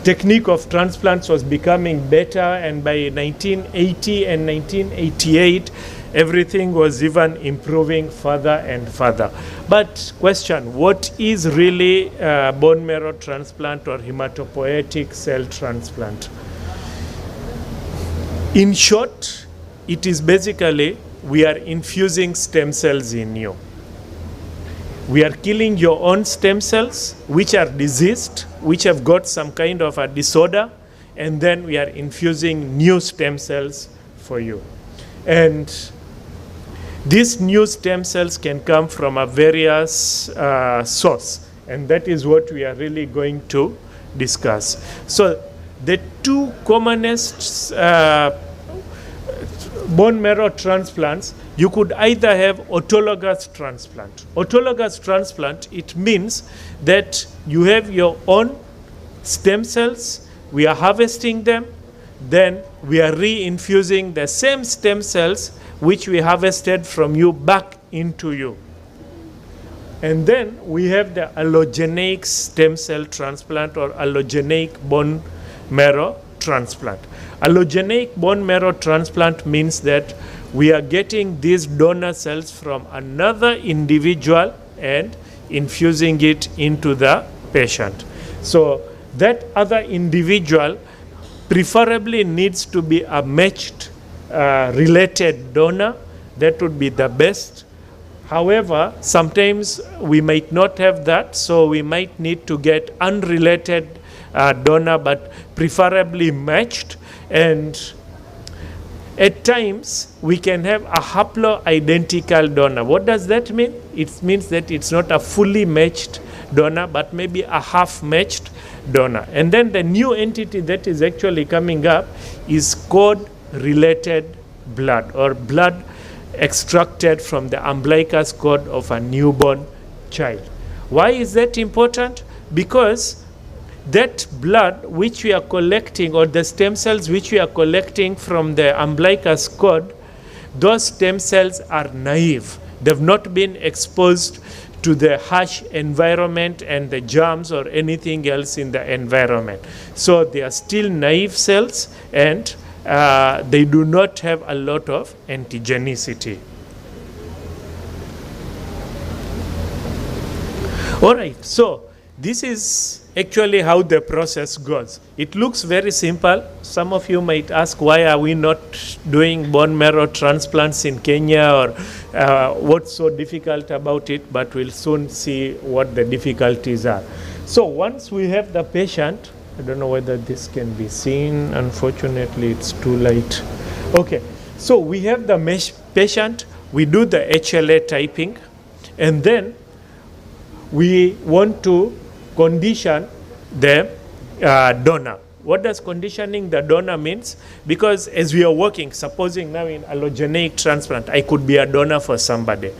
technique of transplants was becoming better, and by 1980 and 1988 everything was even improving further and further. But question, what is really bone marrow transplant or hematopoietic cell transplant? In short, it is basically we are infusing stem cells in you. We are killing your own stem cells, which are diseased, which have got some kind of a disorder, and then we are infusing new stem cells for you. And these new stem cells can come from a various source, and that is what we are really going to discuss. So the two commonest bone marrow transplants, you could either have autologous transplant. Autologous transplant, it means that you have your own stem cells, we are harvesting them, then we are re-infusing the same stem cells which we harvested from you back into you. And then we have the allogeneic stem cell transplant or allogeneic bone marrow transplant. Allogeneic bone marrow transplant means that we are getting these donor cells from another individual and infusing it into the patient. So that other individual preferably needs to be a matched related donor. That would be the best. However, sometimes we might not have that, so we might need to get unrelated donor, but preferably matched. And at times, we can have a haploidentical donor. What does that mean? It means that it's not a fully matched donor, but maybe a half-matched donor. And then the new entity that is actually coming up is cord-related blood, or blood extracted from the umbilicus cord of a newborn child. Why is that important? Because that blood which we are collecting, or the stem cells which we are collecting from the umbilicus cord, those stem cells are naive. They've not been exposed to the harsh environment and the germs or anything else in the environment. So they are still naive cells, and they do not have a lot of antigenicity. All right, so this is actually how the process goes. It looks very simple. Some of you might ask, why are we not doing bone marrow transplants in Kenya, or what's so difficult about it? But we'll soon see what the difficulties are. So once we have the patient, I don't know whether this can be seen. Unfortunately, it's too light. Okay, so we have the patient, we do the HLA typing, and then we want to condition the donor. What does conditioning the donor means? Because as we are working, supposing now in allogeneic transplant, I could be a donor for somebody.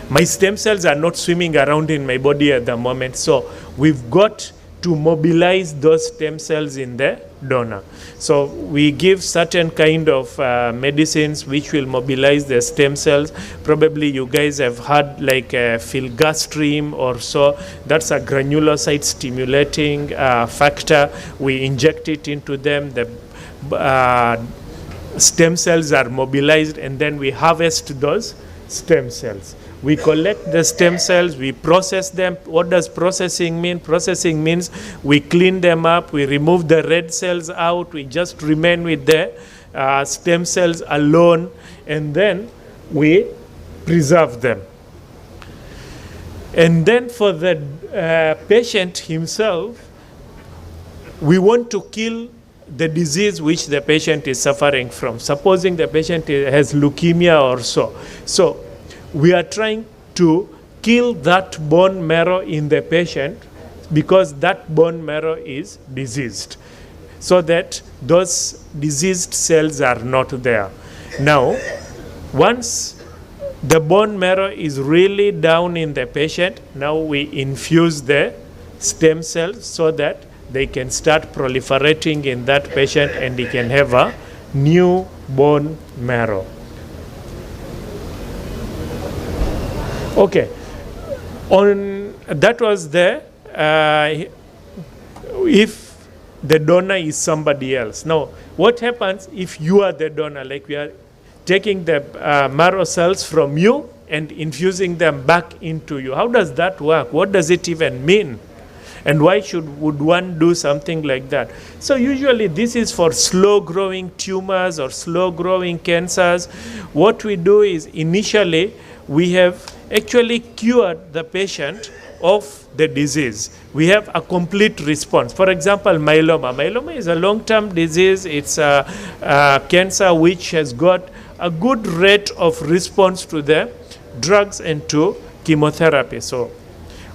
My stem cells are not swimming around in my body at the moment, so we've got to mobilize those stem cells in the donor. So we give certain kind of medicines which will mobilize the stem cells. Probably you guys have heard like filgrastim or so. That's a granulocyte stimulating factor. We inject it into them. The stem cells are mobilized, and then we harvest those stem cells. We collect the stem cells, we process them. What does processing mean? Processing means we clean them up, we remove the red cells out, we just remain with the stem cells alone, and then we preserve them. And then for the patient himself, we want to kill the disease which the patient is suffering from. Supposing the patient has leukemia or so. So we are trying to kill that bone marrow in the patient, because that bone marrow is diseased, so that those diseased cells are not there. Now, once the bone marrow is really down in the patient, now we infuse the stem cells so that they can start proliferating in that patient, and he can have a new bone marrow. Okay, that was there. If the donor is somebody else. Now, what happens if you are the donor? Like we are taking the marrow cells from you and infusing them back into you. How does that work? What does it even mean? And why would one do something like that? So usually this is for slow-growing tumors or slow-growing cancers. What we do is initially we have actually cured the patient of the disease. We have a complete response. For example, myeloma. Myeloma is a long-term disease. It's a cancer which has got a good rate of response to the drugs and to chemotherapy. So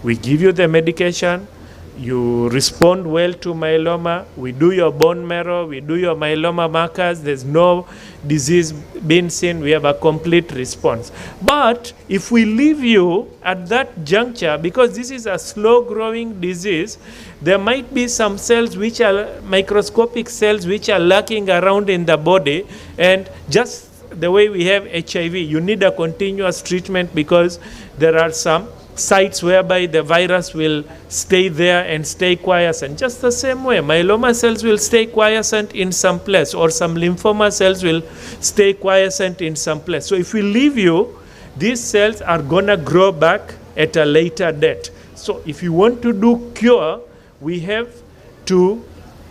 we give you the medication, you respond well to myeloma, we do your bone marrow, we do your myeloma markers, there's no disease being seen, we have a complete response. But if we leave you at that juncture, because this is a slow-growing disease, there might be some cells which are microscopic cells which are lurking around in the body, and just the way we have HIV, you need a continuous treatment because there are some sites whereby the virus will stay there and stay quiescent. Just the same way, myeloma cells will stay quiescent in some place, or some lymphoma cells will stay quiescent in some place. So if we leave you, these cells are gonna grow back at a later date. So if you want to do cure, we have to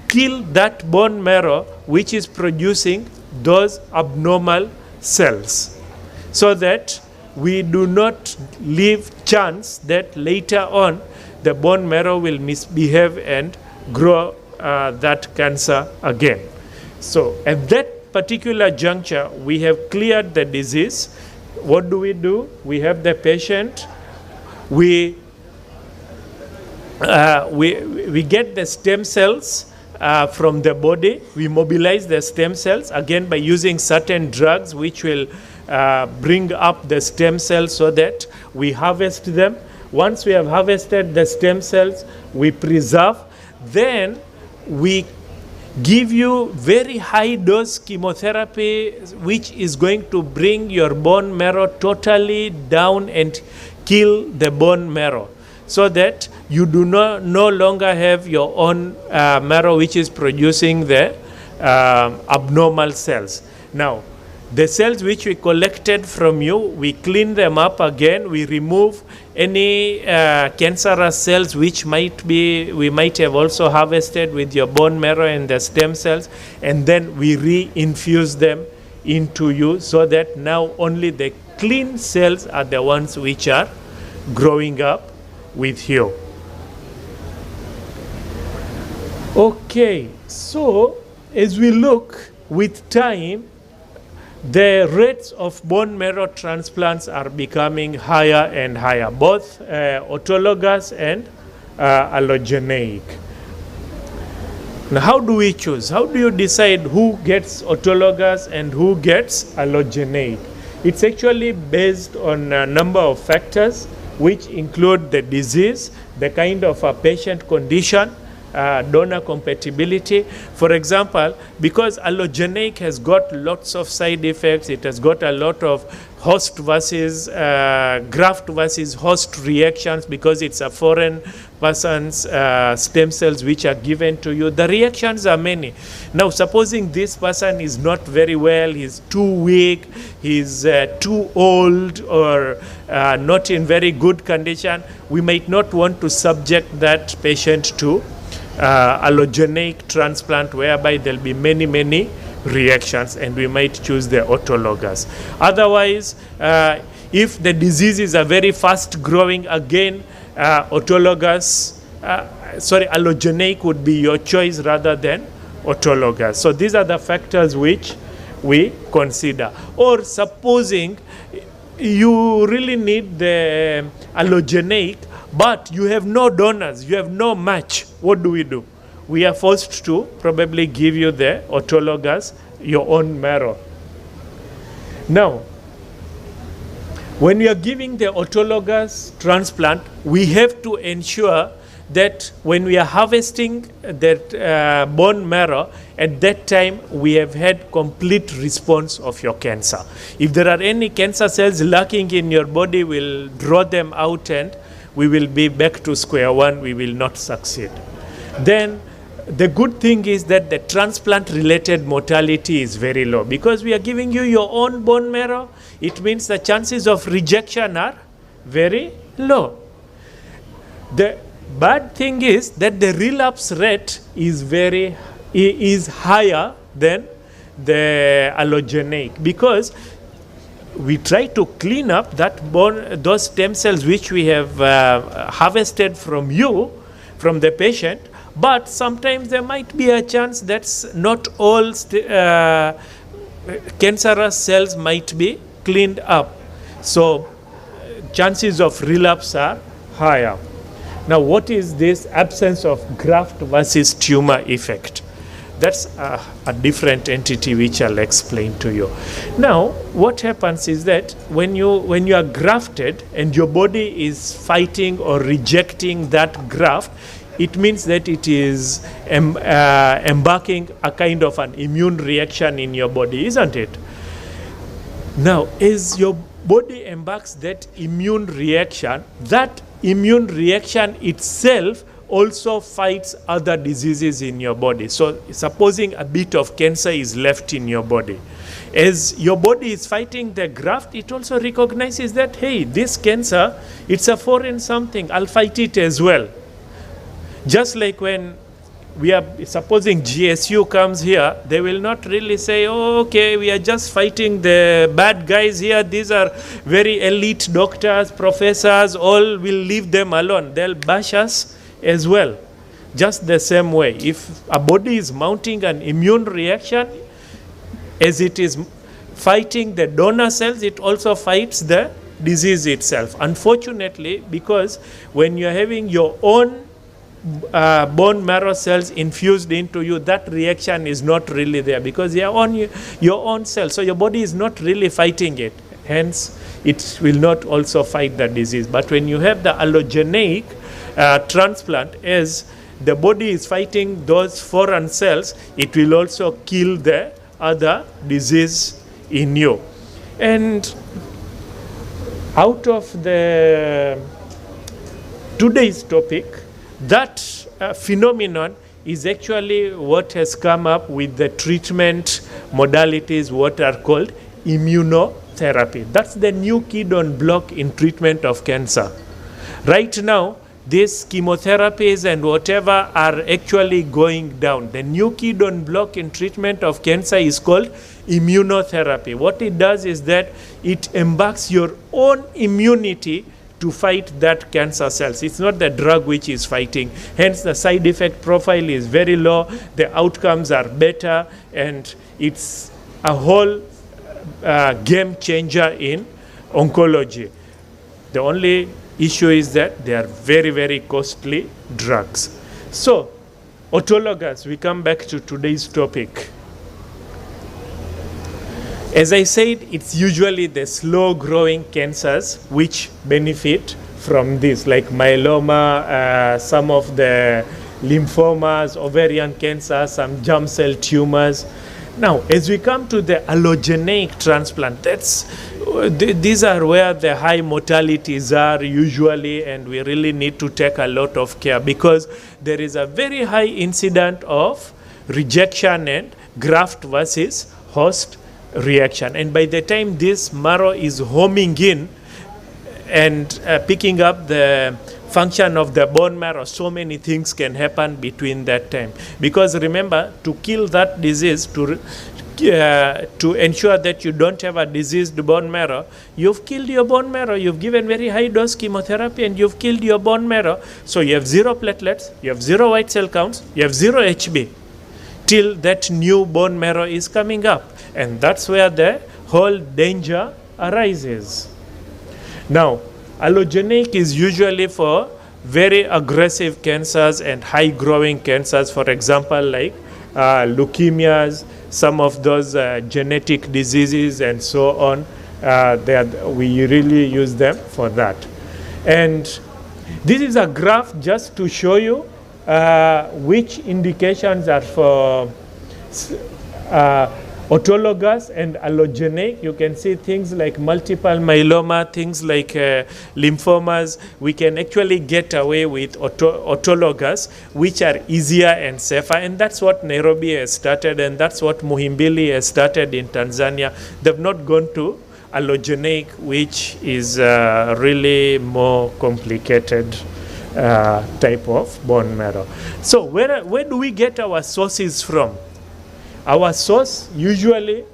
kill that bone marrow which is producing those abnormal cells, so that we do not leave chance that later on the bone marrow will misbehave and grow that cancer again. So at that particular juncture, we have cleared the disease. What do? We have the patient, we get the stem cells from the body. We mobilize the stem cells, again by using certain drugs which will bring up the stem cells so that we harvest them. Once we have harvested the stem cells, we preserve. Then we give you very high dose chemotherapy which is going to bring your bone marrow totally down and kill the bone marrow, so that you do no longer have your own marrow which is producing the abnormal cells. Now, the cells which we collected from you, we clean them up again. We remove any cancerous cells which we might have also harvested with your bone marrow and the stem cells, and then we re-infuse them into you, so that now only the clean cells are the ones which are growing up with you. Okay, so as we look with time, the rates of bone marrow transplants are becoming higher and higher, both autologous and allogeneic. Now, how do we choose? How do you decide who gets autologous and who gets allogeneic? It's actually based on a number of factors, which include the disease, the kind of a patient condition, donor compatibility. For example, because allogeneic has got lots of side effects, it has got a lot of host versus graft versus host reactions, because it's a foreign person's stem cells which are given to you. The reactions are many. Now, supposing this person is not very well, he's too weak, he's too old, or not in very good condition, we might not want to subject that patient to allogeneic transplant, whereby there'll be many reactions, and we might choose the autologous. Otherwise, if the diseases are very fast growing, again, allogeneic would be your choice rather than autologous. So these are the factors which we consider. Or supposing you really need the allogeneic, but you have no donors, you have no match, what do? We are forced to probably give you the autologous, your own marrow. Now, when we are giving the autologous transplant, we have to ensure that when we are harvesting that bone marrow, at that time we have had complete response of your cancer. If there are any cancer cells lurking in your body, we'll draw them out and we will be back to square one. We will not succeed. Then the good thing is that the transplant-related mortality is very low. Because we are giving you your own bone marrow, it means the chances of rejection are very low. The bad thing is that the relapse rate is higher than the allogeneic, because we try to clean up that bone, those stem cells which we have harvested from you, from the patient, but sometimes there might be a chance that not all cancerous cells might be cleaned up. So chances of relapse are higher. Now, what is this absence of graft versus tumor effect? That's a different entity which I'll explain to you. Now, what happens is that when you are grafted and your body is fighting or rejecting that graft, it means that it is embarking a kind of an immune reaction in your body, isn't it? Now, as your body embarks that immune reaction itself also fights other diseases in your body. So supposing a bit of cancer is left in your body, as your body is fighting the graft, it also recognizes that, hey, this cancer, it's a foreign something, I'll fight it as well. Just like when we are supposing GSU comes here, they will not really say, oh, okay, we are just fighting the bad guys here. These are very elite doctors, professors, all will leave them alone. They'll bash us as well. Just the same way, if a body is mounting an immune reaction, as it is fighting the donor cells, it also fights the disease itself. Unfortunately, because when you're having your own bone marrow cells infused into you, that reaction is not really there, because they are on your own cells. So your body is not really fighting it. Hence, it will not also fight the disease. But when you have the allogeneic transplant, as the body is fighting those foreign cells, it will also kill the other disease in you. And out of the today's topic, that phenomenon is actually what has come up with the treatment modalities, what are called immunotherapy. That's the new kid on block in treatment of cancer. Right now, these chemotherapies and whatever are actually going down. The new kid on block in treatment of cancer is called immunotherapy. What it does is that it embarks your own immunity to fight that cancer cells. It's not the drug which is fighting. Hence, the side effect profile is very low, the outcomes are better, and it's a whole game changer in oncology. The only issue is that they are very, very costly drugs. So, autologous, we come back to today's topic. As I said, it's usually the slow-growing cancers which benefit from this, like myeloma, some of the lymphomas, ovarian cancer, some germ cell tumors. Now, as we come to the allogeneic transplant, these are where the high mortalities are usually, and we really need to take a lot of care, because there is a very high incidence of rejection and graft versus host reaction. And by the time this marrow is homing in and picking up the function of the bone marrow, so many things can happen between that time. Because remember, to kill that disease, to ensure that you don't have a diseased bone marrow, you've killed your bone marrow, you've given very high dose chemotherapy, and you've killed your bone marrow. So you have 0 platelets, you have 0 white cell counts, you have 0 HB, till that new bone marrow is coming up. And that's where the whole danger arises. Now, allogeneic is usually for very aggressive cancers and high-growing cancers, for example, like leukemias, some of those genetic diseases and so on. We really use them for that. And this is a graph just to show you which indications are for autologous and allogeneic. You can see things like multiple myeloma, things like lymphomas. We can actually get away with autologous, which are easier and safer. And that's what Nairobi has started, and that's what Muhimbili has started in Tanzania. They've not gone to allogeneic, which is really more complicated type of bone marrow. So where do we get our sources from? Our source, usually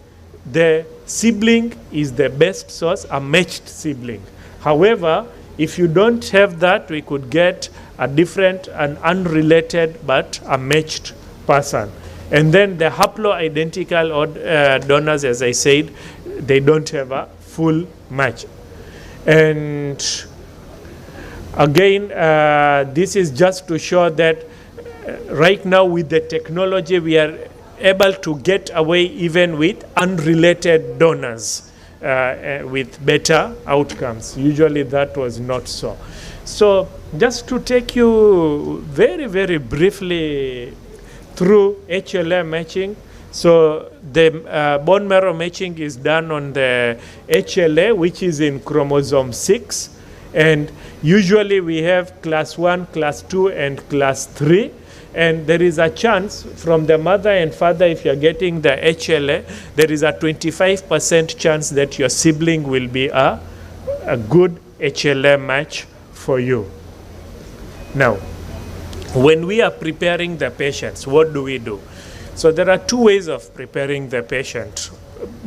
the sibling is the best source, a matched sibling. However, if you don't have that, we could get a different and unrelated but a matched person. And then the haploidentical donors, as I said, they don't have a full match. And again, this is just to show that right now with the technology, we are able to get away even with unrelated donors with better outcomes. Usually that was not so. So just to take you very, very briefly through HLA matching. So the bone marrow matching is done on the HLA, which is in chromosome 6. And usually we have class 1, class 2, and class 3. And there is a chance from the mother and father, if you're getting the HLA, there is a 25% chance that your sibling will be a good HLA match for you. Now, when we are preparing the patients, what do we do? So there are two ways of preparing the patient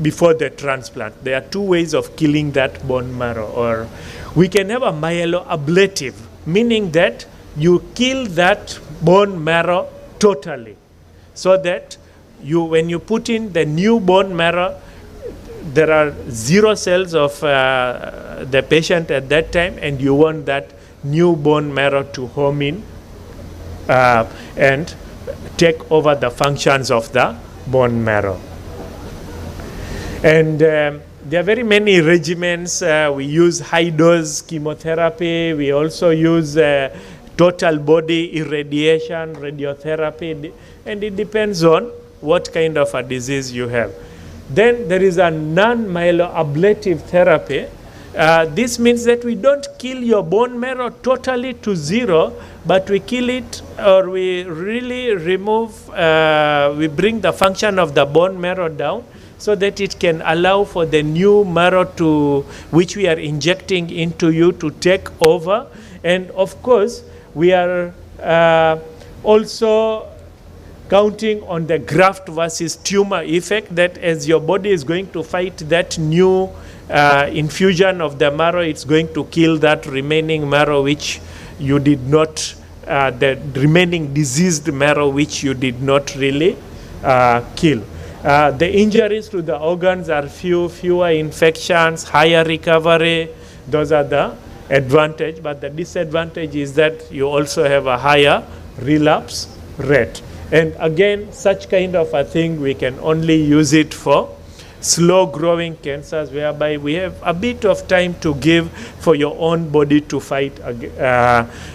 before the transplant. There are two ways of killing that bone marrow. Or we can have a myeloablative, meaning that you kill that bone marrow totally, so that when you put in the new bone marrow, there are 0 cells of the patient at that time, and you want that new bone marrow to home in and take over the functions of the bone marrow. And there are very many regimens. We use high-dose chemotherapy. We also use total body irradiation, radiotherapy, and it depends on what kind of a disease you have. Then there is a non-myeloablative therapy. This means that we don't kill your bone marrow totally to 0, but we kill it, or we really remove, we bring the function of the bone marrow down so that it can allow for the new marrow which we are injecting into you to take over. And of course, we are also counting on the graft versus tumor effect, that as your body is going to fight that new infusion of the marrow, it's going to kill that remaining marrow which you did not, the remaining diseased marrow which you did not really kill. The injuries to the organs are fewer infections, higher recovery. Those are the advantage, but the disadvantage is that you also have a higher relapse rate. And again, such kind of a thing, we can only use it for slow growing cancers, whereby we have a bit of time to give for your own body to fight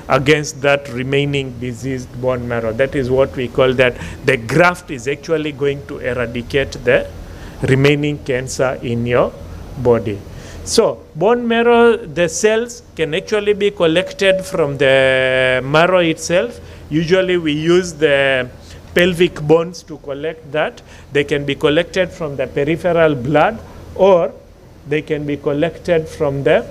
against that remaining diseased bone marrow. That is what we call that the graft is actually going to eradicate the remaining cancer in your body. So bone marrow, the cells can actually be collected from the marrow itself. Usually we use the pelvic bones to collect that. They can be collected from the peripheral blood, or they can be collected from the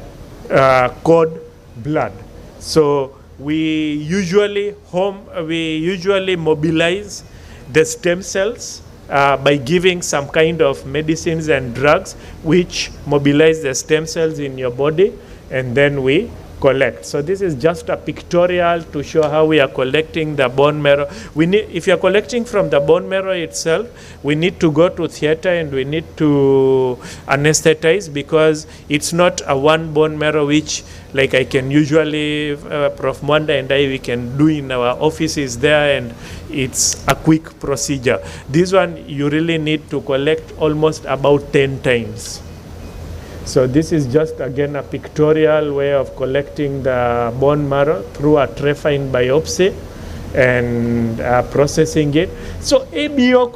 cord blood. So we usually mobilize the stem cells by giving some kind of medicines and drugs which mobilize the stem cells in your body, and then we collect. So this is just a pictorial to show how we are collecting the bone marrow. If you are collecting from the bone marrow itself, we need to go to theater and we need to anesthetize, because it's not a one bone marrow which, like I can usually, Prof. Mwanda and I, we can do in our offices there, and it's a quick procedure. This one you really need to collect almost about 10 times. So this is just again a pictorial way of collecting the bone marrow through a trephine biopsy. and processing it. So ABO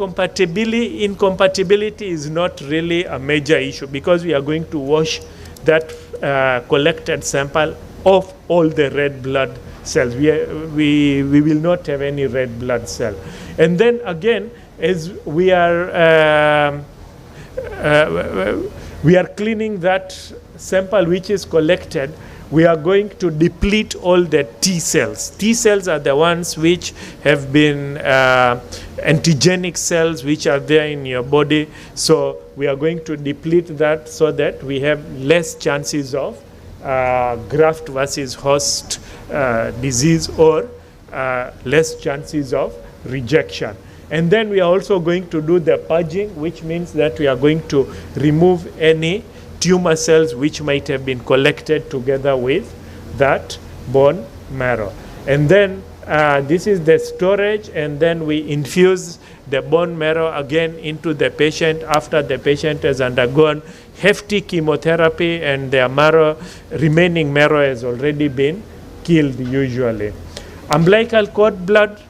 incompatibility is not really a major issue because we are going to wash that collected sample of all the red blood cells. We will not have any red blood cell. And then again, as we are cleaning that sample which is collected, we are going to deplete all the T cells. T cells are the ones which have been antigenic cells which are there in your body. So we are going to deplete that so that we have less chances of graft versus host disease or less chances of rejection. And then we are also going to do the purging, which means that we are going to remove any tumor cells which might have been collected together with that bone marrow. And then this is the storage, and then we infuse the bone marrow again into the patient after the patient has undergone hefty chemotherapy and their remaining marrow has already been killed usually. Umbilical cord blood,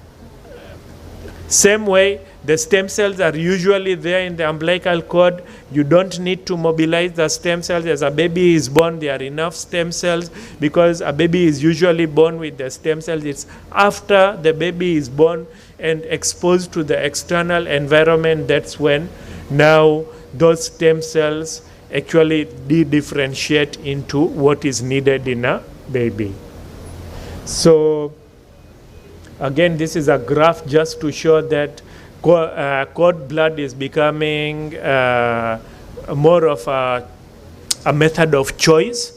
same way. The stem cells are usually there in the umbilical cord. You don't need to mobilize the stem cells. As a baby is born, there are enough stem cells because a baby is usually born with the stem cells. It's after the baby is born and exposed to the external environment, that's when now those stem cells actually differentiate into what is needed in a baby. So again, this is a graph just to show that cord blood is becoming more of a method of choice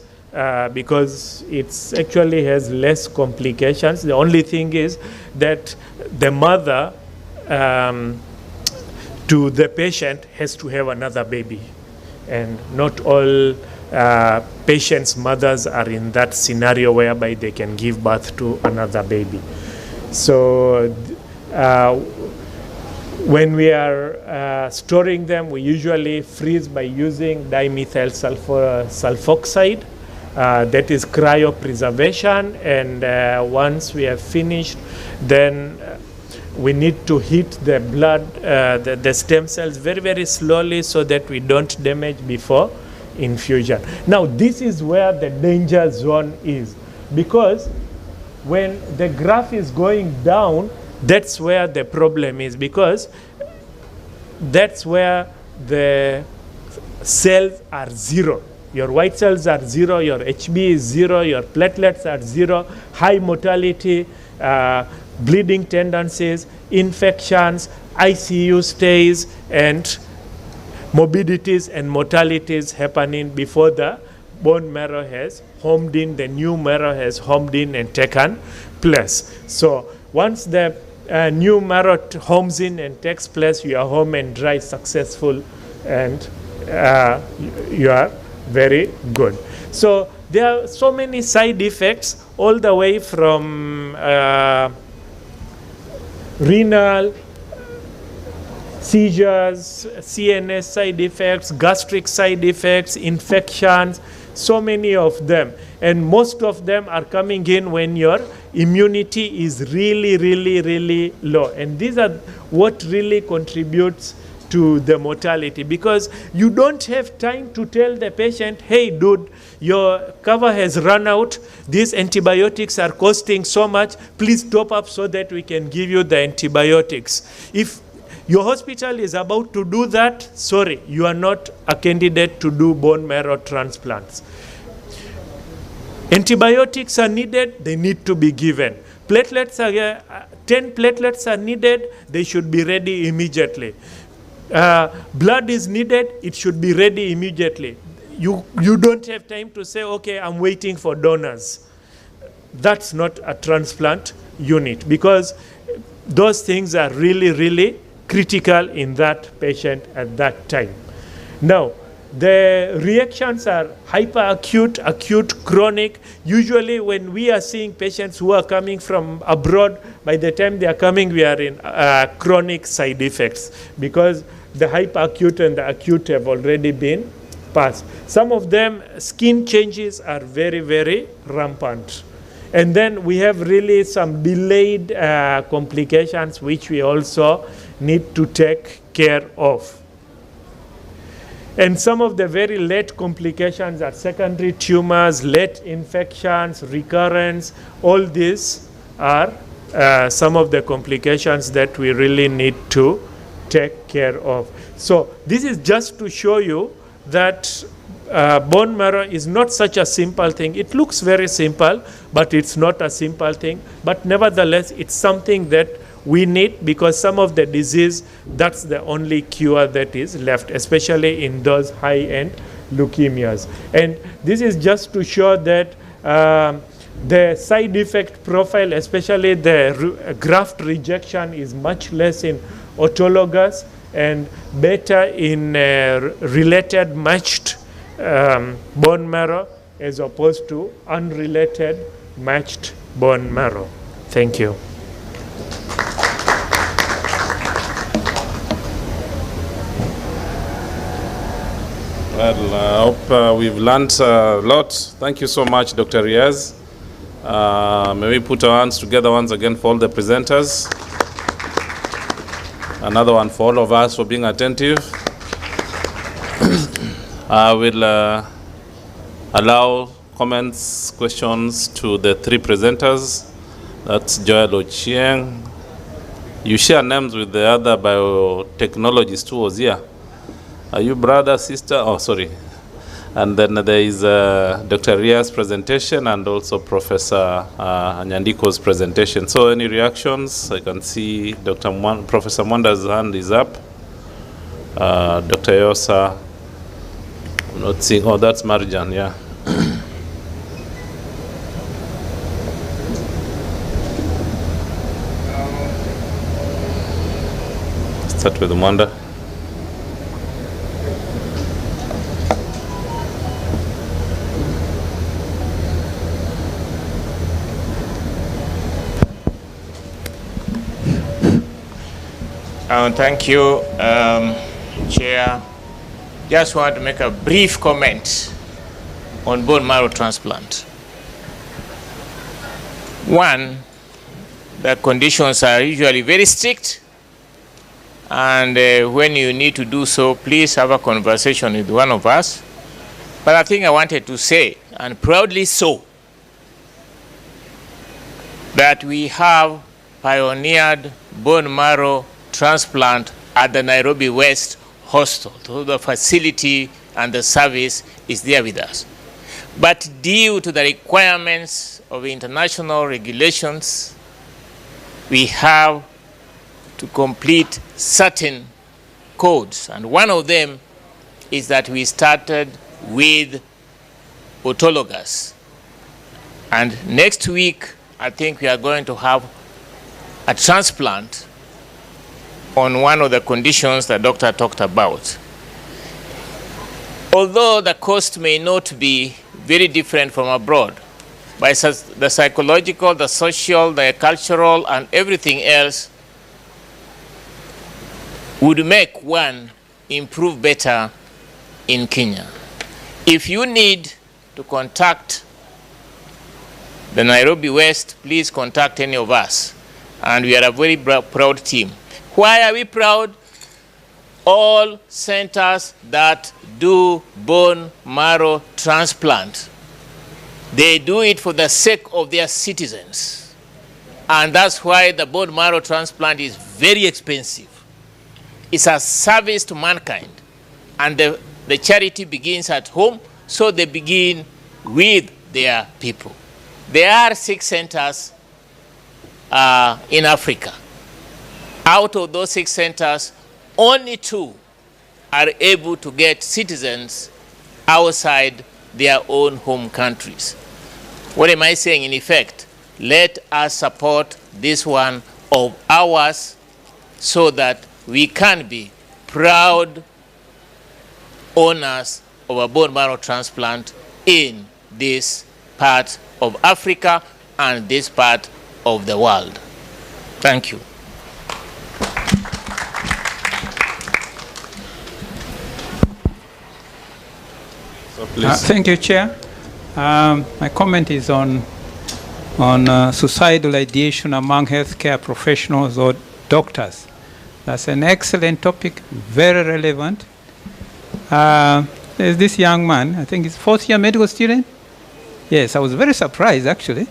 because it actually has less complications. The only thing is that the mother to the patient has to have another baby, and not all patients' mothers are in that scenario whereby they can give birth to another baby. So when we are storing them, we usually freeze by using dimethyl sulfoxide. That is cryopreservation, and once we have finished, then we need to heat the blood, the stem cells very, very slowly so that we don't damage before infusion. Now, this is where the danger zone is, because when the graph is going down, that's where the problem is, because that's where the cells are zero. Your white cells are zero, your HB is zero, your platelets are zero, high mortality, bleeding tendencies, infections, ICU stays, and morbidities and mortalities happening before the bone marrow has homed in, the new marrow has homed in and taken place. So once the new marrow homes in and takes place, you are home and dry, successful, and you are very good. So there are so many side effects, all the way from renal, seizures, CNS side effects, gastric side effects, infections, so many of them. And most of them are coming in when your immunity is really, really, really low. And these are what really contributes to the mortality, because you don't have time to tell the patient, hey dude, your cover has run out, these antibiotics are costing so much, please top up so that we can give you the antibiotics. If your hospital is about to do that, sorry, you are not a candidate to do bone marrow transplants. Antibiotics are needed, they need to be given. Platelets are 10 platelets are needed, they should be ready immediately. Blood is needed, it should be ready immediately. You don't have time to say, okay, I'm waiting for donors. That's not a transplant unit, because those things are really, really critical in that patient at that time. Now, the reactions are hyperacute, acute, chronic. Usually when we are seeing patients who are coming from abroad, by the time they are coming, we are in chronic side effects, because the hyperacute and the acute have already been passed. Some of them, skin changes are very, very rampant. And then we have really some delayed complications which we also need to take care of. And some of the very late complications are secondary tumors, late infections, recurrence. All these are some of the complications that we really need to take care of. So this is just to show you that bone marrow is not such a simple thing. It looks very simple, but it's not a simple thing. But nevertheless, it's something that we need, because some of the disease, that's the only cure that is left, especially in those high-end leukemias. And this is just to show that the side effect profile, especially the graft rejection, is much less in autologous and better in related matched bone marrow as opposed to unrelated matched bone marrow. Thank you. Well, I hope we've learned a lot. Thank you so much, Dr. Riaz. May we put our hands together once again for all the presenters. Another one for all of us for being attentive. I will allow comments, questions to the three presenters. That's Joel Ochieng. You share names with the other biotechnologists too, Ozia. Are you brother, sister? Oh, sorry. And then there is Dr. Ria's presentation and also Professor Nyandiko's presentation. So any reactions? I can see Professor Mwanda's hand is up. Dr. Yosa, I'm not seeing, oh, that's Marjan, yeah. Start with Mwanda. Thank you, Chair. Just want to make a brief comment on bone marrow transplant. One, the conditions are usually very strict, and when you need to do so, please have a conversation with one of us. But I think I wanted to say, and proudly so, that we have pioneered bone marrow transplant at the Nairobi West Hospital. So the facility and the service is there with us. But due to the requirements of international regulations, we have to complete certain codes. And one of them is that we started with autologous. And next week, I think we are going to have a transplant on one of the conditions the doctor talked about. Although the cost may not be very different from abroad, but the psychological, the social, the cultural, and everything else would make one improve better in Kenya. If you need to contact the Nairobi West, please contact any of us. And we are a very proud team. Why are we proud? All centers that do bone marrow transplant, they do it for the sake of their citizens. And that's why the bone marrow transplant is very expensive. It's a service to mankind. And the charity begins at home, so they begin with their people. There are 6 centers in Africa. Out of those 6 centers, only 2 are able to get citizens outside their own home countries. What am I saying in effect? Let us support this one of ours so that we can be proud owners of a bone marrow transplant in this part of Africa and this part of the world. Thank you. So please. Thank you, Chair. My comment is on on suicidal ideation among healthcare professionals or doctors. That's an excellent topic, very relevant. There's this young man, I think he's fourth-year medical student. Yes, I was very surprised, actually.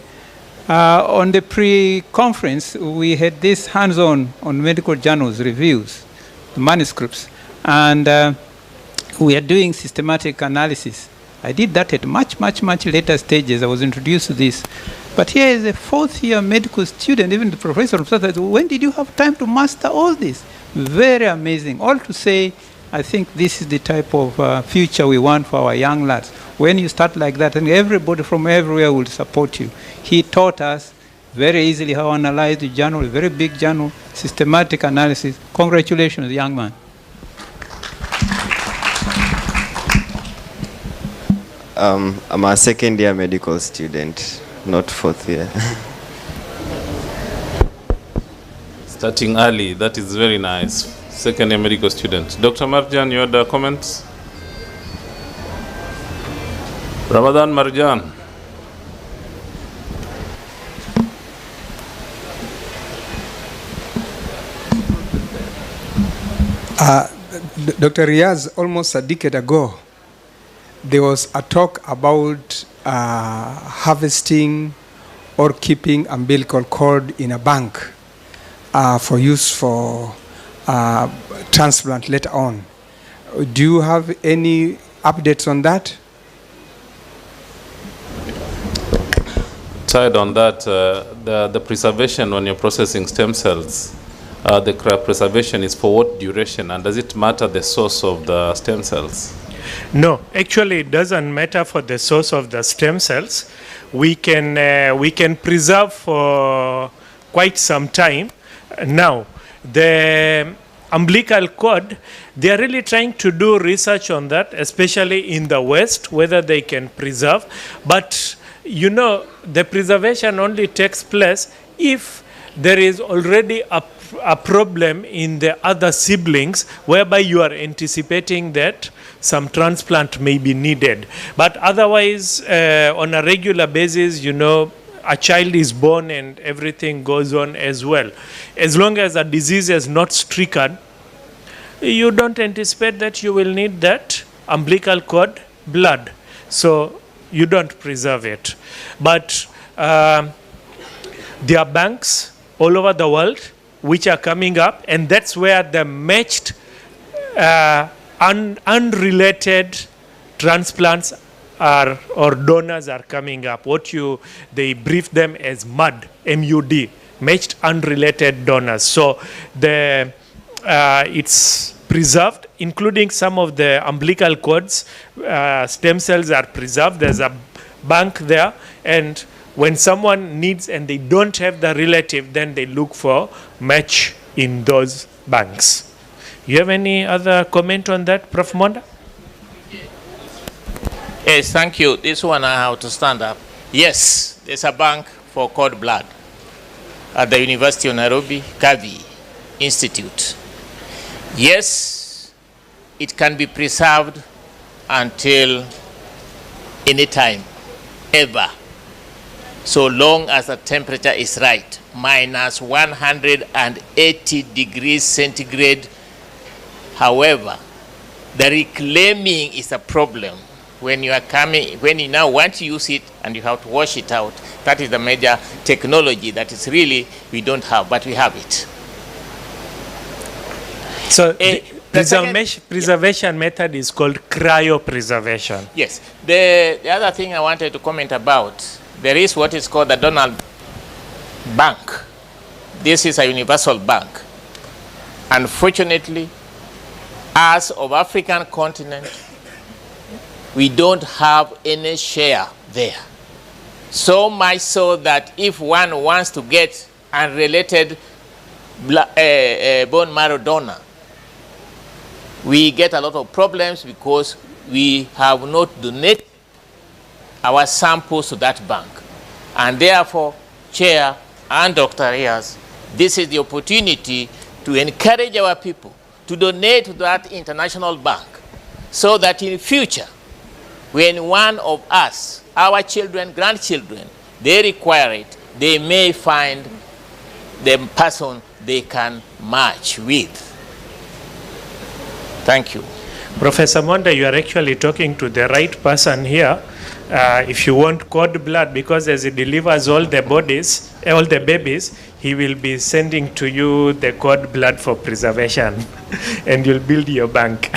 On the pre-conference, we had this hands-on on medical journals reviews, the manuscripts, and we are doing systematic analysis. I did that at much later stages. I was introduced to this. But here is a fourth-year medical student, even the professor said, when did you have time to master all this? Very amazing. All to say, I think this is the type of future we want for our young lads. When you start like that, and everybody from everywhere will support you. He taught us very easily how to analyze the journal, a very big journal, systematic analysis. Congratulations, young man. I'm a second-year medical student, not fourth year. Starting early, that is very nice. Second-year medical student. Dr. Marjan, you had comments? Ramadan Marjan. Dr. Riaz, almost a decade ago, there was a talk about harvesting or keeping umbilical cord in a bank for use for transplant later on. Do you have any updates on that? Tied on that, the preservation when you're processing stem cells, the preservation is for what duration, and does it matter the source of the stem cells? No, actually it doesn't matter for the source of the stem cells. We can preserve for quite some time. Now, the umbilical cord, they are really trying to do research on that, especially in the West, whether they can preserve. But you know, the preservation only takes place if there is already a problem in the other siblings whereby you are anticipating that some transplant may be needed. But otherwise, on a regular basis, you know, a child is born and everything goes on as well. As long as a disease is not stricken, you don't anticipate that you will need that umbilical cord blood. So you don't preserve it. But there are banks all over the world which are coming up, and that's where the matched unrelated transplants are, or donors are coming up. They brief them as MUD, M-U-D, matched unrelated donors. So it's preserved, including some of the umbilical cords. Stem cells are preserved. There's a bank there, and when someone needs and they don't have the relative, then they look for match in those banks. You have any other comment on that, Prof. Monda? Yes, thank you. This one I have to stand up. Yes, there's a bank for cord blood at the University of Nairobi, Gavi Institute. Yes, it can be preserved until any time, ever, so long as the temperature is right, minus 180 degrees centigrade. However, the reclaiming is a problem. When you now want to use it and you have to wash it out, that is the major technology that is really we don't have, but we have it. So the preservation method is called cryopreservation. Yes. The other thing I wanted to comment about, there is what is called the Donald Bank. This is a universal bank. Unfortunately, as of African continent, we don't have any share there. So much so that if one wants to get unrelated bone marrow donor, we get a lot of problems because we have not donated our samples to that bank. And therefore, Chair and Dr. Riaz, this is the opportunity to encourage our people to donate to that international bank so that in future, when one of us, our children, grandchildren, they require it, they may find the person they can match with. Thank you. Professor Monda, you are actually talking to the right person here. If you want cord blood, because as he delivers all the babies, he will be sending to you the cord blood for preservation, and you'll build your bank.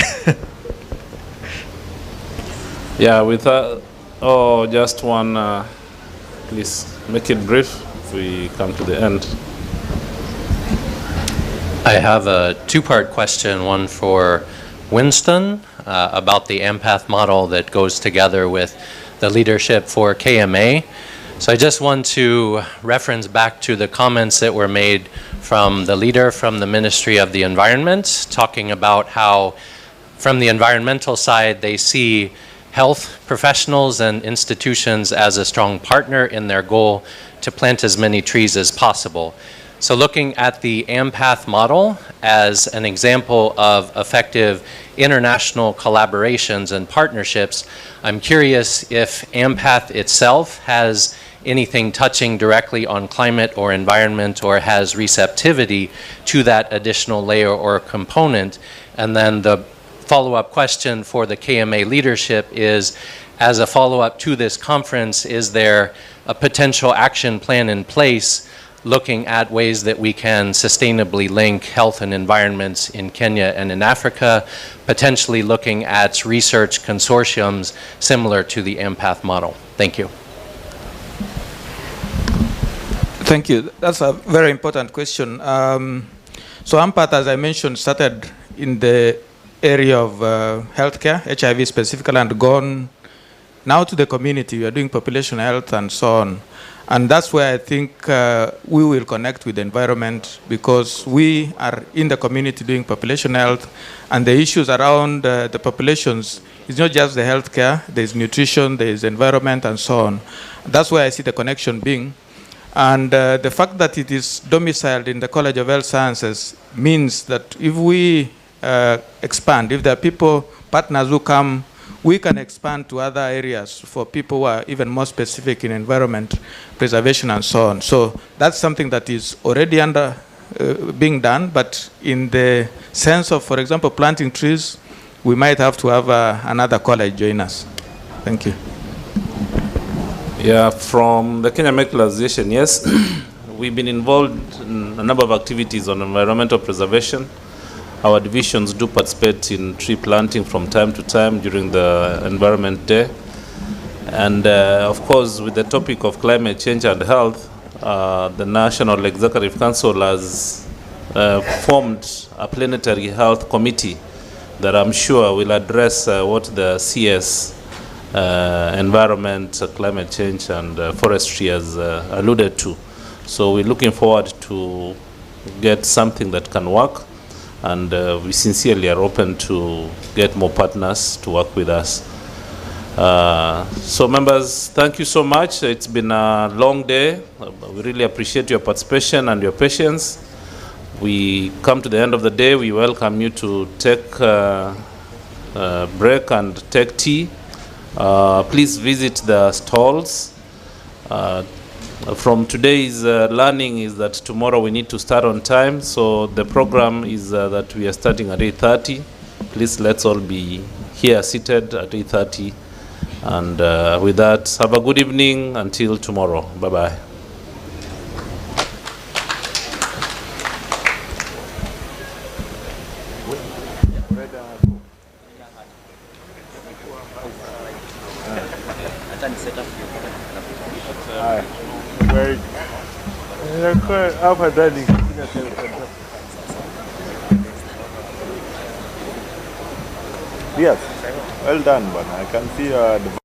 Yeah, with just one, please make it brief if we come to the end. I have a two-part question, one for Winston about the empath model that goes together with the leadership for KMA. So I just want to reference back to the comments that were made from the leader from the Ministry of the Environment, talking about how from the environmental side they see health professionals and institutions as a strong partner in their goal to plant as many trees as possible. So looking at the empath model as an example of effective international collaborations and partnerships, I'm curious if empath itself has anything touching directly on climate or environment, or has receptivity to that additional layer or component. And then the follow-up question for the KMA leadership is, as a follow-up to this conference, is there a potential action plan in place looking at ways that we can sustainably link health and environments in Kenya and in Africa, potentially looking at research consortiums similar to the empath model? Thank you. Thank you. That's a very important question. So empath, as I mentioned, started in the area of healthcare, HIV specifically, and gone now to the community. We are doing population health and so on. And that's where I think we will connect with the environment, because we are in the community doing population health, and the issues around the populations is not just the healthcare, there's nutrition, there's environment, and so on. That's where I see the connection being. And the fact that it is domiciled in the College of Health Sciences means that if we expand, if there are people, partners who come, we can expand to other areas for people who are even more specific in environment preservation and so on. So that's something that is already under being done, but in the sense of, for example, planting trees, we might have to have another college join us. Thank you. Yeah, from the Kenya Medical Association, yes, we've been involved in a number of activities on environmental preservation. Our divisions do participate in tree planting from time to time during the Environment Day. And of course, with the topic of climate change and health, the National Executive Council has formed a planetary health committee that I'm sure will address what the CS, environment, climate change, and forestry has alluded to. So we're looking forward to get something that can work. And we sincerely are open to get more partners to work with us. So members, thank you so much. It's been a long day. We really appreciate your participation and your patience. We come to the end of the day. We welcome you to take a break and take tea. Please visit the stalls. From today's learning is that tomorrow we need to start on time, so the program is that we are starting at 8:30. Please, let's all be here seated at 8:30. And with that, have a good evening until tomorrow. Bye-bye. Yes, well done, but I can see the